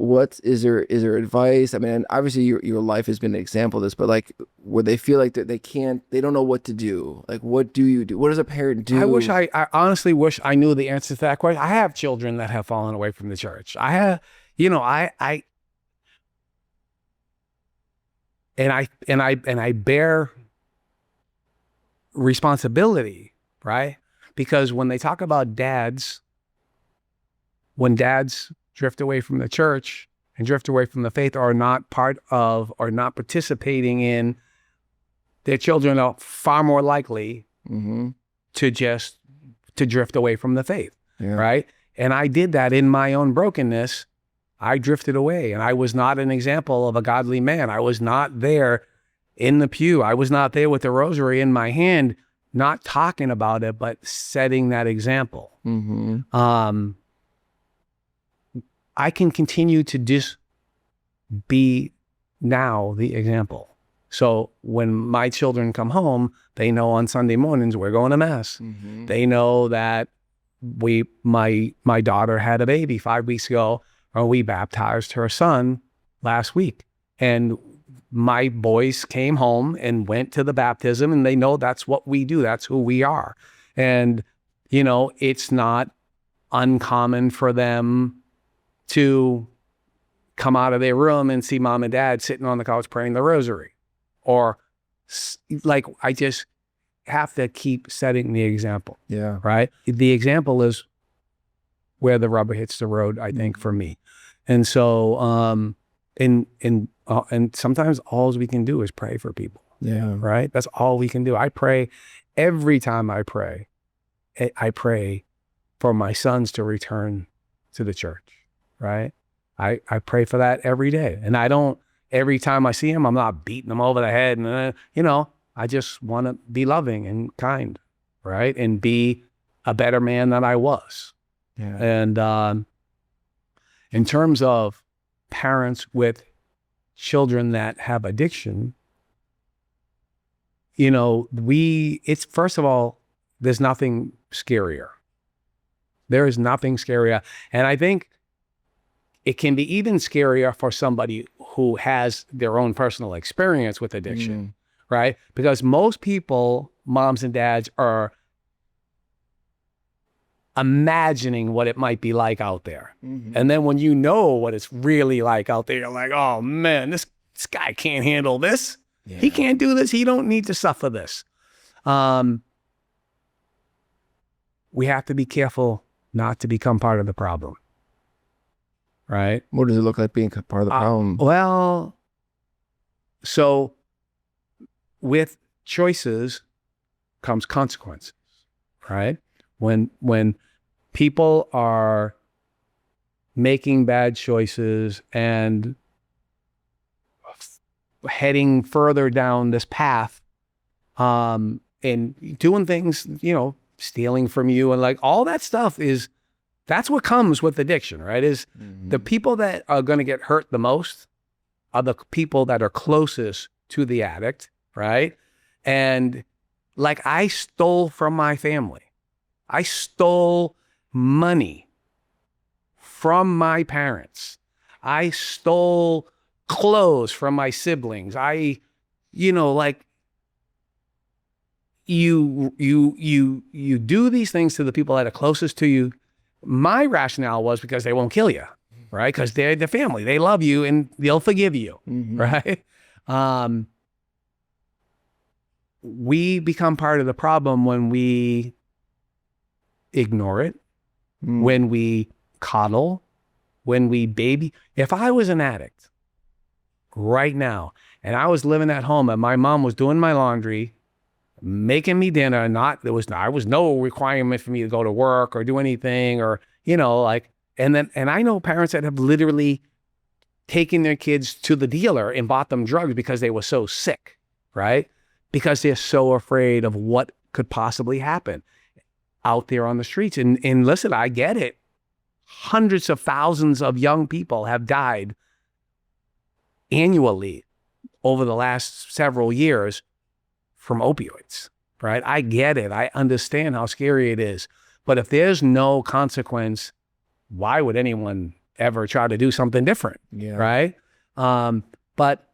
is there advice? I mean, obviously your life has been an example of this, but like, where they feel like that they don't know what to do. Like, what do you do? What does a parent do? I honestly wish I knew the answer to that question. I have children that have fallen away from the church. I have, you know, I bear responsibility, right? Because when they talk about dads, when dads drift away from the church and drift away from the faith, or not part of or not participating in, their children are far more likely to drift away from the faith, right? And I did that in my own brokenness. I drifted away, and I was not an example of a godly man. I was not there in the pew. I was not there with the rosary in my hand, not talking about it, but setting that example. I can continue to just be now the example. So when my children come home, they know on Sunday mornings we're going to mass. They know that my daughter had a baby 5 weeks ago, or we baptized her son last week. And my boys came home and went to the baptism, and they know that's what we do. That's who we are. And, you know, it's not uncommon for them to come out of their room and see mom and dad sitting on the couch praying the rosary. Or like, I just have to keep setting the example. Yeah. Right. The example is where the rubber hits the road, I think, for me. And so, and sometimes all we can do is pray for people. Yeah. Right. That's all we can do. I pray every time I pray for my sons to return to the church. Right. I pray for that every day. And I don't, every time I see them, I'm not beating them over the head. And, you know, I just want to be loving and kind. Right. And be a better man than I was. Yeah. And in terms of parents with children that have addiction, you know, it's first of all, there's nothing scarier. There is nothing scarier. And I think it can be even scarier for somebody who has their own personal experience with addiction, right? Because most people, moms and dads, are imagining what it might be like out there. And then when you know what it's really like out there, you're like, oh man, this guy can't handle this. Yeah. He can't do this. He don't need to suffer this. We have to be careful not to become part of the problem. Right? What does it look like being part of the problem? Well, so with choices comes consequences, right? When people are making bad choices and heading further down this path, and doing things, you know, stealing from you and like all that stuff that's what comes with addiction, right? Is the people that are going to get hurt the most are the people that are closest to the addict, right? And like, I stole from my family. I stole money from my parents. I stole clothes from my siblings. You know, like, you do these things to the people that are closest to you. My rationale was because they won't kill you, right? Because they're the family. They love you and they'll forgive you, right? We become part of the problem when we ignore it, when we coddle, when we baby. If I was an addict right now and I was living at home and my mom was doing my laundry, making me dinner, there was no requirement for me to go to work or do anything, or, you know, like, and I know parents that have literally taken their kids to the dealer and bought them drugs because they were so sick, right? Because they're so afraid of what could possibly happen out there on the streets. And listen, I get it. Hundreds of thousands of young people have died annually over the last several years from opioids, right? I get it. I understand how scary it is. But if there's no consequence, why would anyone ever try to do something different. Yeah. Right. But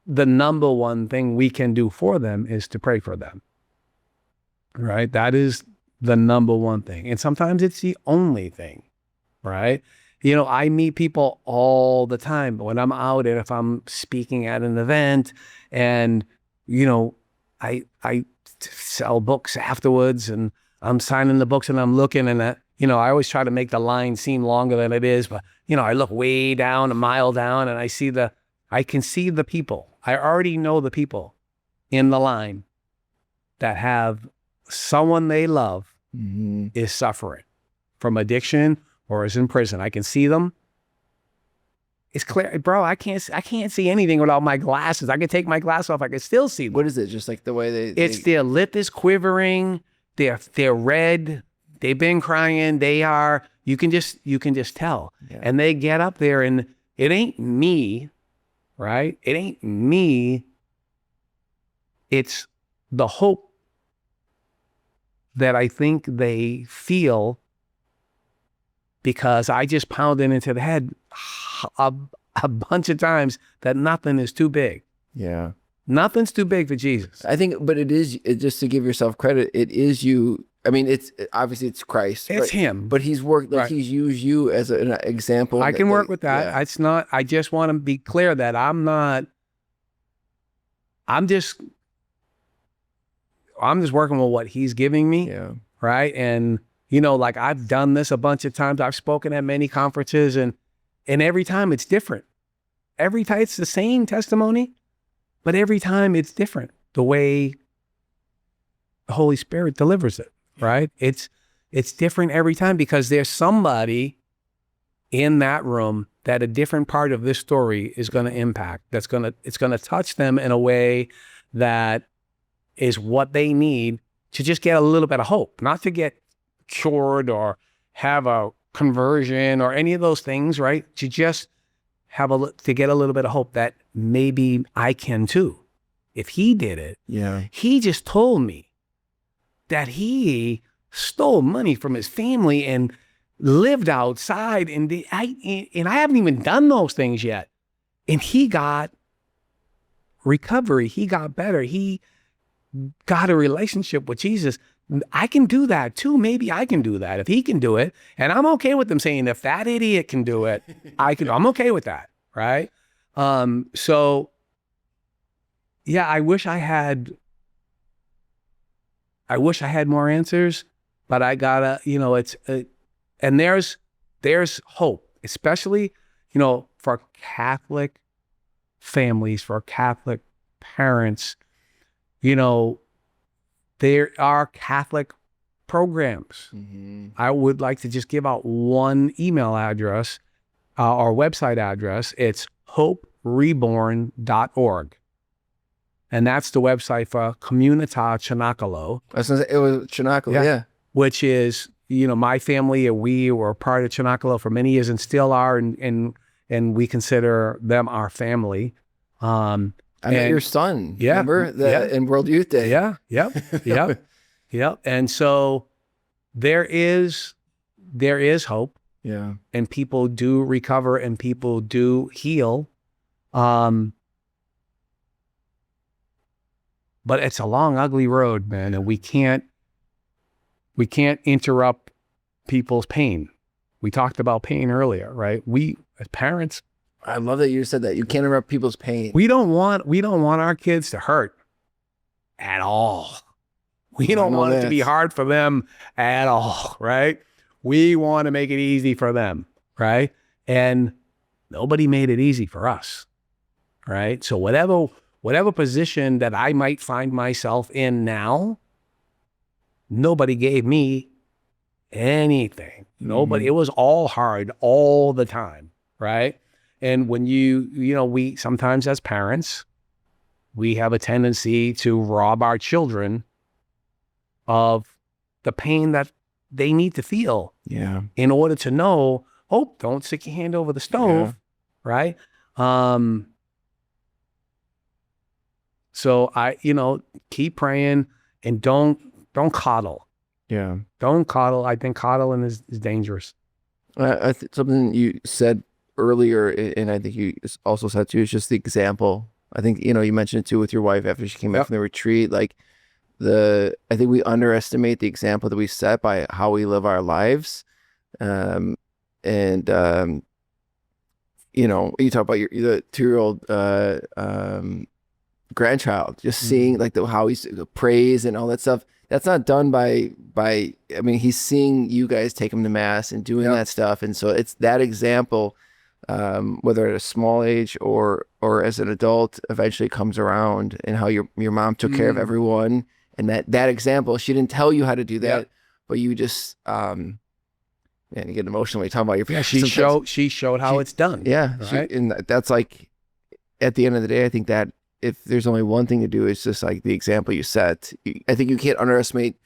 the number one thing we can do for them is to pray for them. Right. That is the number one thing. And sometimes it's the only thing. Right. I meet people all the time when I'm out, and if I'm speaking at an event, and, I sell books afterwards, and I'm signing the books, and I'm looking, and I always try to make the line seem longer than it is, but I look way down, a mile down, and I can see the people. I already know the people in the line that have someone they love is suffering from addiction or is in prison. I can see them. It's clear, bro. I can't see anything without my glasses. I can take my glasses off. I can still see them. What is it? Just like the way It's their lip is quivering. They're red. They've been crying. You can just tell. Yeah. And they get up there, and it ain't me, right? It ain't me. It's the hope that I think they feel, because I just pounded into the head a bunch of times that nothing is too big. Yeah. Nothing's too big for Jesus. I think, but just to give yourself credit, it is you. I mean, it's obviously it's Christ. It's him. But he's worked, like he's used you as an example. I can work with that. Yeah. It's not, I just want to be clear that I'm just working with what he's giving me. Yeah. Right. And, like I've done this a bunch of times. I've spoken at many conferences, and every time it's different. Every time it's the same testimony, but every time it's different. The way the Holy Spirit delivers it, right? It's different every time, because there's somebody in that room that a different part of this story is going to impact. It's going to touch them in a way that is what they need to just get a little bit of hope, not to get cured or have a conversion or any of those things, right? To just to get a little bit of hope that maybe I can too. If he did it, he just told me that he stole money from his family and lived outside, and I haven't even done those things yet. And he got recovery. He got better. He got a relationship with Jesus. I can do that too. Maybe I can do that if he can do it. And I'm okay with them saying, if that idiot can do it, I'm okay with that. Right. So yeah, I wish I had more answers, but I gotta, and there's hope, especially, for Catholic families, for Catholic parents. There are Catholic programs. I would like to just give out one email address or website address. It's hopereborn.org. And that's the website for Comunità Cenacolo. I was gonna say, it was Cenacolo, yeah. Which is, my family, and we were part of Cenacolo for many years and still are, and we consider them our family. I met your son, remember? In World Youth Day. Yeah, yep. And so there is hope. Yeah. And people do recover, and people do heal. But it's a long, ugly road, man, and we can't interrupt people's pain. We talked about pain earlier, right? We as parents, I love that you said that. You can't interrupt people's pain. We don't want our kids to hurt at all. We don't want it to be hard for them at all, right? We want to make it easy for them, right? And nobody made it easy for us, right? So whatever position that I might find myself in now, nobody gave me anything. Nobody. It was all hard all the time, right? And when we sometimes as parents, we have a tendency to rob our children of the pain that they need to feel in order to know, don't stick your hand over the stove, right? So keep praying, and don't coddle. Yeah. Don't coddle. I think coddling is dangerous. Something you said earlier, and I think you also said too, is just the example. I think, you mentioned it too with your wife after she came back Yep. from the retreat. Like I think we underestimate the example that we set by how we live our lives. Um, and you talk about the 2-year-old grandchild, just seeing like how he's praise and all that stuff. That's not done by I mean, he's seeing you guys take him to mass and doing that stuff, and so it's that example, whether at a small age or as an adult, eventually comes around, and how your mom took care of everyone, and that example, she didn't tell you how to do that, but you just man, you get emotional when you talk about your parents. She showed how it's done. Yeah, right? and that's like, at the end of the day, I think that if there's only one thing to do, it's just like the example you set. I think you can't underestimate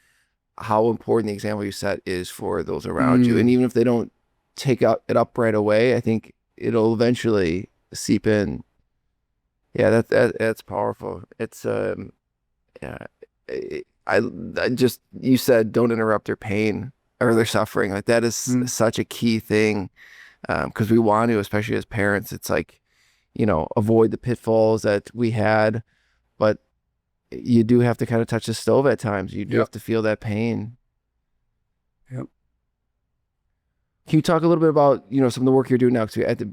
how important the example you set is for those around you. And even if they don't take it up right away, I think it'll eventually seep in. Yeah, that's powerful. It's yeah, you said don't interrupt their pain or their suffering. Like that is such a key thing, because we want to, especially as parents. It's like, avoid the pitfalls that we had, but you do have to kind of touch the stove at times. You do have to feel that pain. Yep. Can you talk a little bit about, some of the work you're doing now? Because at the,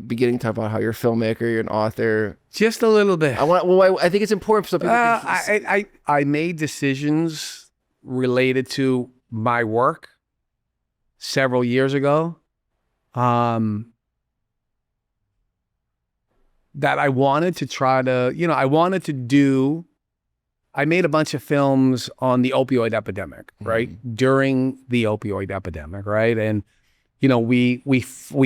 beginning, talk about how you're a filmmaker, you're an author. Just a little bit. I think it's important for some people. I made decisions related to my work several years ago. That I wanted to try to, I made a bunch of films on the opioid epidemic, right? During the opioid epidemic, right? And, we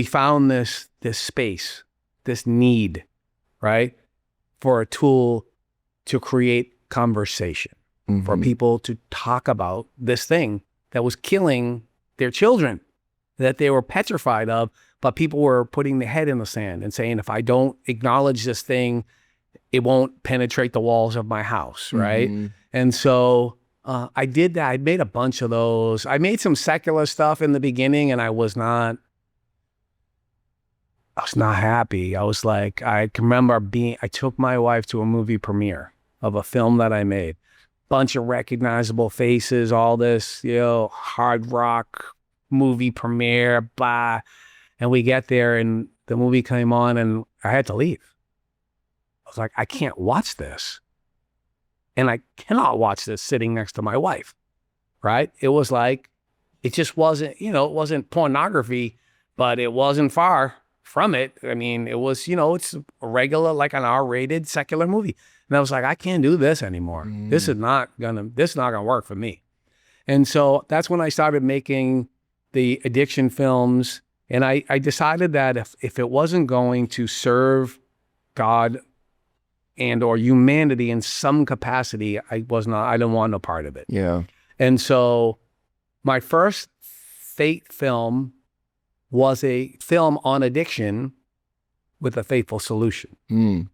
found this space, this need, right? For a tool to create conversation, for people to talk about this thing that was killing their children, that they were petrified of. But people were putting their head in the sand and saying, if I don't acknowledge this thing, it won't penetrate the walls of my house, right? And so I did that. I made a bunch of those. I made some secular stuff in the beginning, and I was not happy. I was like, I can remember I took my wife to a movie premiere of a film that I made. Bunch of recognizable faces, all this, hard rock movie premiere, blah. And we get there and the movie came on and I had to leave. I was like, I can't watch this. And I cannot watch this sitting next to my wife, right? It was like, it just wasn't, it wasn't pornography, but it wasn't far from it. I mean, it was, it's a regular, like an R-rated secular movie. And I was like, I can't do this anymore. This is not gonna work for me. And so that's when I started making the addiction films. And I decided that if it wasn't going to serve God and or humanity in some capacity, I didn't want no part of it. Yeah. And so my first faith film was a film on addiction with a faithful solution. And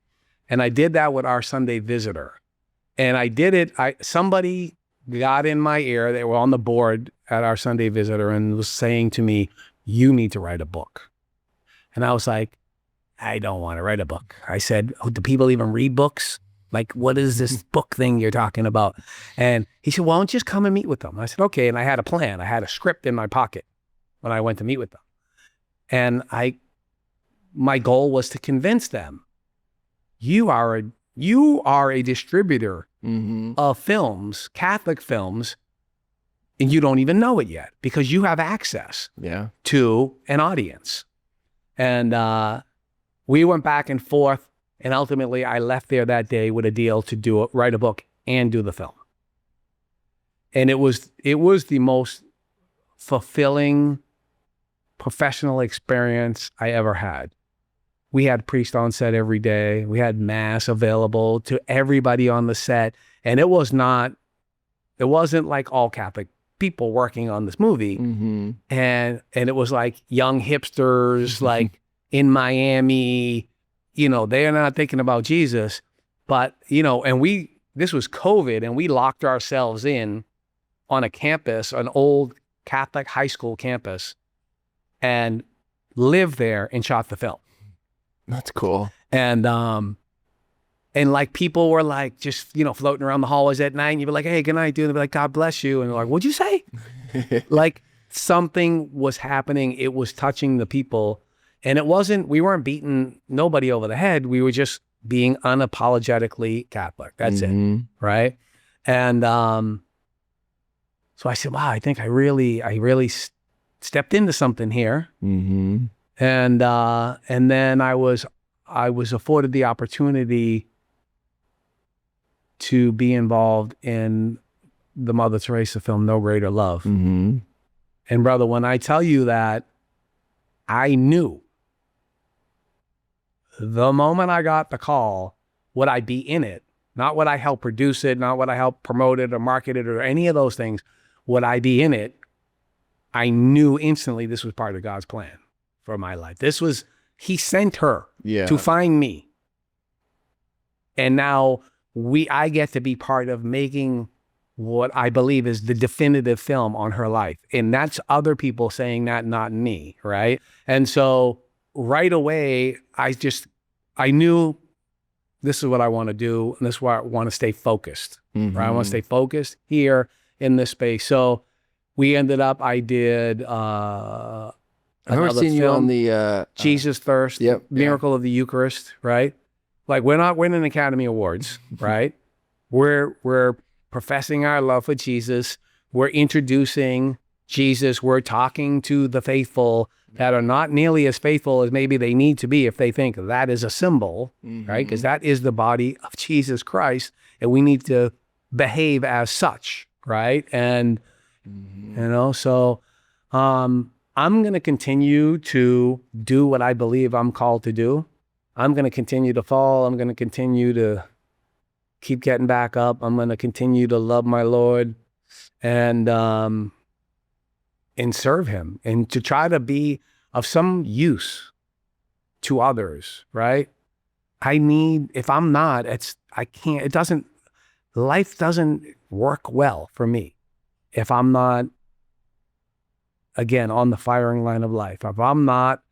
I did that with Our Sunday Visitor. And I did it, somebody got in my ear, they were on the board at Our Sunday Visitor and was saying to me, you need to write a book. And I was like, I don't want to write a book. I said, do people even read books? Like, what is this book thing you're talking about? And he said, well, why don't you just come and meet with them? I said, okay. And I had a plan. I had a script in my pocket when I went to meet with them. And my goal was to convince them, you are a distributor of films, Catholic films, and you don't even know it yet because you have access to an audience. And we went back and forth, and ultimately I left there that day with a deal to write a book and do the film. And it was the most fulfilling professional experience I ever had. We had priest on set every day. We had mass available to everybody on the set. And it wasn't like all Catholic people working on this movie. And it was like young hipsters, like in Miami, they're not thinking about Jesus, but, and this was COVID and we locked ourselves in on a campus, an old Catholic high school campus and lived there and shot the film. That's cool. And like people were like just, you know, floating around the hallways at night and you'd be like, hey, good night, dude. And they'd be like, God bless you. And they're like, what'd you say? Like something was happening. It was touching the people. And we weren't beating nobody over the head. We were just being unapologetically Catholic. That's it. Right. And so I said, wow, I think I really stepped into something here. And then I was afforded the opportunity to be involved in the Mother Teresa film, No Greater Love. And brother, when I tell you that, I knew the moment I got the call, would I be in it? Not would I help produce it, not would I help promote it or market it or any of those things. Would I be in it? I knew instantly this was part of God's plan for my life. He sent her to find me. And now I get to be part of making what I believe is the definitive film on her life. And that's other people saying that, not me, right? And so right away, I knew this is what I want to do. And this is why I want to stay focused, right? I want to stay focused here in this space. So we ended up, I did I remember seeing you on the Jesus Thirst, Miracle of the Eucharist, right? Like we're not winning Academy Awards, right? We're professing our love for Jesus. We're introducing Jesus. We're talking to the faithful that are not nearly as faithful as maybe they need to be if they think that is a symbol, right? Because that is the body of Jesus Christ, and we need to behave as such, right? And you know, so I'm going to continue to do what I believe I'm called to do. I'm going to continue to fall. I'm going to continue to keep getting back up. I'm going to continue to love my Lord and serve him and to try to be of some use to others, right? If I'm not, life doesn't work well for me if I'm not, again, on the firing line of life. If I'm not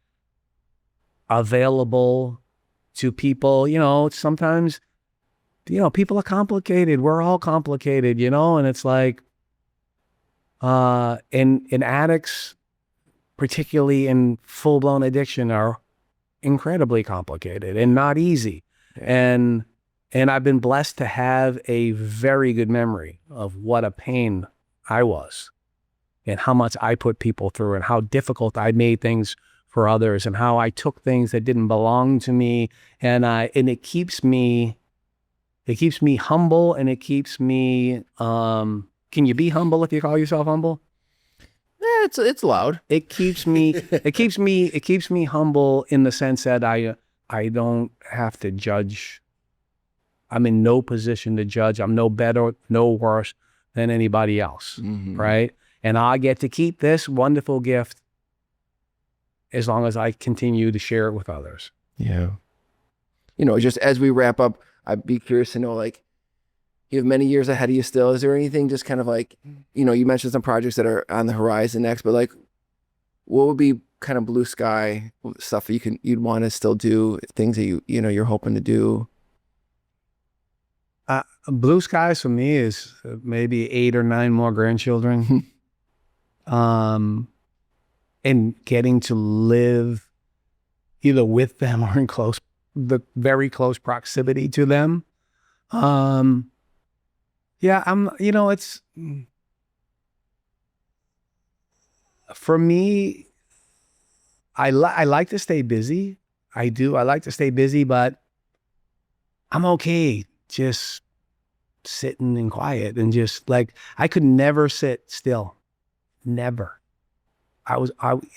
available to people, you know, sometimes, you know, people are complicated. We're all complicated, you know, and it's like, in addicts, particularly in full-blown addiction, are incredibly complicated and not easy. And I've been blessed to have a very good memory of what a pain I was and how much I put people through and how difficult I made things for others and how I took things that didn't belong to me. And it keeps me humble, and it keeps me, can you be humble if you call yourself humble? Yeah, it's loud. It keeps me humble in the sense that I don't have to judge. I'm in no position to judge. I'm no better, no worse than anybody else, right? And I get to keep this wonderful gift as long as I continue to share it with others. Yeah. You know, just as we wrap up, I'd be curious to know, like, you have many years ahead of you still. Is there anything just kind of like, you know, you mentioned some projects that are on the horizon next, but like, what would be kind of blue sky stuff you'd want to still do, things that you know, you're hoping to do? Blue skies for me is maybe 8 or 9 more grandchildren. And getting to live either with them or in very close proximity to them. You know, it's, for me, I like to stay busy. I do. I like to stay busy, but I'm okay just sitting and quiet and just like, I could never sit still. Never.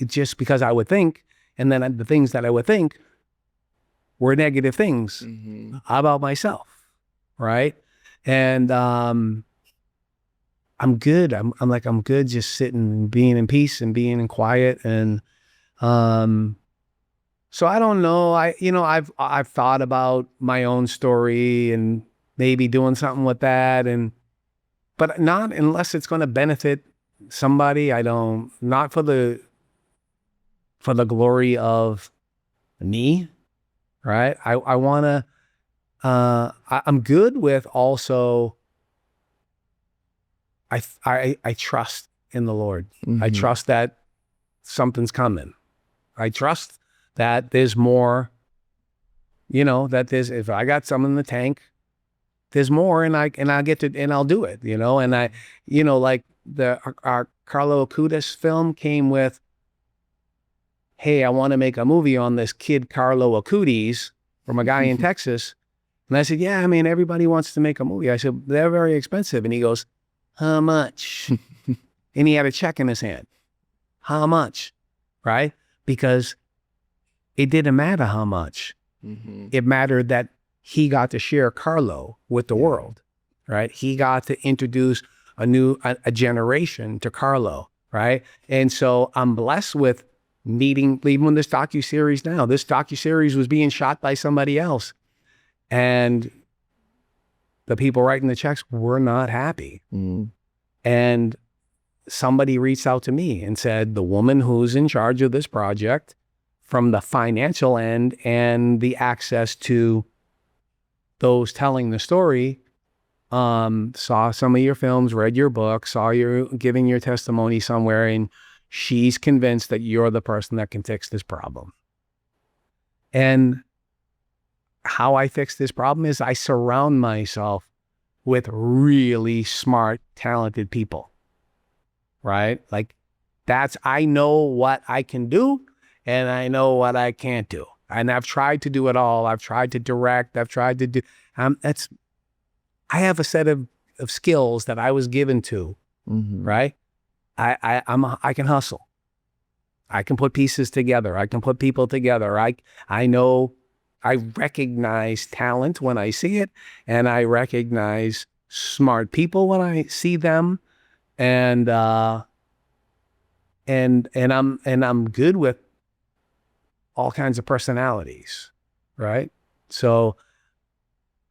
Just because I would think, and then the things that I would think were negative things about myself, right? And I'm good. I'm good just sitting and being in peace and being in quiet. And so I don't know. I've thought about my own story and maybe doing something with that, but not unless it's going to benefit somebody. Not for the for the glory of me, right? I want to, I'm good with also, I trust in the Lord. I trust that something's coming. I trust that there's more, that if I got some in the tank, there's more, and I'll get to, and I'll do it, and like our Carlo Acutis film came with, hey, I want to make a movie on this kid, Carlo Acutis, from a guy in Texas. And I said, yeah, I mean, everybody wants to make a movie. I said, they're very expensive. And he goes, how much? And he had a check in his hand. How much? Right? Because it didn't matter how much. It mattered that he got to share Carlo with the world, right? He got to introduce a generation to Carlo, right? And so I'm blessed with leaving this docuseries now. This docuseries was being shot by somebody else. And the people writing the checks were not happy. And somebody reached out to me and said, the woman who's in charge of this project, from the financial end and the access to those telling the story, saw some of your films, read your book, saw you giving your testimony somewhere, and she's convinced that you're the person that can fix this problem. And how I fix this problem is I surround myself with really smart, talented people, right? Like I know what I can do and I know what I can't do. And I've tried to do it all. I've tried to direct. I've tried to do, I have a set of skills that I was given to, right? I can hustle. I can put pieces together. I can put people together. I know, I recognize talent when I see it, and I recognize smart people when I see them, and I'm good with all kinds of personalities, right? So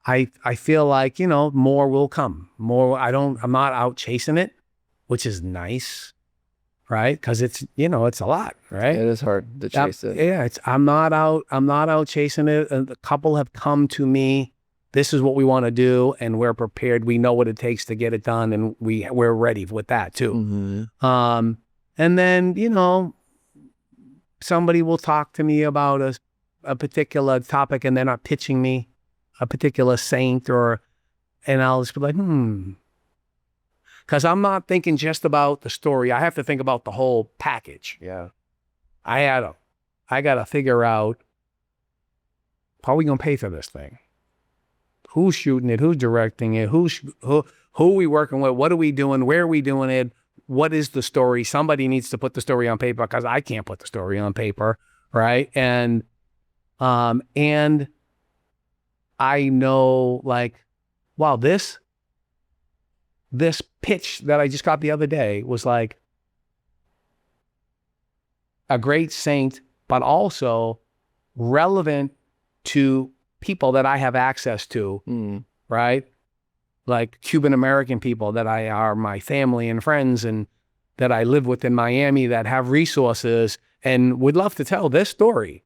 I feel like, more will come. More, I'm not out chasing it, which is nice, right? Because it's, it's a lot, right? It is hard to chase it. Yeah, I'm not out chasing it. And a couple have come to me, this is what we want to do, and we're prepared. We know what it takes to get it done, and we're ready with that too. And then, somebody will talk to me about a particular topic, and they're not pitching me a particular saint, and I'll just be like, because I'm not thinking just about the story. I have to think about the whole package. Yeah. I got to figure out, how are we going to pay for this thing? Who's shooting it? Who's directing it? Who are we working with? What are we doing? Where are we doing it? What is the story? Somebody needs to put the story on paper, because I can't put the story on paper, right? And I know, like, wow, this pitch that I just got the other day was like a great saint, but also relevant to people that I have access to, right? Like Cuban American people that are my family and friends, and that I live with in Miami, that have resources and would love to tell this story,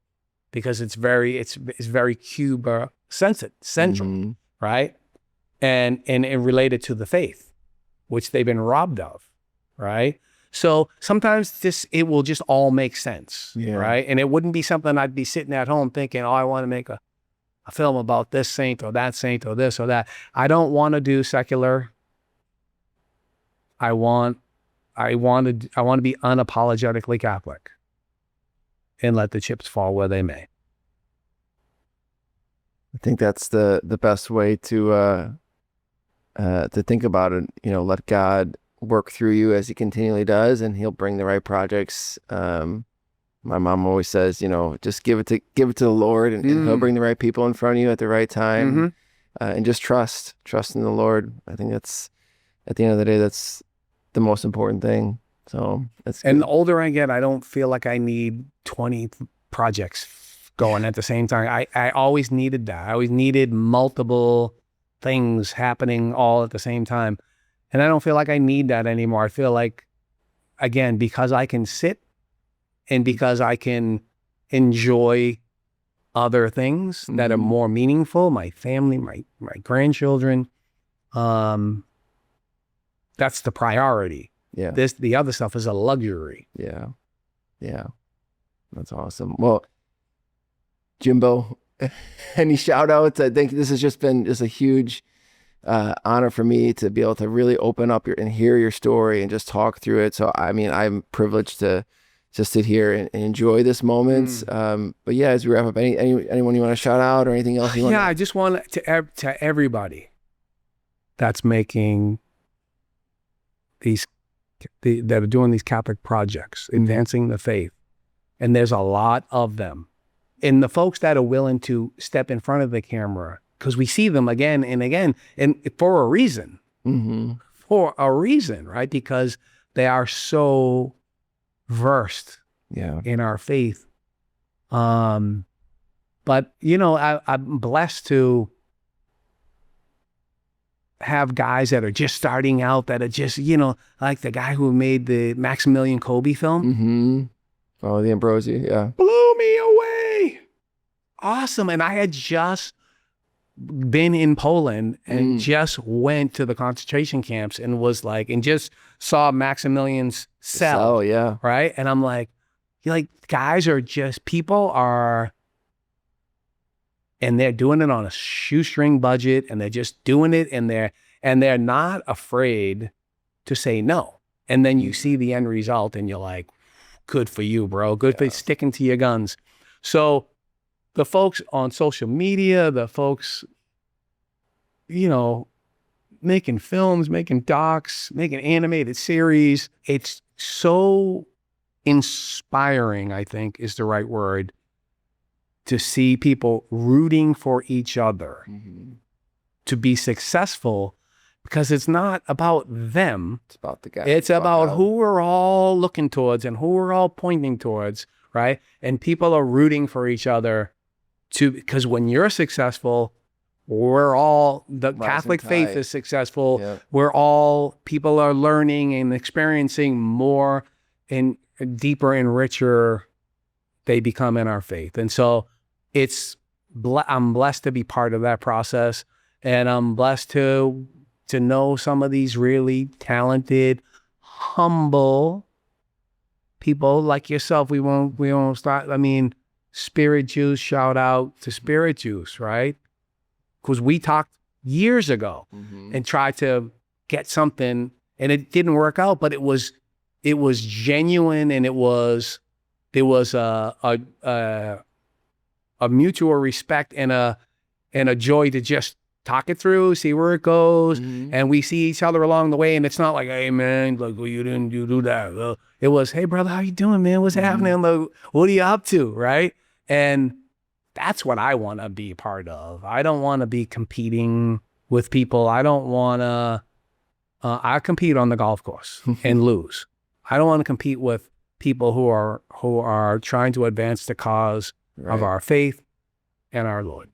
because it's very Cuba central, right? And it related to the faith, which they've been robbed of, right? So sometimes it will just all make sense, right? And it wouldn't be something I'd be sitting at home thinking, oh, I want to make a film about this saint or that saint or this or that. I don't want to do secular. I want to be unapologetically Catholic, and let the chips fall where they may. I think that's the best way to think about it. Let God work through you as he continually does, and he'll bring the right projects. My mom always says, just give it to the Lord, and he'll bring the right people in front of you at the right time. And just trust in the Lord. I think that's, at the end of the day, that's the most important thing. So that's good. And the older I get, I don't feel like I need 20 projects going at the same time. I always needed that. I always needed multiple things happening all at the same time. And I don't feel like I need that anymore. I feel like, again, because I can sit and because I can enjoy other things that are more meaningful, my family, my grandchildren, that's the priority. Yeah. The other stuff is a luxury. Yeah. Yeah. That's awesome. Well, Jimbo, any shout outs? I think this has just been a huge honor for me to be able to really open up and hear your story and just talk through it. So, I mean, I'm privileged to just sit here and enjoy this moment. But yeah, as we wrap up, anyone you want to shout out or anything else you want? Yeah, I just want to everybody that's making that are doing these Catholic projects, advancing the faith. And there's a lot of them. And the folks that are willing to step in front of the camera, because we see them again and again, and for a reason. For a reason, right? Because they are so versed in our faith. But, you know, I'm blessed to have guys that are just starting out, that are just, you know, like the guy who made the Maximilian Kolbe film. Oh, the Ambrosi, yeah. Blew me away. Awesome. And I had just been in Poland and just went to the concentration camps and was like, and just saw Maximilian's cell. Yeah. Right. And I'm like, guys are just, people are, and they're doing it on a shoestring budget, and they're just doing it, and they're not afraid to say no. And then you see the end result and you're like, good for you, bro. Good for sticking to your guns. So the folks on social media, the folks, you know, making films, making docs, making animated series, it's so inspiring, I think is the right word, to see people rooting for each other to be successful, because it's not about them. It's about the guy. It's about who we're all looking towards and who we're all pointing towards, right? And people are rooting for each other because when you're successful, we're all, the Catholic faith is successful. People are learning and experiencing more and deeper and richer they become in our faith. And so I'm blessed to be part of that process. And I'm blessed to know some of these really talented, humble people like yourself. We won't start. I mean, Spirit Juice, shout out to Spirit Juice, right? Because we talked years ago and tried to get something, and it didn't work out, but it was genuine, and there was a mutual respect and a joy to just talk it through, see where it goes, and we see each other along the way. And it's not like, hey man, like, well, you do that. Well, it was, hey brother, how you doing, man? What's happening? Like, what are you up to, right? And that's what I want to be a part of. I don't want to be competing with people. I don't want to. I compete on the golf course and lose. I don't want to compete with people who are trying to advance the cause of our faith and our Lord.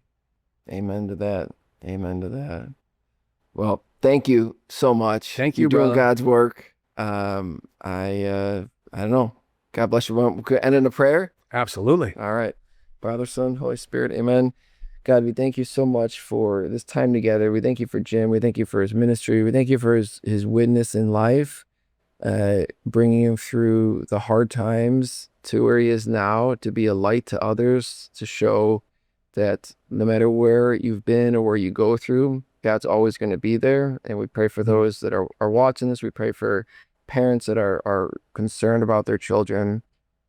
Amen to that. Amen to that. Well, thank you so much. Thank you, You're doing brother. God's work. I don't know. God bless you. We could end in a prayer. Absolutely. All right. Father, Son, Holy Spirit. Amen. God, we thank you so much for this time together. We thank you for Jim. We thank you for his ministry. We thank you for his witness in life, bringing him through the hard times to where he is now, to be a light to others, to show that no matter where you've been or where you go through, God's always going to be there. And we pray for those that are watching this. We pray for parents that are concerned about their children,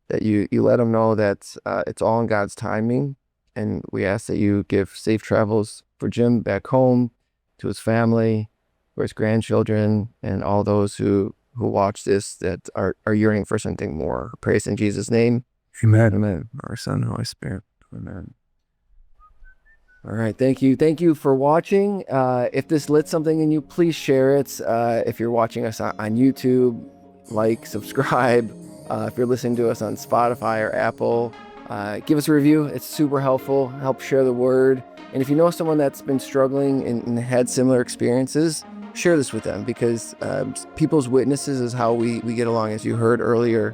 that you let them know that it's all in God's timing. And we ask that you give safe travels for Jim back home, to his family, for his grandchildren, and all those who watch this that are yearning for something more. Praise in Jesus' name. Amen. Amen. Our Son, Holy Spirit. Amen. All right. Thank you. Thank you for watching. If this lit something in you, please share it. If you're watching us on YouTube, like, subscribe. If you're listening to us on Spotify or Apple, give us a review. It's super helpful. Help share the word. And if you know someone that's been struggling and had similar experiences, share this with them, because people's witnesses is how we get along. As you heard earlier,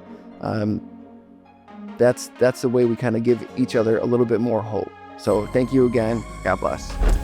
that's the way we kind of give each other a little bit more hope. So thank you again. God bless.